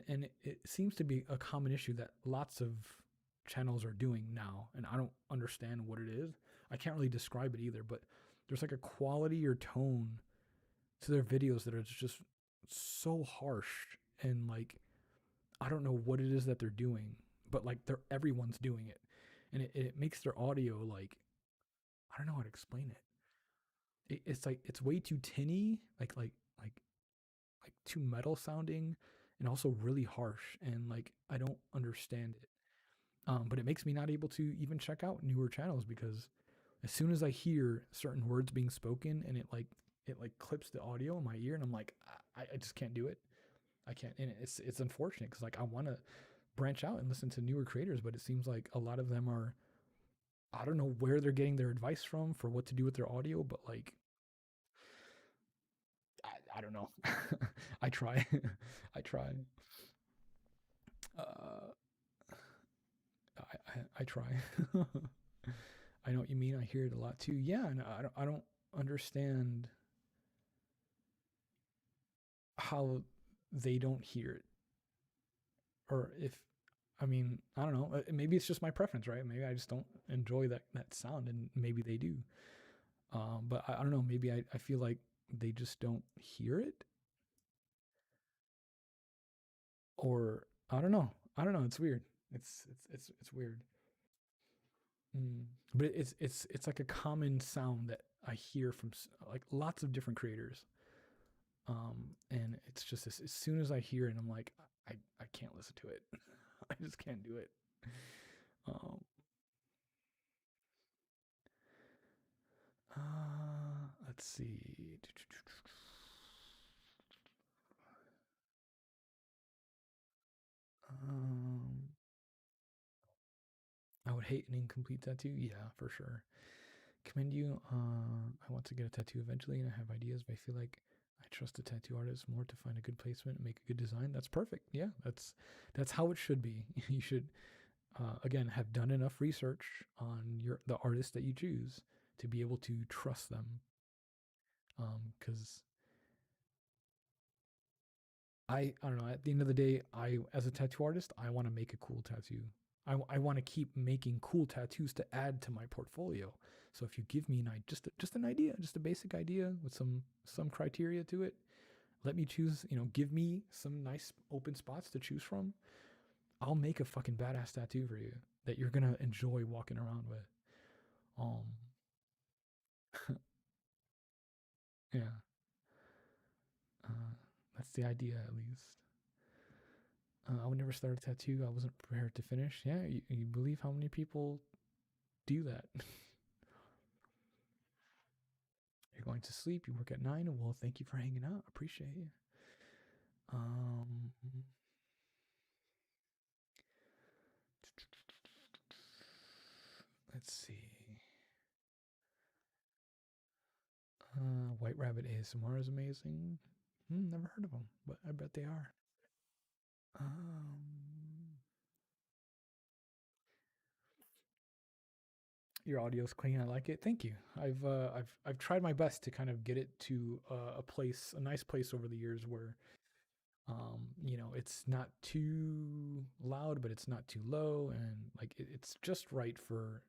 and it seems to be a common issue that lots of channels are doing now, and I don't understand what it is. I can't really describe it either, but there's like a quality or tone to their videos that are just so harsh, and like I don't know what it is that they're doing, but like everyone's doing it, and it makes their audio like I don't know how to explain it's like it's way too tinny, like too metal sounding, and also really harsh, and like I don't understand it. But it makes me not able to even check out newer channels because as soon as I hear certain words being spoken and it clips the audio in my ear, and I'm like I just can't do it. I can't, and it's unfortunate because like I want to branch out and listen to newer creators, but it seems like a lot of them are I don't know where they're getting their advice from for what to do with their audio, but like I don't know. I try. I try. Uh, I try. I know what you mean. I hear it a lot too. Yeah, and I don't understand how they don't hear it, or if I mean I don't know. Maybe it's just my preference, right? Maybe I just don't enjoy that sound, and maybe they do. But I don't know. Maybe I feel like they just don't hear it, or I don't know. I don't know. It's weird. It's weird. Mm. But it's like a common sound that I hear from like lots of different creators. And it's just as soon as I hear it, I'm like, I can't listen to it. I just can't do it. Um, let's see. Um, I would hate an incomplete tattoo. Yeah, for sure. Commend you. I want to get a tattoo eventually, and I have ideas, but I feel like I trust a tattoo artist more to find a good placement and make a good design. That's perfect. Yeah, that's how it should be. You should again have done enough research on the artist that you choose to be able to trust them. Because I don't know. At the end of the day, I as a tattoo artist, I want to make a cool tattoo. I want to keep making cool tattoos to add to my portfolio. So if you give me just an idea, just a basic idea with some criteria to it, let me choose. Give me some nice open spots to choose from. I'll make a fucking badass tattoo for you that you're gonna enjoy walking around with. Um, yeah, uh, that's the idea at least. I would never start a tattoo I wasn't prepared to finish. Yeah, you believe how many people do that? You're going to sleep. You work at 9. Well, thank you for hanging out. Appreciate you. Um, let's see. White Rabbit ASMR is amazing. Never heard of them, but I bet they are. Um, your audio's clean. I like it. Thank you. I've tried my best to kind of get it to a nice place over the years where it's not too loud, but it's not too low, and like it's just right for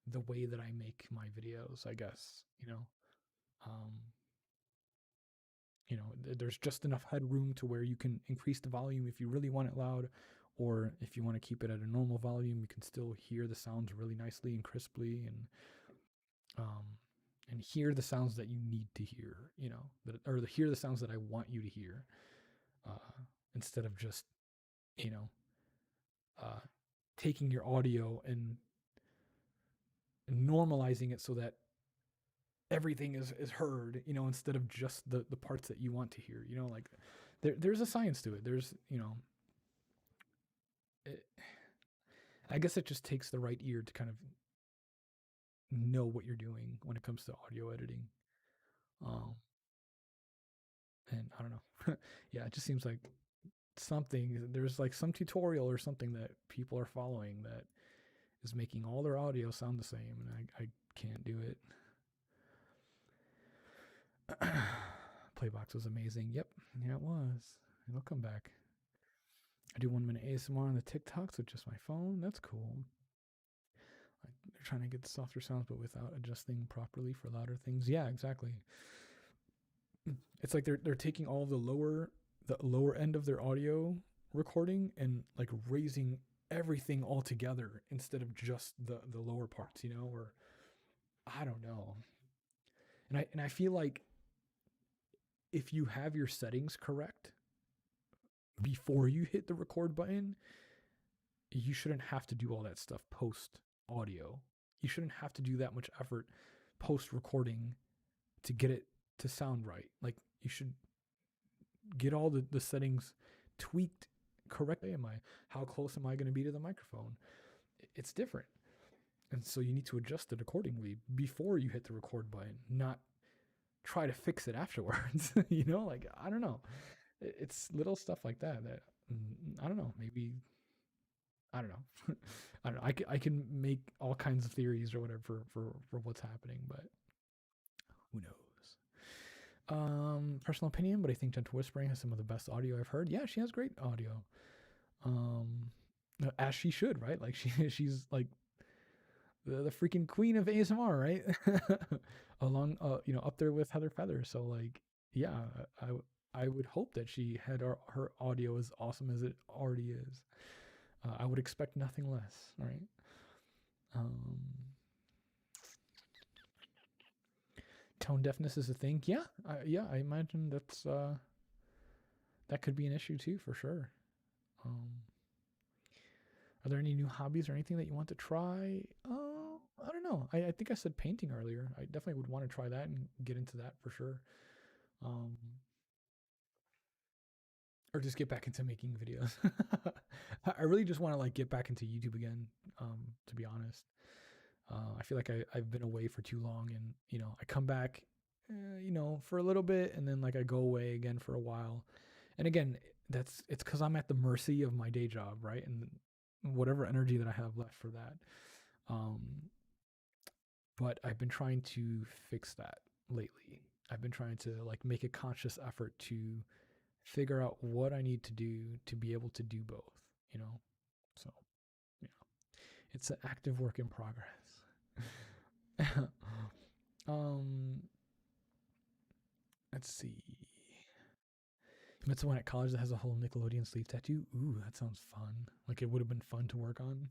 the way that I make my videos, I guess. Um, there's just enough headroom to where you can increase the volume if you really want it loud, or if you want to keep it at a normal volume, you can still hear the sounds really nicely and crisply, um, and hear the sounds that you need to hear, hear the sounds that I want you to hear, instead of just, you know, uh, taking your audio and normalizing it so that everything is heard, instead of just the parts that you want to hear, like there's a science to it. There's, it, I guess it just takes the right ear to kind of know what you're doing when it comes to audio editing. Um, and I don't know. Yeah, it just seems like there's like some tutorial or something that people are following that is making all their audio sound the same, and I can't do it. Playbox was amazing. Yep. Yeah, it was. It'll come back. I do 1 minute ASMR on the TikToks with just my phone. That's cool. Like they're trying to get softer sounds, but without adjusting properly for louder things. Yeah, exactly. It's like they're taking all the lower end of their audio recording and like raising everything all together instead of just the lower parts, or I don't know. And I feel like if you have your settings correct before you hit the record button, you shouldn't have to do all that stuff post audio. You shouldn't have to do that much effort post recording to get it to sound right. Like you should get all the settings tweaked correctly. How close am I going to be to the microphone? It's different. And so you need to adjust it accordingly before you hit the record button, not try to fix it afterwards. Like, I don't know. It's little stuff like that I don't know. Maybe, I don't know. I don't know. I can make all kinds of theories or whatever for what's happening, but who knows? Personal opinion, but I think Gentle Whispering has some of the best audio I've heard. Yeah, she has great audio. As she should, right? Like she's like the freaking queen of ASMR, right? Along, up there with Heather Feather. So like, yeah, I would hope that she had her audio as awesome as it already is. I would expect nothing less, right? Tone deafness is a thing. Yeah, I imagine that could be an issue too, for sure. Are there any new hobbies or anything that you want to try? I don't know. I think I said painting earlier. I definitely would want to try that and get into that for sure. Or just get back into making videos. I really just want to like get back into YouTube again. To be honest, I feel like I've been away for too long, and I come back, for a little bit, and then like I go away again for a while, and again, it's because I'm at the mercy of my day job, right, and whatever energy that I have left for that. But I've been trying to fix that lately. I've been trying to like make a conscious effort to figure out what I need to do to be able to do both, So, it's an active work in progress. Let's see. You met someone at college that has a whole Nickelodeon sleeve tattoo. Ooh, that sounds fun. Like it would have been fun to work on.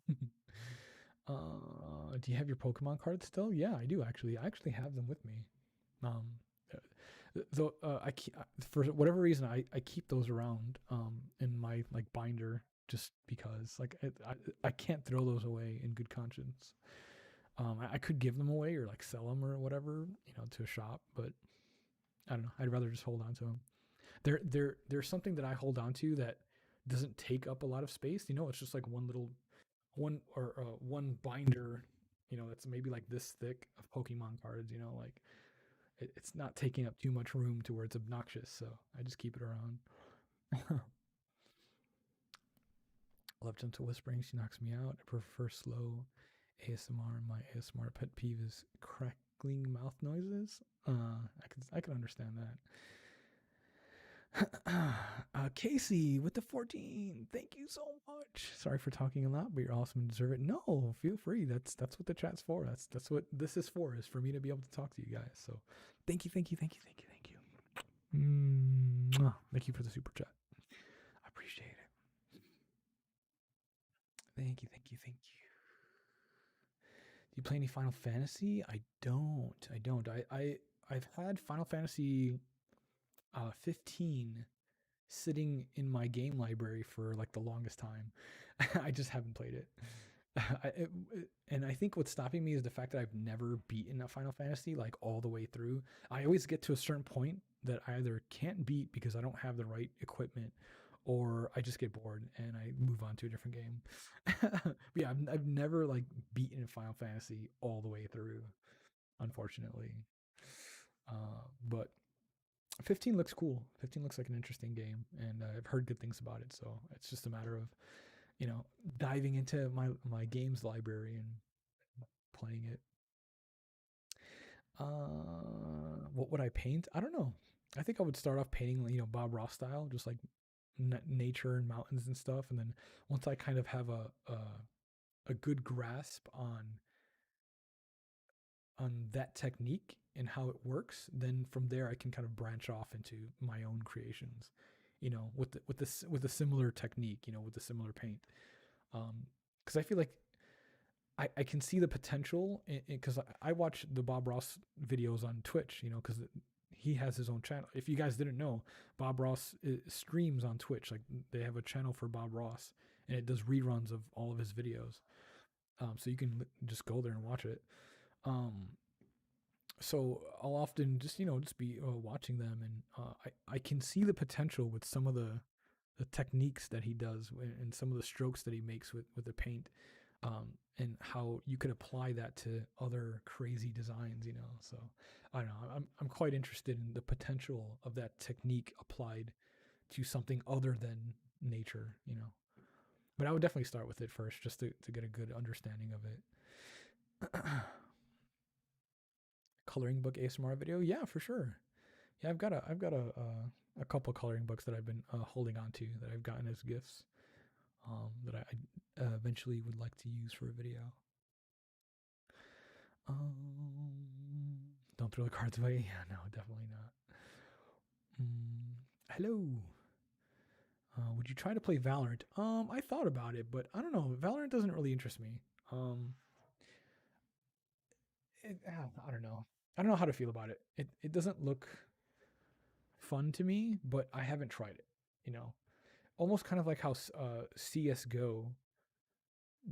Do you have your Pokemon cards still? Yeah, I do actually. I actually have them with me. Though I for whatever reason I keep those around in my like binder just because like I can't throw those away in good conscience. I could give them away or like sell them or whatever, to a shop, but I don't know. I'd rather just hold on to them. There's something that I hold on to that doesn't take up a lot of space. It's just like one binder, that's maybe like this thick of Pokemon cards. Like it's not taking up too much room to where it's obnoxious. So I just keep it around. I love Gentle Whispering. She knocks me out. I prefer slow ASMR. My ASMR pet peeve is crackling mouth noises. I can understand that. Casey with the 14. Thank you so much. Sorry for talking a lot, but you're awesome and deserve it. No, feel free. That's what the chat's for. That's what this is for me to be able to talk to you guys. So thank you. Thank you for the super chat. I appreciate it. Thank you. Do you play any Final Fantasy? I don't. I've had Final Fantasy 15 sitting in my game library for like the longest time. I just haven't played it. And I think what's stopping me is the fact that I've never beaten a Final Fantasy like all the way through. I always get to a certain point that I either can't beat because I don't have the right equipment, or I just get bored and I move on to a different game. But yeah, I've never like beaten Final Fantasy all the way through, unfortunately. But 15 looks cool. 15 looks like an interesting game, and I've heard good things about it. So it's just a matter of, diving into my games library and playing it. What would I paint? I don't know. I think I would start off painting, Bob Ross style, just like nature and mountains and stuff. And then once I kind of have a good grasp on that technique and how it works, then from there I can kind of branch off into my own creations, with the similar technique, with the similar paint. Because I feel like I can see the potential because I watch the Bob Ross videos on Twitch, because he has his own channel. If you guys didn't know, Bob Ross streams on Twitch. Like they have a channel for Bob Ross, and it does reruns of all of his videos. So you can just go there and watch it. Um, so I'll often just be watching them, and I can see the potential with some of the techniques that he does and some of the strokes that he makes with the paint, and how you could apply that to other crazy designs. So I don't know. I'm quite interested in the potential of that technique applied to something other than nature. But I would definitely start with it first, just to get a good understanding of it. Coloring book ASMR video, yeah, for sure. Yeah, I've got a couple coloring books that I've been holding on to that I've gotten as gifts, that I eventually would like to use for a video. Don't throw the cards away. Yeah, no, definitely not. Hello. Would you try to play Valorant? I thought about it, but I don't know. Valorant doesn't really interest me. I don't know. I don't know how to feel about it. It doesn't look fun to me, but I haven't tried it. Almost kind of like how CS:GO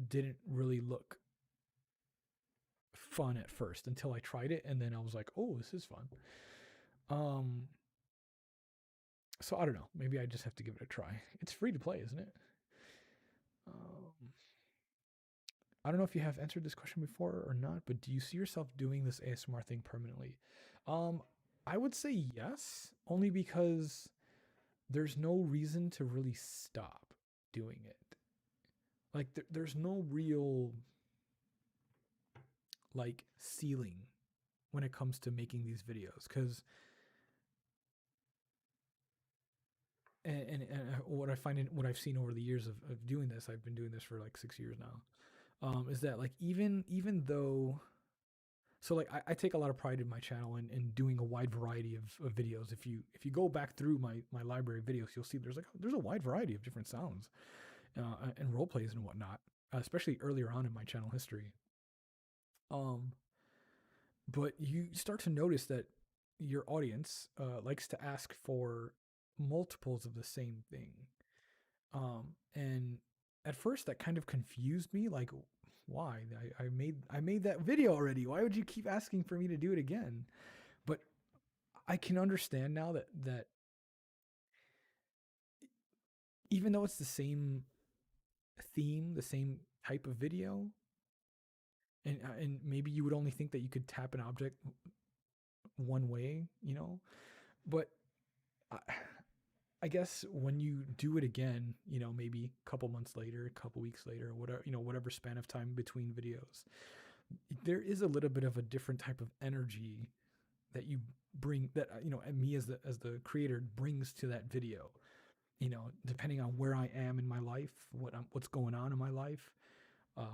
didn't really look fun at first until I tried it, and then I was like, oh, this is fun. So I don't know. Maybe I just have to give it a try. It's free to play, isn't it? I don't know if you have answered this question before or not, but do you see yourself doing this ASMR thing permanently? Um, I would say yes, only because there's no reason to really stop doing it. Like there's no real like ceiling when it comes to making these videos, because and what I find in what I've seen over the years of doing this, I've been doing this for like 6 years now, is that like even though, so like I take a lot of pride in my channel and doing a wide variety of videos. If you go back through my library of videos, you'll see there's a wide variety of different sounds, and role plays and whatnot, especially earlier on in my channel history. Um, but you start to notice that your audience likes to ask for multiples of the same thing. And at first that kind of confused me, like, why? I made that video already. Why would you keep asking for me to do it again? But I can understand now that even though it's the same theme, the same type of video, and maybe you would only think that you could tap an object one way, but I, I guess when you do it again, maybe a couple months later, a couple weeks later, whatever span of time between videos, there is a little bit of a different type of energy that you bring, that and me as the creator brings to that video. Depending on where I am in my life, what's going on in my life,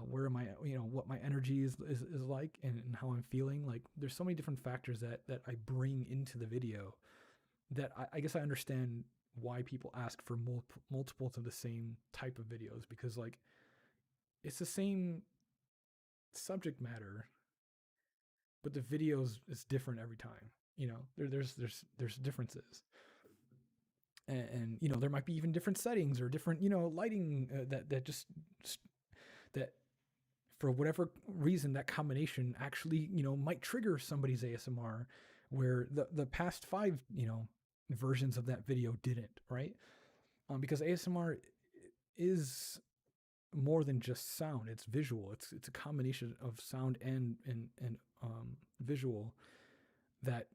where am I, what my energy is like, and how I'm feeling. Like there's so many different factors that I bring into the video, that I guess I understand why people ask for multiples of the same type of videos, because like it's the same subject matter, but the videos is different every time. There's differences, and there might be even different settings or different lighting, that just that for whatever reason that combination actually might trigger somebody's ASMR, where the past five versions of that video didn't, right? Because ASMR is more than just sound. It's visual. It's a combination of sound and visual that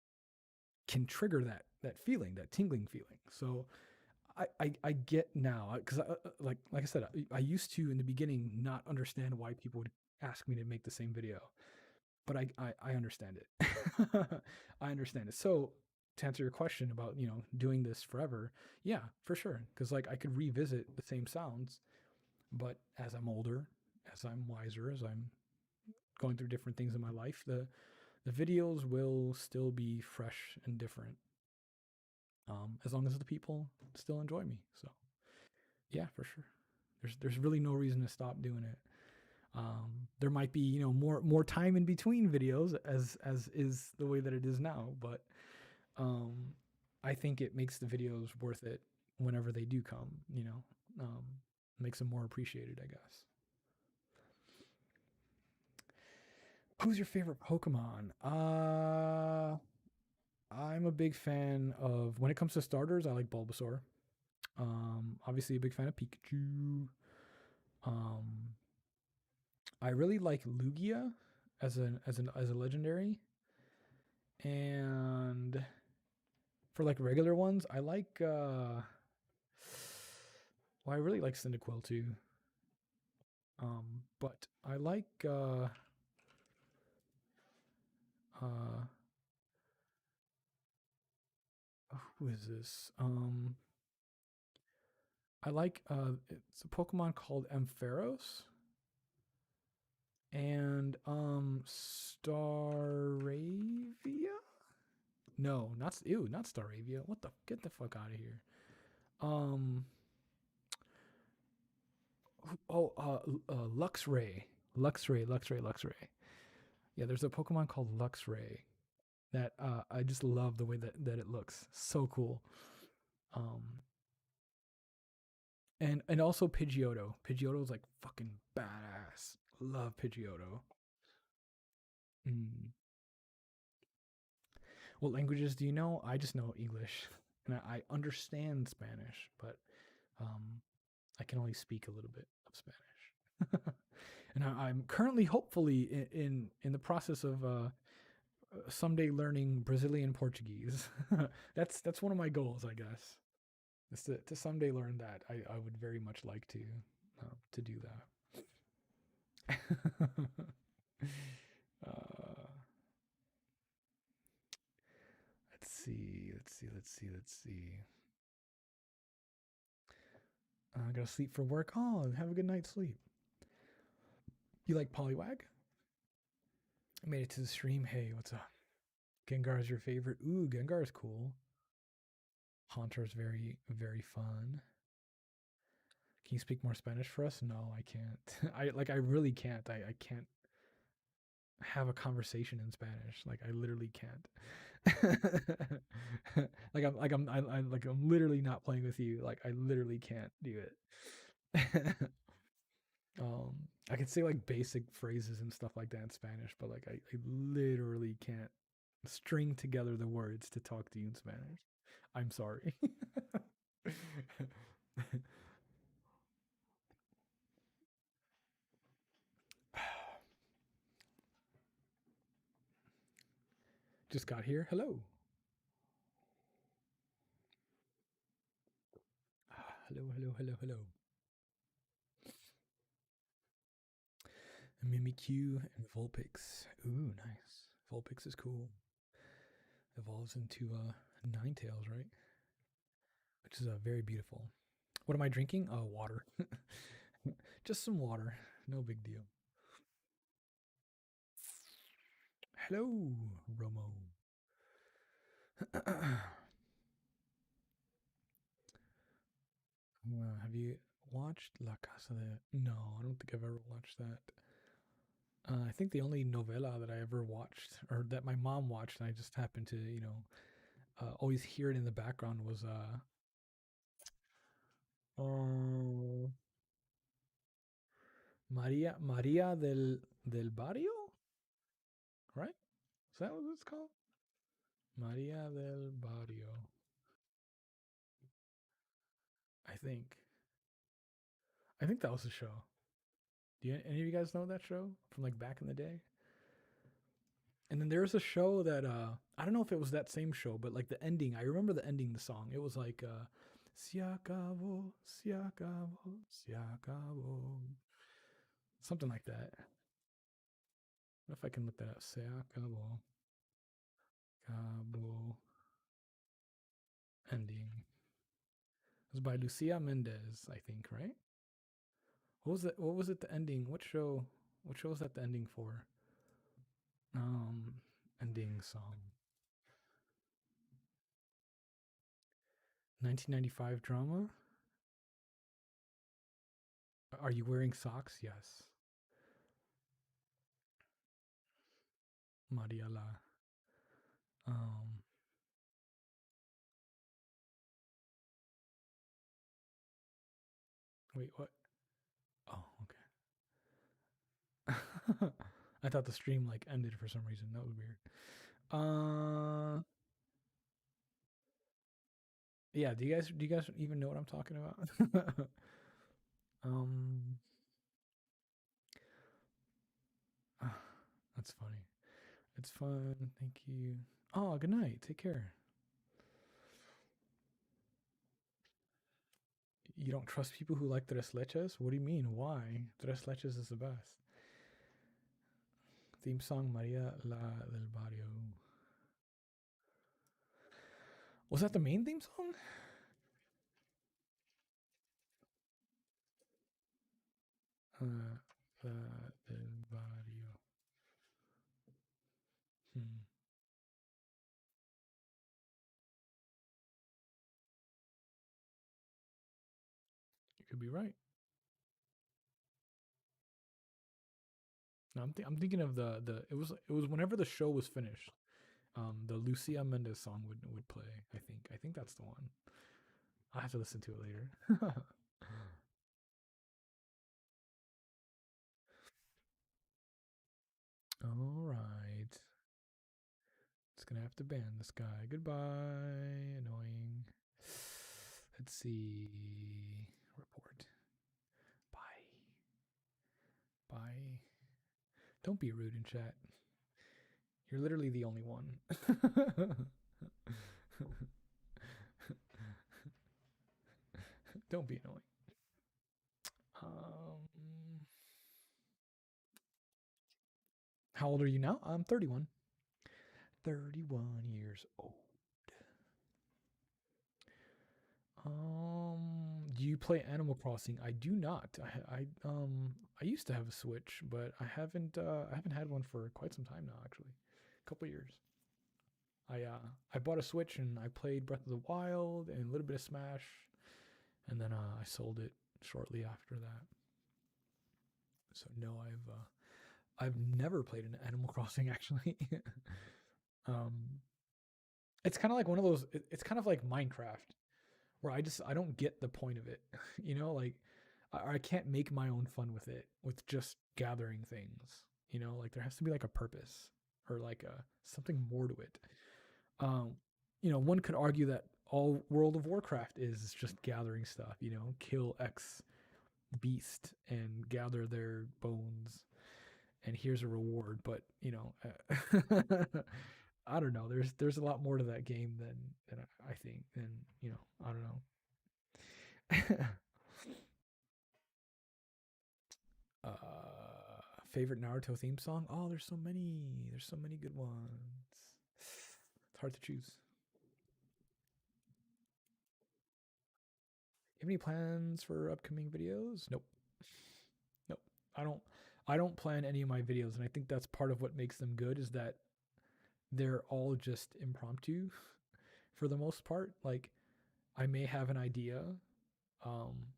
can trigger that feeling, that tingling feeling. So I get now, because like I said, I used to in the beginning not understand why people would ask me to make the same video. but I understand it. I understand it. So to answer your question about doing this forever, yeah, for sure. Because like I could revisit the same sounds, but as I'm older, as I'm wiser, as I'm going through different things in my life, the videos will still be fresh and different. As long as the people still enjoy me. So yeah, for sure. There's really no reason to stop doing it. There might be more time in between videos as is the way that it is now, but um, I think it makes the videos worth it whenever they do come. Um, makes them more appreciated, I guess. Who's your favorite Pokemon? I'm a big fan of when it comes to starters. I like Bulbasaur. Obviously a big fan of Pikachu. Um, I really like Lugia as a legendary, and for like regular ones, I like. Well, I really like Cyndaquil too. But I like uh, who is this? I like it's a Pokemon called Ampharos and Staravia. No, not Staravia. What the? Get the fuck out of here. Um. Oh. Luxray. Luxray. Yeah, there's a Pokemon called Luxray that I just love the way that it looks. So cool. Um. And also Pidgeotto. Pidgeotto is like fucking badass. Love Pidgeotto. Mm. What languages do you know? I just know English, and I understand Spanish, but um, I can only speak a little bit of Spanish. And I'm currently, hopefully, in the process of someday learning Brazilian Portuguese. That's one of my goals, I guess. Is to someday learn that. I would very much like to do that. uh, let's see. I gotta sleep for work. Oh, have a good night's sleep. You like Poliwag? I made it to the stream. Hey, what's up? Gengar is your favorite? Ooh, Gengar is cool. Haunter's very, very fun. Can you speak more Spanish for us? No, I can't. I really can't. I can't have a conversation in Spanish. Like I literally can't. I'm literally not playing with you. Like I literally can't do it. um I can say like basic phrases and stuff like that in Spanish, but like I literally can't string together the words to talk to you in Spanish. I'm sorry. Just got here. Hello. Hello. Mimikyu and Vulpix. Ooh, nice. Vulpix is cool. Evolves into Ninetales, right? Which is very beautiful. What am I drinking? Water. Just some water. No big deal. Hello, Romo. Have you watched La Casa de... No, I don't think I've ever watched that. I think the only novela that I ever watched, or that my mom watched, and I just happened to, always hear it in the background, was oh, Maria del Barrio, right? Is that what it's called? Maria del Barrio, I think. I think that was the show. Do any of you guys know that show from like back in the day? And then there's a show that I don't know if it was that same show, but like the ending, I remember the ending, the song. It was like Se acabó, se acabó, se acabó. Something like that. If I can look that up. Se acabó. Cabo ending. It was by Lucia Mendez, I think, right? What was it? What was it? The ending? What show? What show was that the ending for? Um, ending song. 1995 drama. Are you wearing socks? Yes. Mariela. Um, wait, what? Oh, okay. I thought the stream like ended for some reason. That was weird. Yeah. Do you guys even know what I'm talking about? um, that's funny. It's fun. Thank you. Oh, good night. Take care. You don't trust people who like tres leches? What do you mean? Why? Tres leches is the best. Theme song Maria la del Barrio. Was that the main theme song? La del Barrio. Hmm. You could be right. No, I'm thinking of the it was whenever the show was finished. The Lucia Mendez song would play. I think that's the one. I have to listen to it later. All right. It's gonna have to ban this guy. Goodbye. Annoying. Let's see. Report. Bye. Bye. Don't be rude in chat. You're literally the only one. Don't be annoying. How old are you now? I'm 31. 31 years old. Do you play Animal Crossing? I do not. I used to have a Switch, but I haven't had one for quite some time now. Actually, a couple years. I bought a Switch and I played Breath of the Wild and a little bit of Smash, and then I sold it shortly after that. So no, I've never played an Animal Crossing actually. um, it's kind of like one of those. It's kind of like Minecraft, where I don't get the point of it. Like I can't make my own fun with it with just gathering things. Like there has to be like a purpose or like a something more to it. Um, one could argue that all World of Warcraft is just gathering stuff. Kill X beast and gather their bones, and here's a reward. But I don't know. There's a lot more to that game than I think. And I don't know. uh, Favorite Naruto theme song? Oh, there's so many. There's so many good ones. It's hard to choose. You have any plans for upcoming videos? Nope. Nope. I don't. I don't plan any of my videos, and I think that's part of what makes them good is that they're all just impromptu for the most part. Like I may have an idea um,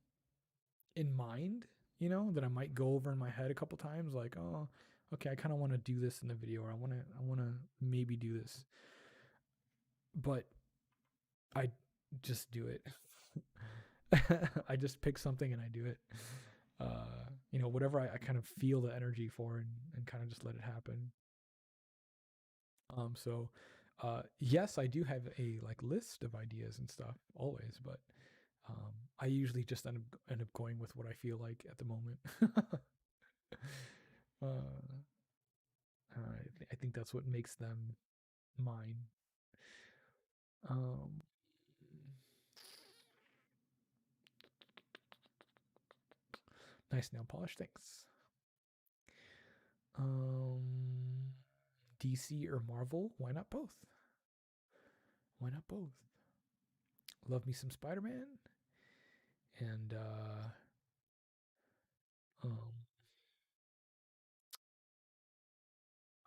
in mind, that I might go over in my head a couple times, like, oh, okay, I kind of want to do this in the video, or I want to maybe do this, but I just do it. I just pick something and I do it. Whatever I kind of feel the energy for and kind of just let it happen. So yes, I do have a like list of ideas and stuff always, but I usually just end up going with what I feel like at the moment. uh, I think that's what makes them mine. Um, nice nail polish, thanks. DC or Marvel? Why not both? Why not both? Love me some Spider-Man. And I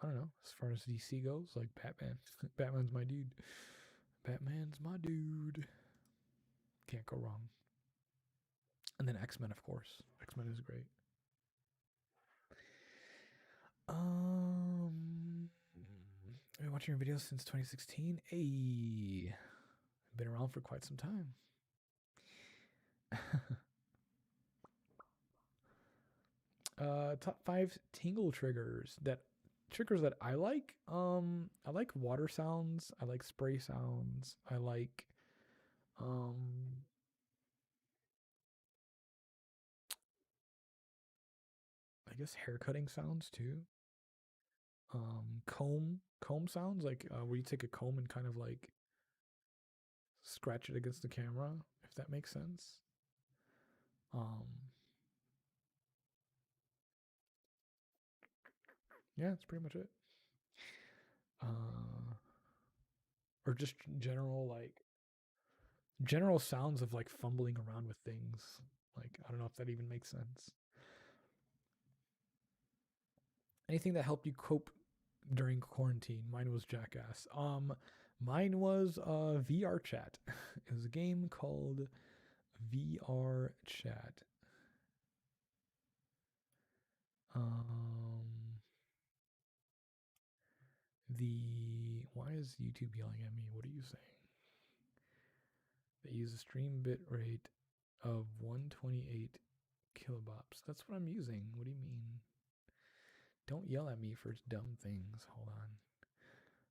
don't know. As far as DC goes, like Batman. Batman's my dude. Batman's my dude. Can't go wrong. And then X-Men, of course. X-Men is great. I've been watching your videos since 2016. Hey, been around for quite some time. Top 5 tingle triggers that I like. I like water sounds. I like spray sounds. I like I guess haircutting sounds too. Comb sounds, like where you take a comb and kind of like scratch it against the camera, if that makes sense. Yeah, that's pretty much it. Or just general sounds of like fumbling around with things. Like, I don't know if that even makes sense. Anything that helped you cope during quarantine? Mine was Jackass. Mine was VR Chat. It was a game called VR Chat. Why is YouTube yelling at me? What are you saying? They use a stream bit rate of 128 kilobops. That's what I'm using. What do you mean? Don't yell at me for dumb things. Hold on.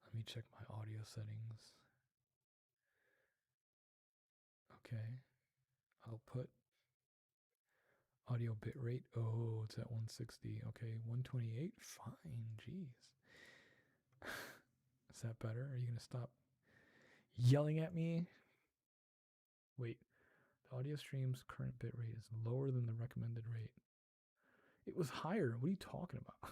Let me check my audio settings. Okay. I'll put audio bit rate. Oh, it's at 160. Okay, 128. Fine. Jeez. Is that better? Are you going to stop yelling at me? Wait. The audio stream's current bit rate is lower than the recommended rate. It was higher. What are you talking about?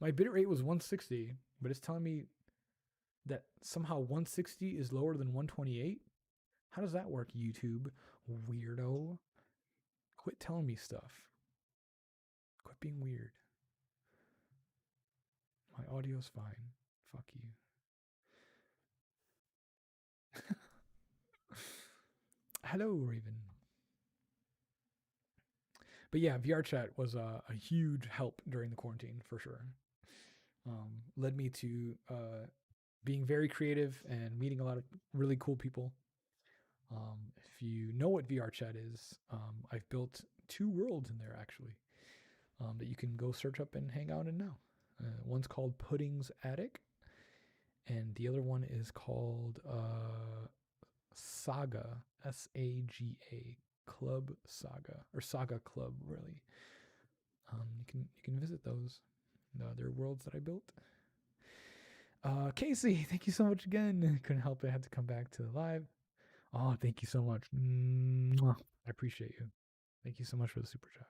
My bit rate was 160, but it's telling me that somehow 160 is lower than 128? How does that work, YouTube? Weirdo. Quit telling me stuff. Quit being weird. My audio's fine. Fuck you. Hello, Raven. But yeah, VR chat was a huge help during the quarantine for sure. Led me to being very creative and meeting a lot of really cool people. If you know what VR chat is, I've built 2 worlds in there actually that you can go search up and hang out in now. One's called Pudding's Attic, and the other one is called Saga, SAGA, Club Saga, or Saga Club, really. You can visit those. They're worlds that I built. Casey, thank you so much again. Couldn't help it. I had to come back to the live. Oh, thank you so much. I appreciate you. Thank you so much for the super chat.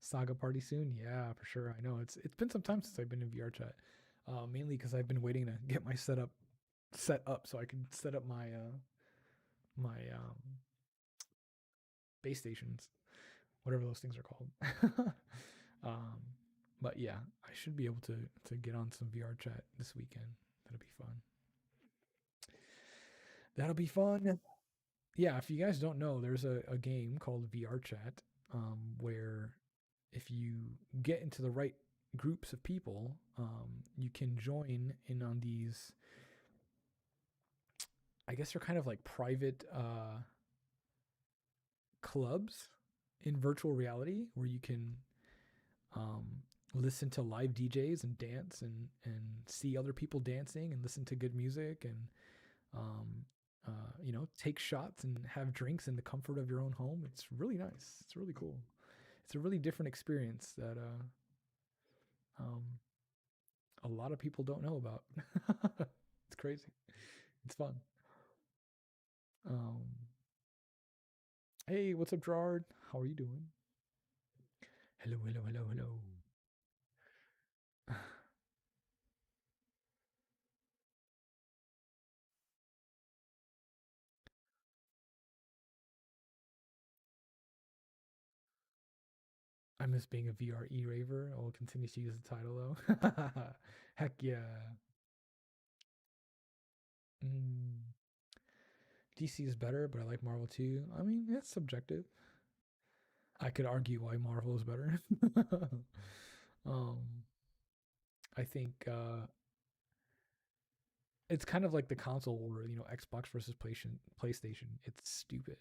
Saga party soon? Yeah, for sure. I know it's been some time since I've been in VR chat. Mainly because I've been waiting to get my set up so I can set up my my base stations, whatever those things are called. But yeah, I should be able to get on some VR chat this weekend. That'll be fun. Yeah, if you guys don't know, there's a game called VR chat where if you get into the right groups of people, you can join in on these, I guess they're kind of like private clubs in virtual reality where you can listen to live DJs and dance and see other people dancing and listen to good music and take shots and have drinks in the comfort of your own home. It's really nice. It's really cool. It's a really different experience that a lot of people don't know about. It's crazy. It's fun. Hey, what's up, Gerard? How are you doing? Hello, hello, hello, hello. I miss being a VR raver. I'll continue to use the title though. Heck yeah. Mm, DC is better, but I like Marvel too. I mean, it's subjective. I could argue why Marvel is better. um, I think it's kind of like the console war, Xbox versus PlayStation. It's stupid.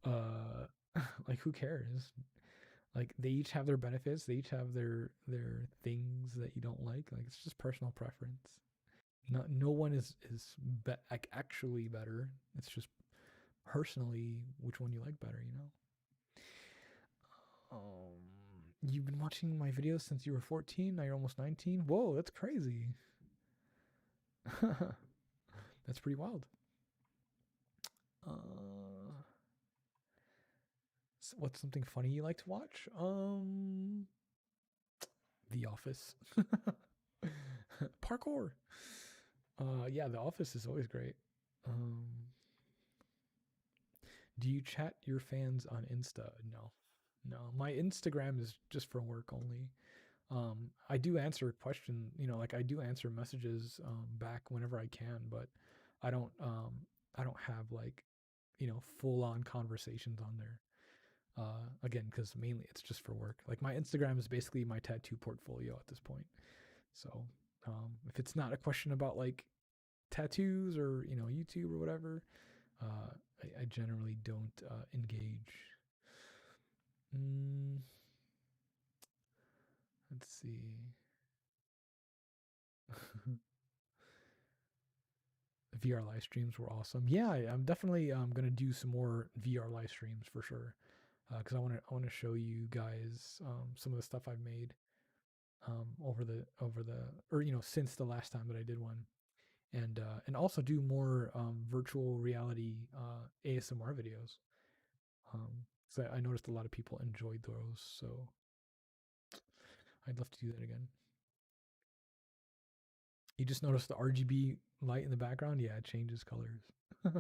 uh, like who cares? Like they each have their benefits. They each have their things that you don't like. Like it's just personal preference. No one is like actually better. It's just personally which one you like better. You've been watching my videos since you were 14. Now you're almost 19. Whoa, that's crazy. That's pretty wild. Uh, what's something funny you like to watch? The Office. Parkour. Yeah, The Office is always great. Um, do you chat your fans on Insta? No, no. My Instagram is just for work only. I do answer like I do answer messages back whenever I can, but I don't um, I don't have like full on conversations on there. Again, because mainly it's just for work. Like my Instagram is basically my tattoo portfolio at this point. So if it's not a question about like tattoos or YouTube or whatever, I generally don't engage. Mm, let's see. VR live streams were awesome. Yeah, I'm definitely gonna do some more VR live streams for sure. Because I want to show you guys some of the stuff I've made over the or since the last time that I did one, and also do more virtual reality ASMR videos. So I noticed a lot of people enjoyed those, so I'd love to do that again. You just noticed the RGB light in the background? Yeah, it changes colors. I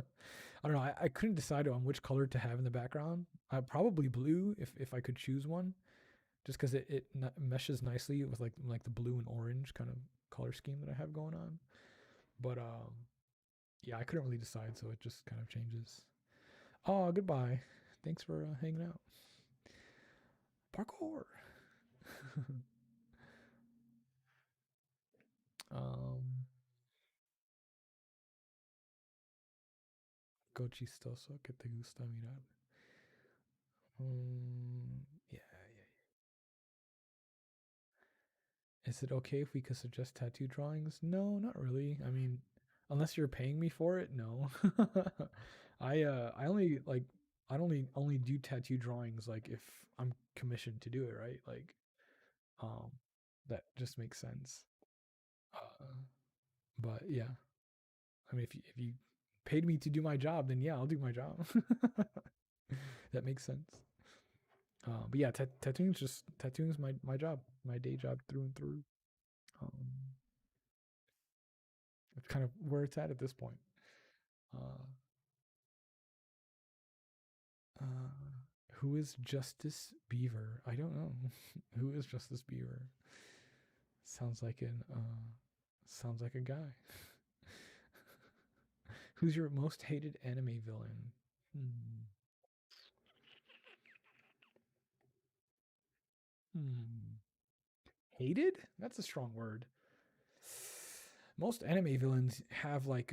don't know. I couldn't decide on which color to have in the background. Probably blue if I could choose one, just because it meshes nicely with like the blue and orange kind of color scheme that I have going on. But yeah, I couldn't really decide, so it just kind of changes. Oh, goodbye. Thanks for hanging out. Parkour. um, Go chistoso que te gusta mirar. Yeah, yeah. Is it okay if we could suggest tattoo drawings? No, not really. I mean, unless you're paying me for it, no. I only like I only do tattoo drawings like if I'm commissioned to do it, right? Like um that just makes sense. Uh, but yeah, I mean if you paid me to do my job, then yeah, I'll do my job. That makes sense. But yeah, tattooing is my job, my day job through and through. Um, it's kind of where it's at this point. Uh, uh, who is Justice Beaver? I don't know. Who is Justice Beaver? Sounds like sounds like a guy. Who's your most hated anime villain? Hmm. Hmm. Hated? That's a strong word. Most anime villains have like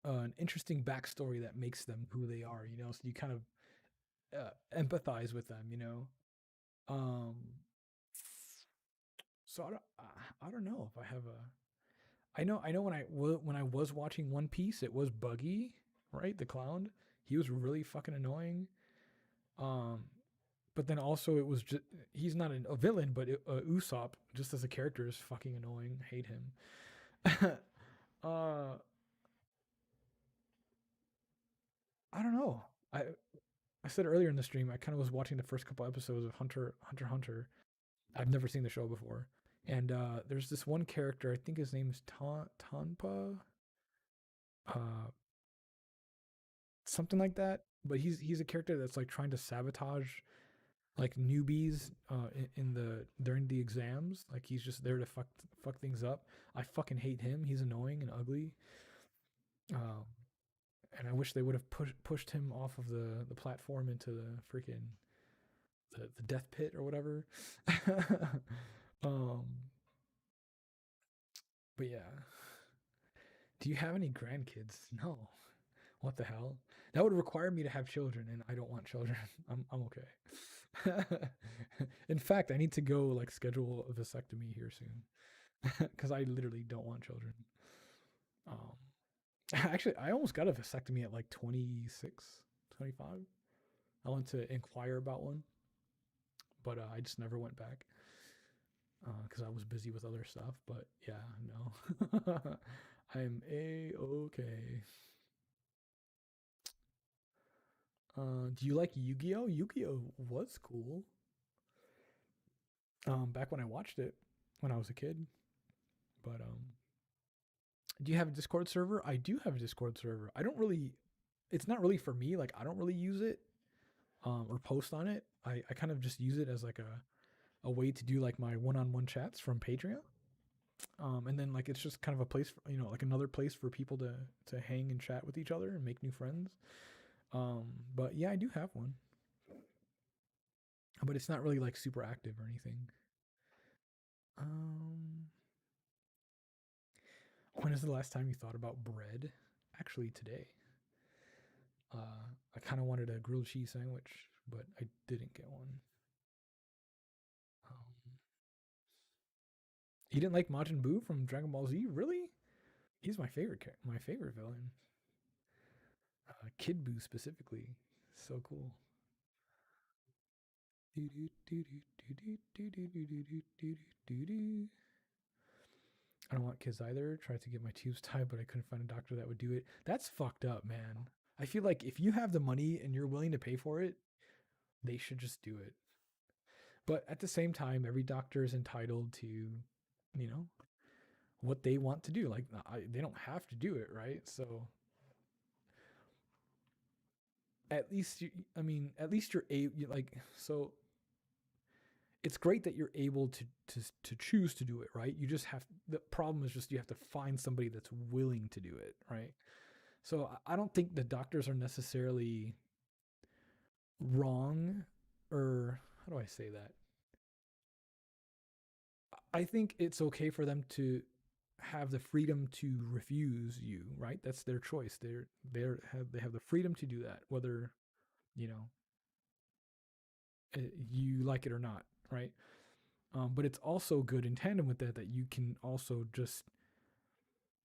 an interesting backstory that makes them who they are, so you kind of empathize with them, Um, so I don't know if I have a. I know when I was watching One Piece, it was Buggy, right? The clown. He was really fucking annoying. Um, but then also it was just he's not a villain, but Usopp just as a character is fucking annoying. Hate him. uh, I don't know. I said earlier in the stream, I kind of was watching the first couple episodes of Hunter. I've never seen the show before, and there's this one character. I think his name's Tanpa, uh, something like that. But he's a character that's like trying to sabotage like newbies in the during the exams. Like he's just there to fuck things up. I fucking hate him. He's annoying and ugly. Um, and I wish they would have pushed him off of the platform into the freaking the death pit or whatever. um, but yeah, do you have any grandkids? No. What the hell? That would require me to have children, and I don't want children. I'm okay. In fact, I need to go like schedule a vasectomy here soon because I literally don't want children. Um, actually, I almost got a vasectomy at like 26, 25. I went to inquire about one, but I just never went back because I was busy with other stuff. But yeah, no, I'm a-okay. Do you like Yu-Gi-Oh? Yu-Gi-Oh was cool. Back when I watched it when I was a kid. But do you have a Discord server? I do have a Discord server. I don't really. It's not really for me. Like I don't really use it or post on it. I kind of just use it as like a way to do like my one-on-one chats from Patreon. And then like it's just kind of a place for, like another place for people to hang and chat with each other and make new friends. But yeah, I do have one. But it's not really like super active or anything. Um, when is the last time you thought about bread? Actually, today. I kind of wanted a grilled cheese sandwich, but I didn't get one. Um, you didn't like Majin Buu from Dragon Ball Z, really? He's my favorite villain. Kid Buu specifically, so cool. I don't want kids either. Tried to get my tubes tied, but I couldn't find a doctor that would do it. That's fucked up, man. I feel like if you have the money and you're willing to pay for it, they should just do it. But at the same time, every doctor is entitled to, you know, what they want to do. Like they don't have to do it, right? So at least at least you're like so. It's great that you're able to choose to do it, right? You just have the problem is just you have to find somebody that's willing to do it, right? So I don't think the doctors are necessarily wrong, or how do I say that? I think it's okay for them to have the freedom to refuse you, right? That's their choice. They have the freedom to do that, whether you know you like it or not, right? But it's also good in tandem with that you can also just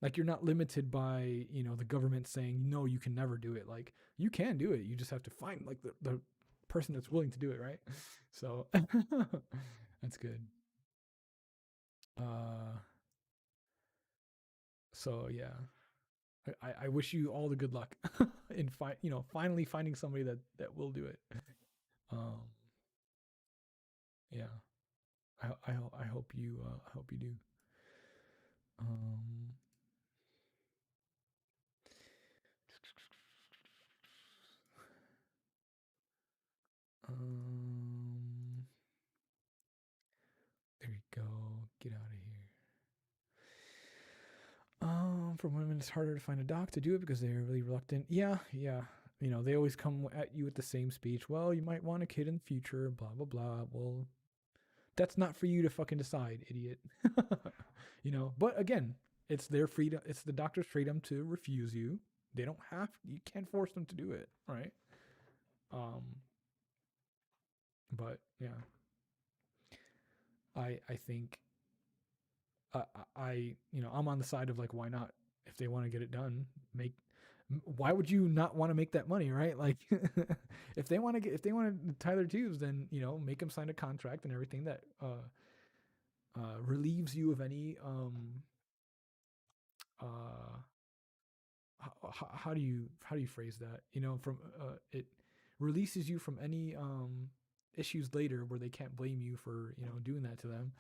like you're not limited by the government saying no, you can never do it. Like you can do it. You just have to find like the person that's willing to do it, right? So that's good. Uh, so yeah, I wish you all the good luck in finally finding somebody that will do it. Um, yeah, I hope you do. Um, um, there you go. Get out of here. For women, it's harder to find a doc to do it because they're really reluctant. Yeah, yeah. They always come at you with the same speech. Well, you might want a kid in the future, blah, blah, blah. Well, that's not for you to fucking decide, idiot. But again, it's their freedom. It's the doctor's freedom to refuse you. They don't you can't force them to do it, right? Um, but yeah, I think I'm on the side of like, why not? If they want to get it done, why would you not want to make that money, right? Like, if they want to tie their tubes, then make them sign a contract and everything that relieves you of any how do you phrase that? From it releases you from any issues later where they can't blame you for, you know, doing that to them.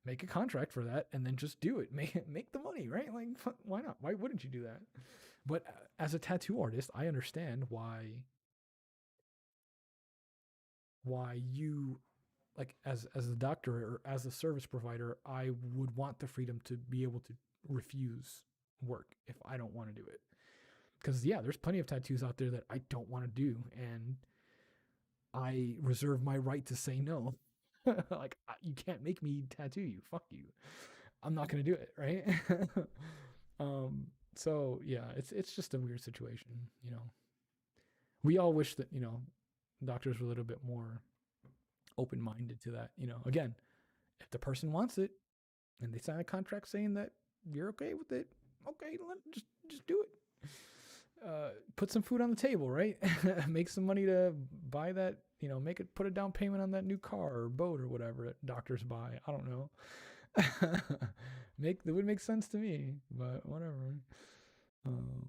Make a contract for that and then just do it. Make the money, right? Like, why not? Why wouldn't you do that? But as a tattoo artist, I understand why you, like, as a doctor or as a service provider, I would want the freedom to be able to refuse work if I don't want to do it. Because yeah, there's plenty of tattoos out there that I don't want to do, and I reserve my right to say no. Like, you can't make me tattoo you. Fuck you. I'm not gonna do it, right? So yeah, it's just a weird situation, you know. We all wish that, you know, doctors were a little bit more open minded to that. You know, again, if the person wants it and they sign a contract saying that you're okay with it, okay, just do it. Put some food on the table, right? Make some money to buy that, you know, put a down payment on that new car or boat or whatever that doctors buy. I don't know. That would make sense to me, but whatever. Um,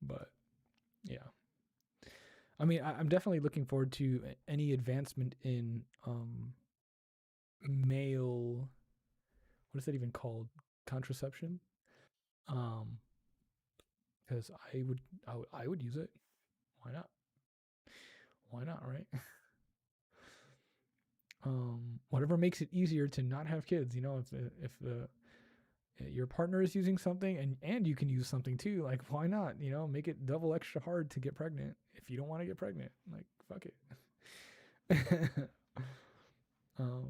but yeah, I mean, I'm definitely looking forward to any advancement in male. What is that even called? Contraception. Um, because I would use it. Why not? Why not, right? Whatever makes it easier to not have kids. You know, if your partner is using something and you can use something too, like, why not? You know, make it double extra hard to get pregnant if you don't want to get pregnant. Like, fuck it. um,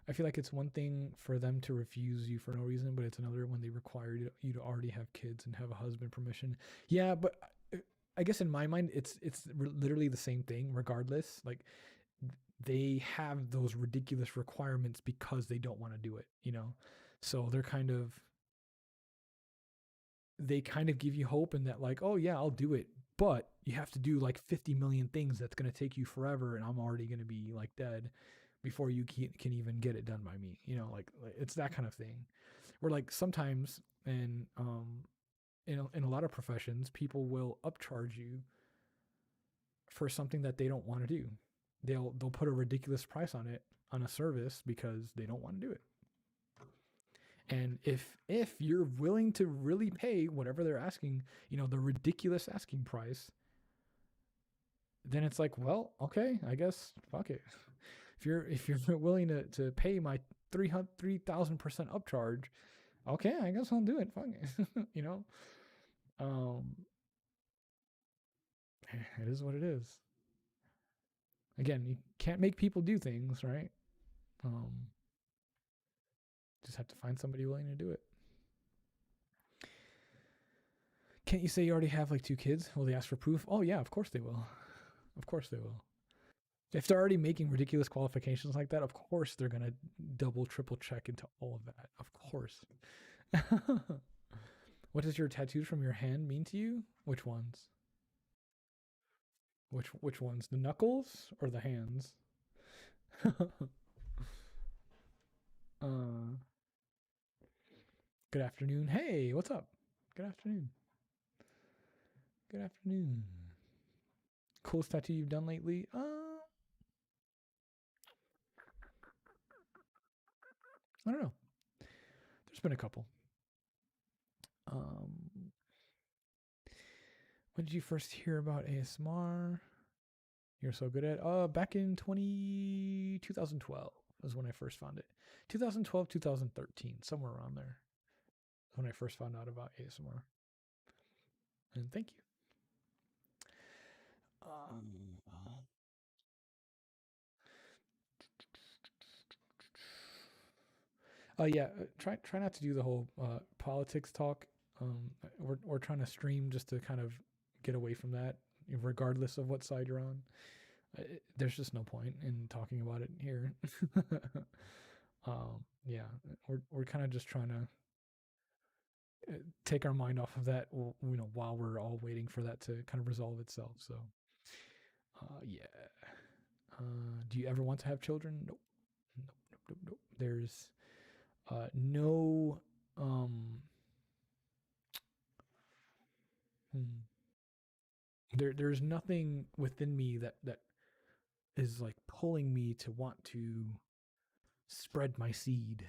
I feel like it's one thing for them to refuse you for no reason, but it's another when they require you to already have kids and have a husband permission. Yeah, but I guess in my mind, it's literally the same thing, regardless. Like, they have those ridiculous requirements because they don't want to do it, you know. So they kind of give you hope in that, like, oh yeah, I'll do it, but you have to do like 50 million things that's going to take you forever, and I'm already going to be like dead before you can even get it done by me, you know. Like, it's that kind of thing where, like, sometimes in a lot of professions, people will upcharge you for something that they don't want to do. They'll put a ridiculous price on it, on a service, because they don't want to do it. And if you're willing to really pay whatever they're asking, you know, the ridiculous asking price, then it's like, well, okay, I guess fuck it. If you're willing to pay my 3,000% upcharge, okay, I guess I'll do it. Fuck it. You know, um, it is what it is. Again, you can't make people do things, right? Um, just have to find somebody willing to do it. Can't you say you already have like 2 kids? Will they ask for proof? Oh yeah, of course they will. Of course they will. If they're already making ridiculous qualifications like that, of course they're gonna double, triple check into all of that. Of course. What does your tattoos from your hand mean to you? Which ones? Which ones? The knuckles or the hands? uh, good afternoon. Hey, what's up? Good afternoon. Good afternoon. Coolest tattoo you've done lately? I don't know. There's been a couple. When did you first hear about ASMR? You're so good at back in 2012 was when I first found it. 2012, 2013, somewhere around there, when I first found out about ASMR. And thank you. Yeah, try not to do the whole politics talk. We're trying to stream just to kind of get away from that, regardless of what side you're on. There's just no point in talking about it here. Yeah, we're kind of just trying to take our mind off of that, you know, while we're all waiting for that to kind of resolve itself. So, yeah. Do you ever want to have children? Nope. Nope. There's no Hmm. There's nothing within me that is like pulling me to want to spread my seed,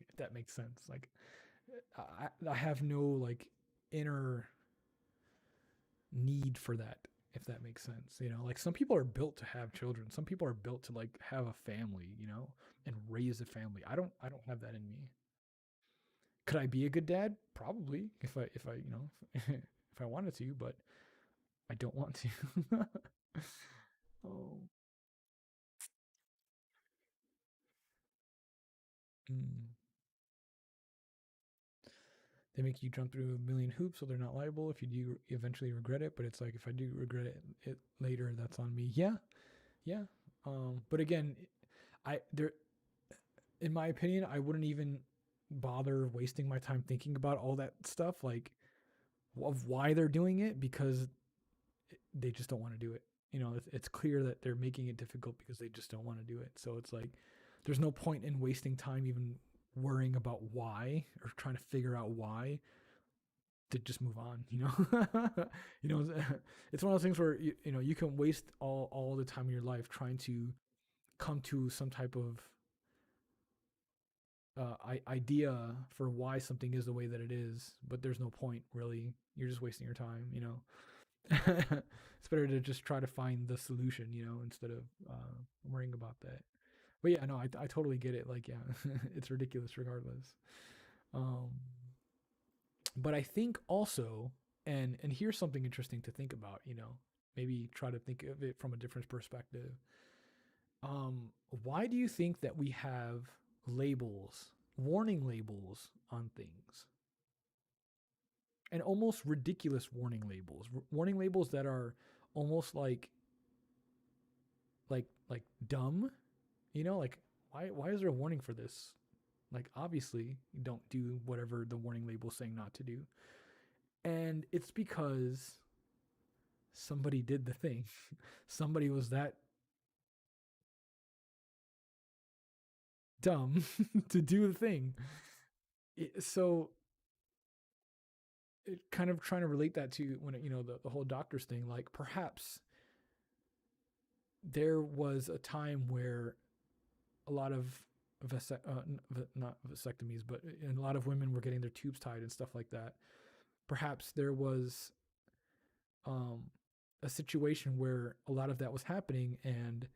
if that makes sense. Like I have no like inner need for that, if that makes sense. You know, like some people are built to have children. Some people are built to like have a family, you know, and raise a family. I don't have that in me. Could I be a good dad? Probably, if I you know if I wanted to, but I don't want to. Oh. Mm. They make you jump through a million hoops so they're not liable if you do eventually regret it. But it's like if I do regret it later, that's on me. Yeah, yeah. But again, I there in my opinion, I wouldn't even bother wasting my time thinking about all that stuff, like of why they're doing it, because they just don't want to do it. You know, it's clear that they're making it difficult because they just don't want to do it. So it's like there's no point in wasting time even worrying about why or trying to figure out why, to just move on, you know. You know, it's one of those things where you know you can waste all the time of your life trying to come to some type of idea for why something is the way that it is, but there's no point really. You're just wasting your time, you know. It's better to just try to find the solution, you know, instead of worrying about that. But yeah, no, I totally get it. Like, yeah, it's ridiculous regardless. Um, but I think also, and here's something interesting to think about, you know, maybe try to think of it from a different perspective. Why do you think that we have labels, warning labels on things, and almost ridiculous warning labels that are almost like dumb, you know, like why is there a warning for this? Like obviously you don't do whatever the warning label is saying not to do. And it's because somebody did the thing. Somebody was that dumb to do the thing. So it kind of trying to relate that to when you know the whole doctors thing, like perhaps there was a time where a lot of not vasectomies, but a lot of women were getting their tubes tied and stuff like that. Perhaps there was um, a situation where a lot of that was happening, and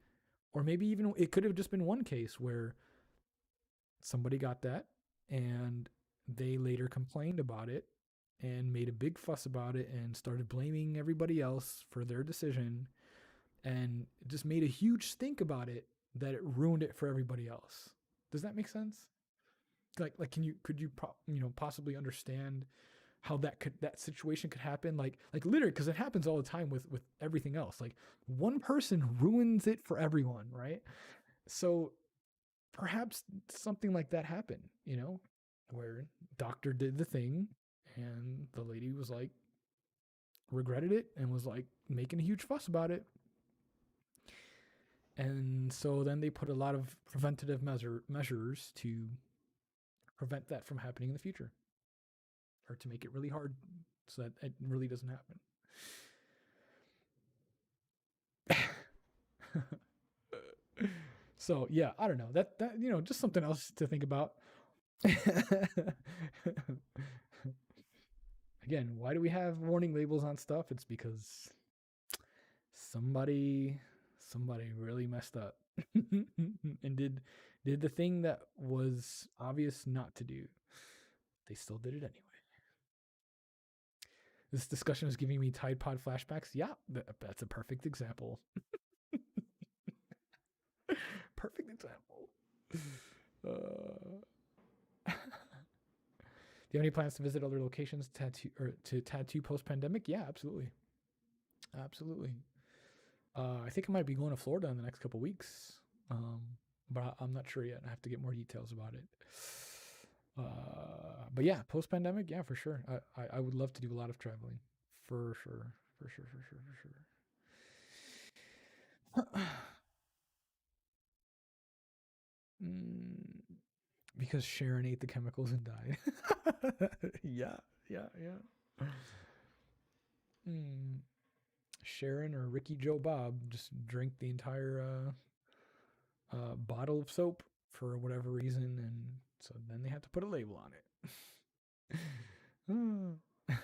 or maybe even it could have just been one case where somebody got that and they later complained about it and made a big fuss about it and started blaming everybody else for their decision and just made a huge stink about it that it ruined it for everybody else. Does that make sense? Like can you could you you know possibly understand how that situation could happen, like literally, because it happens all the time with everything else. Like one person ruins it for everyone, right? So perhaps something like that happened, you know, where doctor did the thing and the lady was like regretted it and was like making a huge fuss about it. And so then they put a lot of preventative measures to prevent that from happening in the future, or to make it really hard so that it really doesn't happen. So yeah, I don't know, that you know, just something else to think about. Again, why do we have warning labels on stuff? It's because somebody somebody really messed up and did the thing that was obvious not to do. They still did it anyway. This discussion is giving me Tide Pod flashbacks. Yeah, that's a perfect example. Perfect example. Do you have any plans to visit other locations to tattoo post pandemic? Yeah, absolutely, absolutely. I think I might be going to Florida in the next couple weeks, um, but I'm not sure yet. I have to get more details about it. But yeah, post pandemic, yeah, for sure. I would love to do a lot of traveling, for sure, for sure, for sure, for sure. Mm, because Sharon ate the chemicals and died. Yeah, yeah, yeah. Mm, Sharon or Ricky Joe Bob just drink the entire bottle of soap for whatever reason, and so then they have to put a label on it.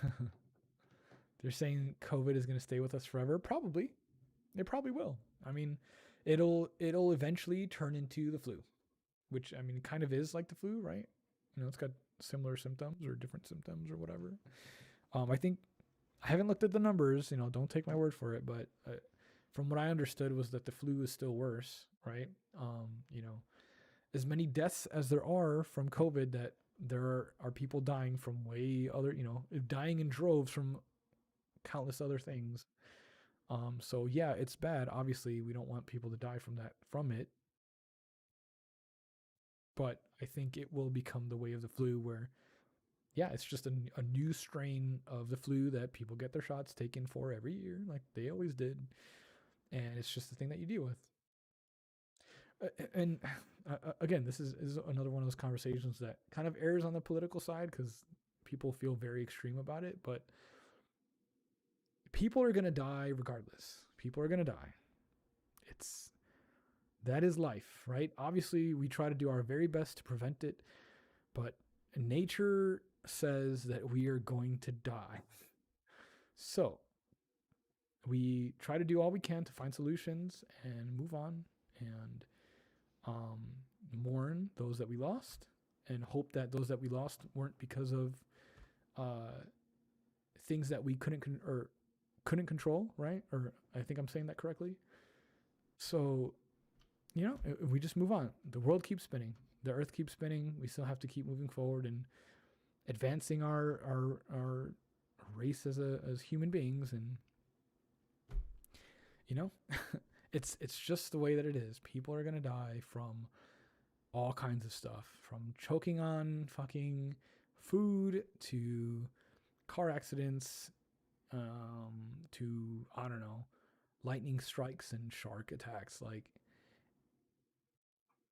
They're saying COVID is going to stay with us forever. Probably, it probably will. I mean, it'll eventually turn into the flu, which I mean, it kind of is like the flu, right? You know, it's got similar symptoms or different symptoms or whatever. I think I haven't looked at the numbers. You know, don't take my word for it, but from what I understood was that the flu is still worse, right? You know, as many deaths as there are from COVID, that there are people dying from way other, you know, dying in droves from countless other things. So yeah, it's bad. Obviously, we don't want people to die from it, but I think it will become the way of the flu, where yeah, it's just a new strain of the flu that people get their shots taken for every year, like they always did, and it's just the thing that you deal with. And again, this is another one of those conversations that kind of errs on the political side because people feel very extreme about it, but people are gonna die regardless. People are gonna die. It's that is life, right? Obviously, we try to do our very best to prevent it, but nature says that we are going to die. So we try to do all we can to find solutions and move on and um, mourn those that we lost and hope that those that we lost weren't because of uh, things that we couldn't control, right? Or I think I'm saying that correctly. So you know, we just move on. The world keeps spinning. The earth keeps spinning. We still have to keep moving forward and advancing our race as human beings. And you know, it's just the way that it is. People are gonna die from all kinds of stuff, from choking on fucking food to car accidents, to I don't know, lightning strikes and shark attacks. Like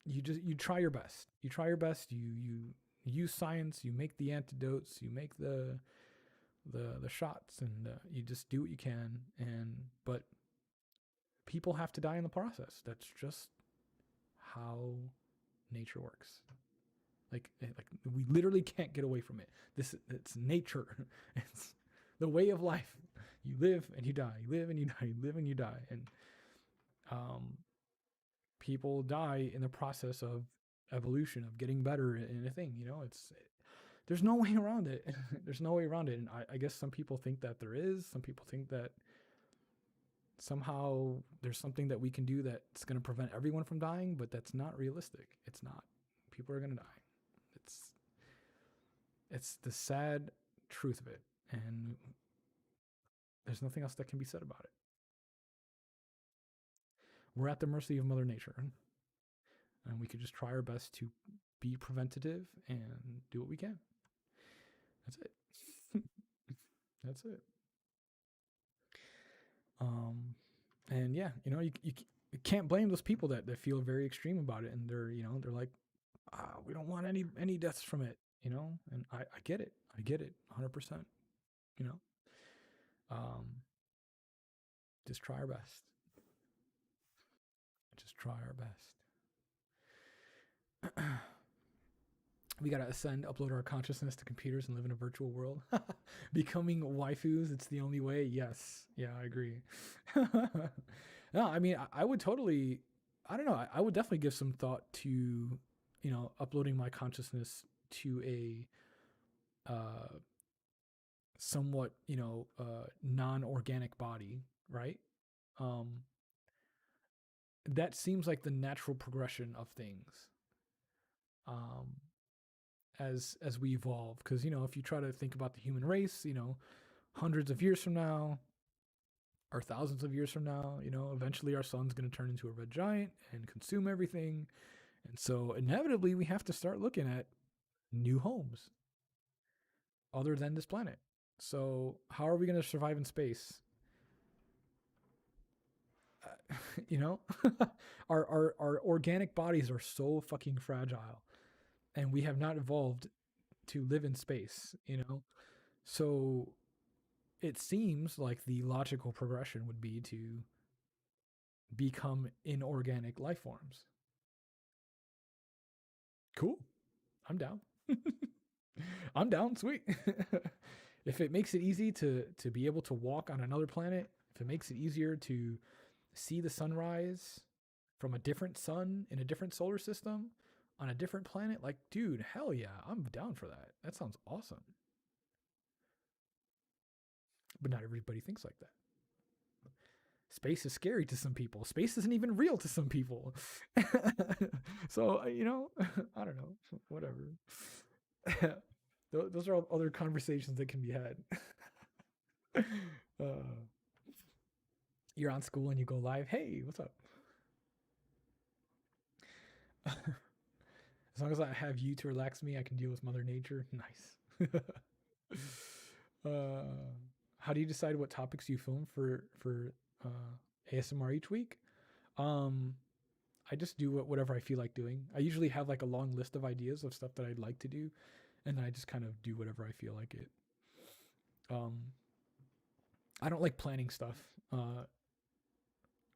you try your best. You try your best. You use science. You make the antidotes. You make the shots, and you just do what you can. And but people have to die in the process. That's just how nature works. Like we literally can't get away from it. It's nature. It's the way of life. You live and you die. You live and you die. You live and you die. And um, people die in the process of evolution, of getting better in a thing. You know, there's no way around it. There's no way around it. And I guess some people think that there is. Some people think that somehow there's something that we can do that's going to prevent everyone from dying, but that's not realistic. It's not. People are going to die. It's it's the sad truth of it, and there's nothing else that can be said about it. We're at the mercy of Mother Nature, and we could just try our best to be preventative and do what we can. That's it. That's it. And yeah, you know, you can't blame those people that feel very extreme about it, and they're like, we don't want any deaths from it, you know. And I get it. I get it, 100%. You know, um, just try our best. Just try our best. We gotta ascend, upload our consciousness to computers, and live in a virtual world. Becoming waifus, it's the only way. Yes, yeah, I agree. No, I mean, I would totally. I don't know. I would definitely give some thought to, uploading my consciousness to a somewhat, non-organic body, right? Um, that seems like the natural progression of things. Um, as we evolve, because if you try to think about the human race, hundreds of years from now or thousands of years from now, eventually our sun's going to turn into a red giant and consume everything, and so inevitably we have to start looking at new homes other than this planet. So how are we going to survive in space? you know our organic bodies are so fucking fragile, and we have not evolved to live in space. So it seems like the logical progression would be to become inorganic life forms. Cool. I'm down. I'm down. Sweet. If it makes it easy to be able to walk on another planet, if it makes it easier to see the sunrise from a different sun in a different solar system on a different planet, like, dude, hell yeah, I'm down for that. That sounds awesome. But not everybody thinks like that. Space is scary to some people. Space isn't even real to some people. So, I don't know. Whatever. Those are all other conversations that can be had. You're on school and you go live. Hey, what's up? As long as I have you to relax me, I can deal with Mother Nature. Nice. How do you decide what topics you film for ASMR each week? I just do whatever I feel like doing. I usually have like a long list of ideas of stuff that I'd like to do, and then I just kind of do whatever I feel like it. I don't like planning stuff.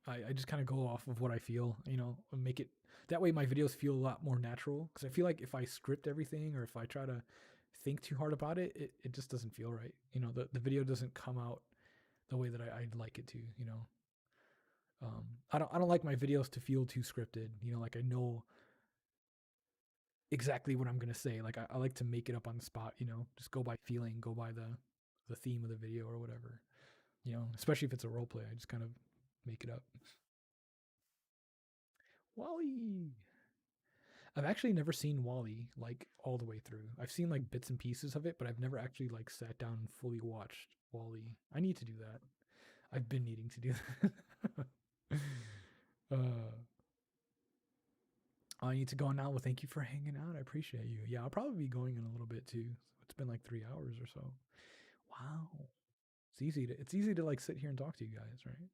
I just kind of go off of what I feel, and make it that way. My videos feel a lot more natural, because I feel like if I script everything or if I try to think too hard about it, it just doesn't feel right. The video doesn't come out the way that I'd like it to. I don't like my videos to feel too scripted. Like I know exactly what I'm gonna say. Like I like to make it up on the spot. Just go by feeling, go by the theme of the video or whatever. Especially if it's a role play, I just kind of make it up. Wally. I've actually never seen Wally like all the way through. I've seen like bits and pieces of it, but I've never actually like sat down and fully watched Wally. I need to do that. I've been needing to do that. I need to go now. Well, thank you for hanging out. I appreciate you. Yeah, I'll probably be going in a little bit too. It's been like 3 hours or so. Wow. It's easy to like sit here and talk to you guys, right?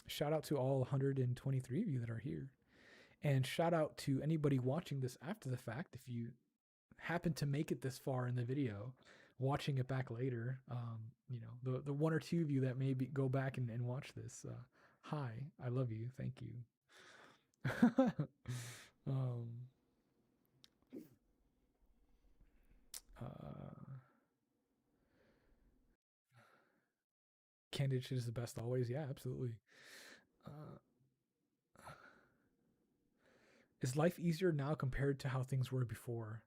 Shout out to all 123 of you that are here. And shout out to anybody watching this after the fact. If you happen to make it this far in the video, watching it back later, the one or two of you that maybe go back and watch this, hi, I love you. Thank you. Candid shit is the best always. Yeah, absolutely. Is life easier now compared to how things were before?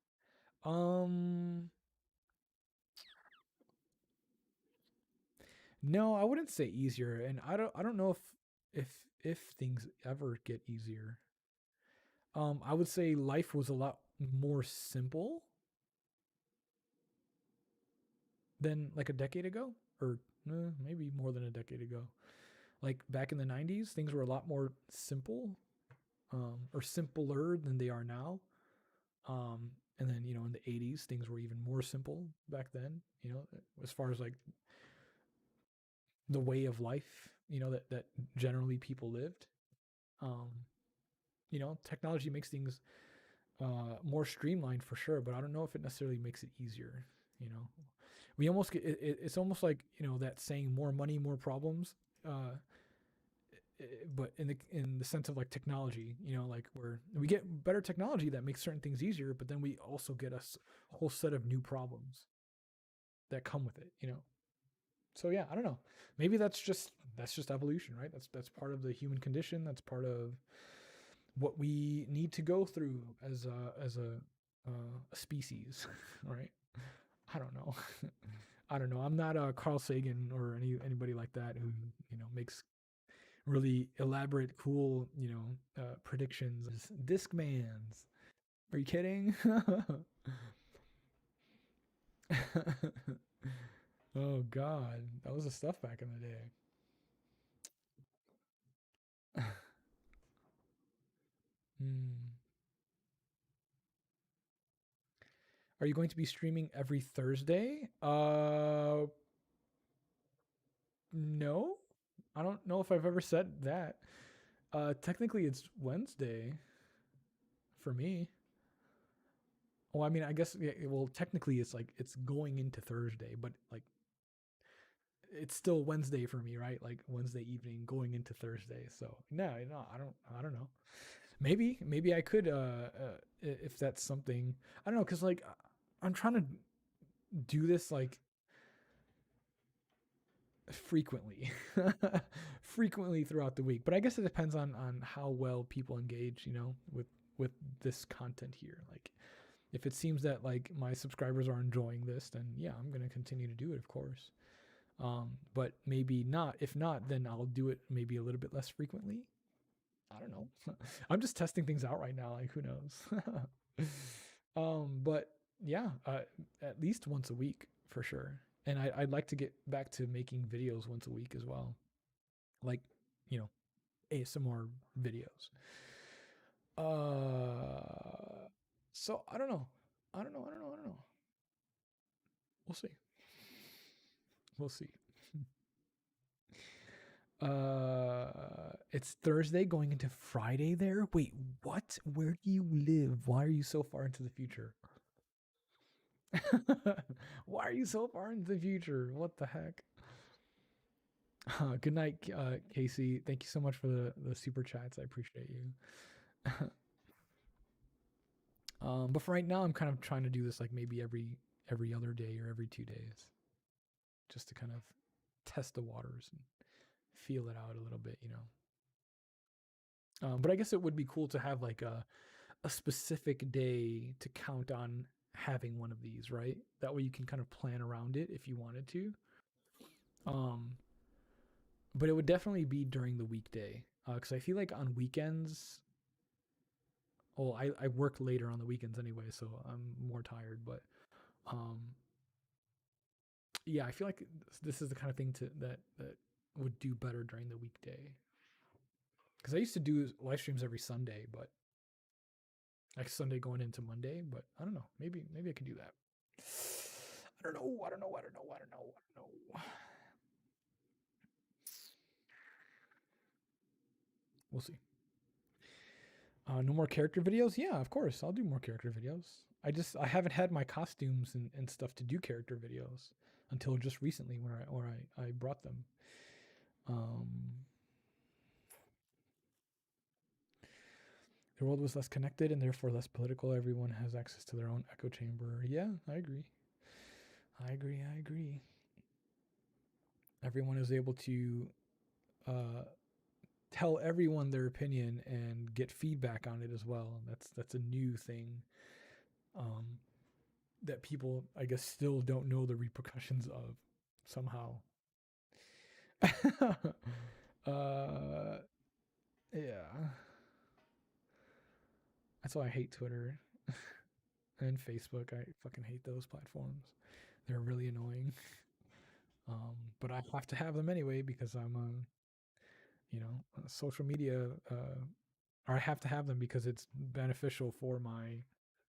No, I wouldn't say easier, and I don't know if things ever get easier. I would say life was a lot more simple than like a decade ago, or maybe more than a decade ago. Like back in the 90s, things were a lot more simple, or simpler than they are now. And then, in the 80s, things were even more simple back then, as far as like the way of life, that generally people lived. Technology makes things more streamlined for sure, but I don't know if it necessarily makes it easier. We almost get it's almost like that saying, more money, more problems. But in the sense of like technology, like where we get better technology that makes certain things easier, but then we also get a whole set of new problems that come with it. So yeah, I don't know. Maybe that's just evolution, right? That's part of the human condition. That's part of what we need to go through as a species, right? I don't know. I don't know. I'm not Carl Sagan or anybody like that who makes really elaborate, cool predictions. Discmans. Are you kidding? Oh God, that was the stuff back in the day. Are you going to be streaming every Thursday? No. I don't know if I've ever said that. Technically it's Wednesday for me. Well, I mean, I guess well, technically it's like it's going into Thursday, but like it's still Wednesday for me, right? Like Wednesday evening going into Thursday. So no, I don't know. Maybe I could if that's something. I don't know cuz like I'm trying to do this like frequently. Frequently throughout the week. But I guess it depends on how well people engage, you know, with this content here. Like if it seems that like my subscribers are enjoying this, then yeah, I'm going to continue to do it, of course. But maybe not. If not, then I'll do it maybe a little bit less frequently. I don't know. I'm just testing things out right now. Like who knows? But yeah, at least once a week for sure. And I'd like to get back to making videos once a week as well. Like, you know, ASMR videos. So I don't know. I don't know. I don't know. I don't know. We'll see. We'll see. It's Thursday going into Friday there. Wait, what? Where do you live? Why are you so far into the future? Why are you so far into the future? What the heck? Good night, Casey. Thank you so much for the super chats. I appreciate you. But for right now, I'm kind of trying to do this like maybe every other day or every 2 days, just to kind of test the waters and feel it out a little bit, you know. But I guess it would be cool to have like a specific day to count on having one of these, right? That way you can kind of plan around it if you wanted to. Um, but it would definitely be during the weekday because I feel like on weekends, well, I work later on the weekends anyway, so I'm more tired. But um, yeah, I feel like this is the kind of thing that would do better during the weekday. Because I used to do live streams every Sunday, but like Sunday going into Monday. But I don't know. Maybe I can do that. I don't know. I don't know. I don't know. I don't know. I don't know. We'll see. No more character videos? Yeah, of course. I'll do more character videos. I haven't had my costumes and stuff to do character videos until just recently where I brought them. Um, the world was less connected and therefore less political. Everyone has access to their own echo chamber. Yeah, I agree. I agree. I agree. Everyone is able to uh, tell everyone their opinion and get feedback on it as well. That's a new thing um, that people, I guess, still don't know the repercussions of somehow. Yeah, that's why I hate Twitter and Facebook. I fucking hate those platforms. They're really annoying. But I have to have them anyway because I'm a social media or I have to have them because it's beneficial for my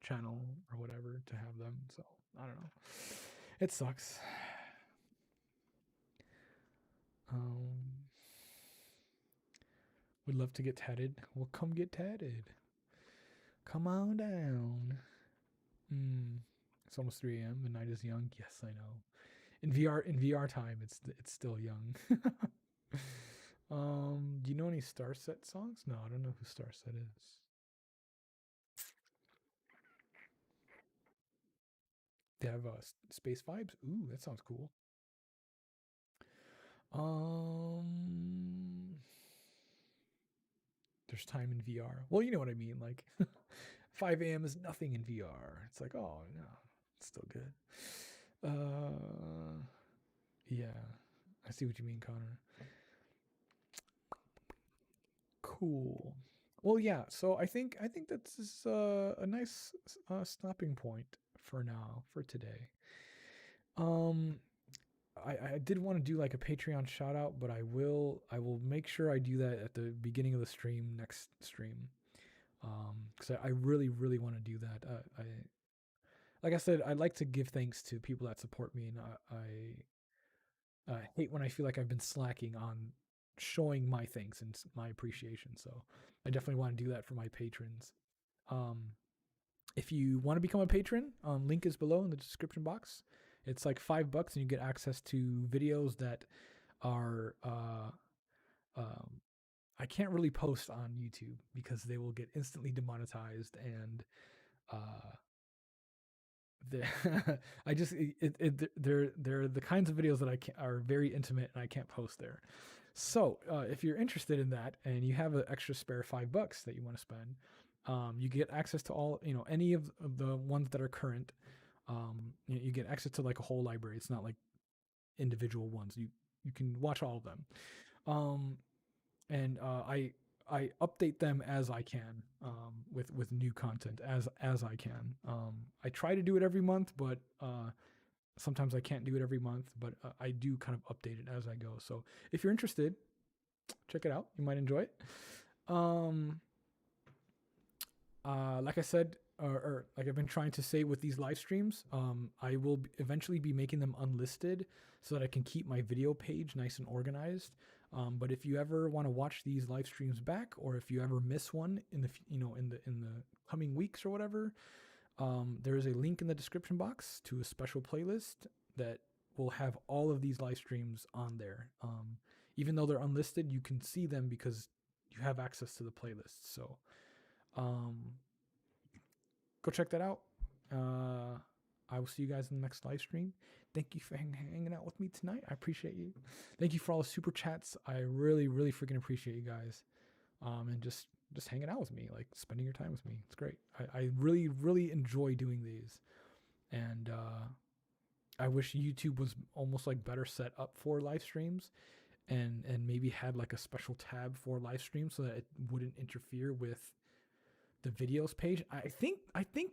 channel or whatever to have them. So I don't know. It sucks. Um, would love to get tatted. Well, come get tatted. Come on down. It's almost 3 a.m. The night is young. Yes, I know. In VR time, it's still young. Do you know any Starset songs? No, I don't know who Starset is. They have space vibes. Ooh, that sounds cool. Um, there's time in VR. Well, you know what I mean. Like 5 a.m. is nothing in VR. It's like, oh no, it's still good. Yeah, I see what you mean, Connor. Cool. Well, yeah. So I think that's a nice stopping point for now for today. Um, I did want to do like a Patreon shout out, but I will make sure I do that at the beginning of the stream next stream. Because I really want to do that. I like I said, I like to give thanks to people that support me, and I hate when I feel like I've been slacking on showing my thanks and my appreciation. So I definitely want to do that for my patrons. Um, If you want to become a patron, link is below in the description box. It's like $5 and you get access to videos that are I can't really post on YouTube because they will get instantly demonetized, and I just they're the kinds of videos that are very intimate and I can't post there. So if you're interested in that and you have an extra spare $5 that you want to spend, you get access to all, any of the ones that are current. You get access to like a whole library. It's not like individual ones. You can watch all of them. And I update them as I can, with new content as I can. I try to do it every month, but sometimes I can't do it every month. But I do kind of update it as I go. So if you're interested, check it out. You might enjoy it. Like I said, or like I've been trying to say with these live streams, I will eventually be making them unlisted so that I can keep my video page nice and organized. But if you ever want to watch these live streams back, or if you ever miss one in the in the coming weeks or whatever, there is a link in the description box to a special playlist that will have all of these live streams on there. Even though they're unlisted, you can see them because you have access to the playlist. So go check that out. I will see you guys in the next live stream. Thank you for hanging out with me tonight. I appreciate you. Thank you for all the super chats. I really, really freaking appreciate you guys. And just hanging out with me, like spending your time with me. It's great. I really, really enjoy doing these. And I wish YouTube was almost like better set up for live streams, and maybe had like a special tab for live streams so that it wouldn't interfere with the videos page. I think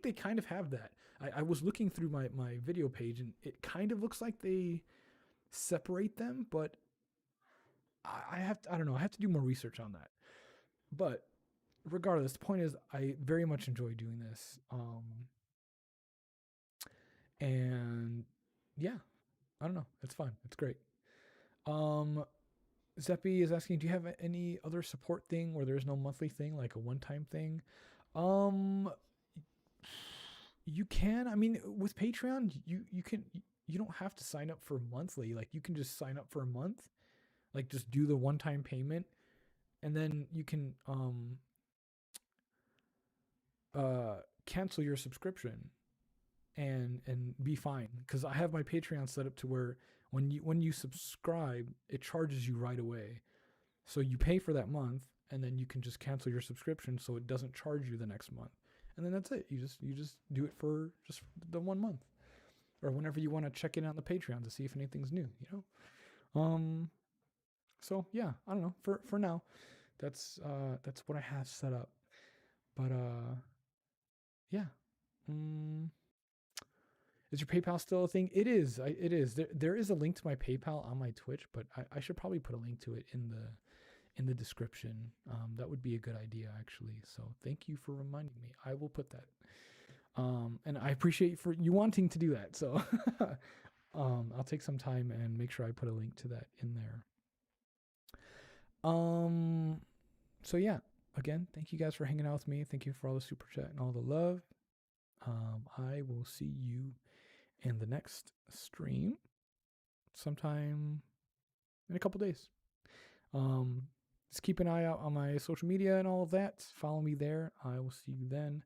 they kind of have that. I was looking through my video page and it kind of looks like they separate them, but I don't know. I have to do more research on that. But regardless, the point is I very much enjoy doing this. And yeah, I don't know. It's fun. It's great. Zeppi is asking, do you have any other support thing where there's no monthly thing, like a one-time thing? You can. I mean, with Patreon, you don't have to sign up for monthly. Like, you can just sign up for a month, like just do the one-time payment, and then you can cancel your subscription and be fine. Because I have my Patreon set up to where when you subscribe, it charges you right away. So you pay for that month, and then you can just cancel your subscription so it doesn't charge you the next month. And then that's it. You just do it for just the 1 month, or whenever you want to check in on the Patreon to see if anything's new, So yeah, I don't know. For now, that's what I have set up. But yeah. Is your PayPal still a thing? It is. It is. There is a link to my PayPal on my Twitch, but I should probably put a link to it in the description. That would be a good idea, actually. So thank you for reminding me. I will put that. And I appreciate for you wanting to do that. So I'll take some time and make sure I put a link to that in there. So yeah, again, thank you guys for hanging out with me. Thank you for all the super chat and all the love. I will see you in the next stream sometime in a couple days. Just keep an eye out on my social media and all of that. Follow me there. I will see you then.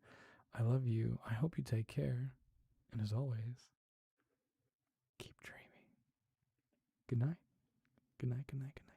I love you. I hope you take care. And as always, keep dreaming. Good night. Good night. Good night. Good night.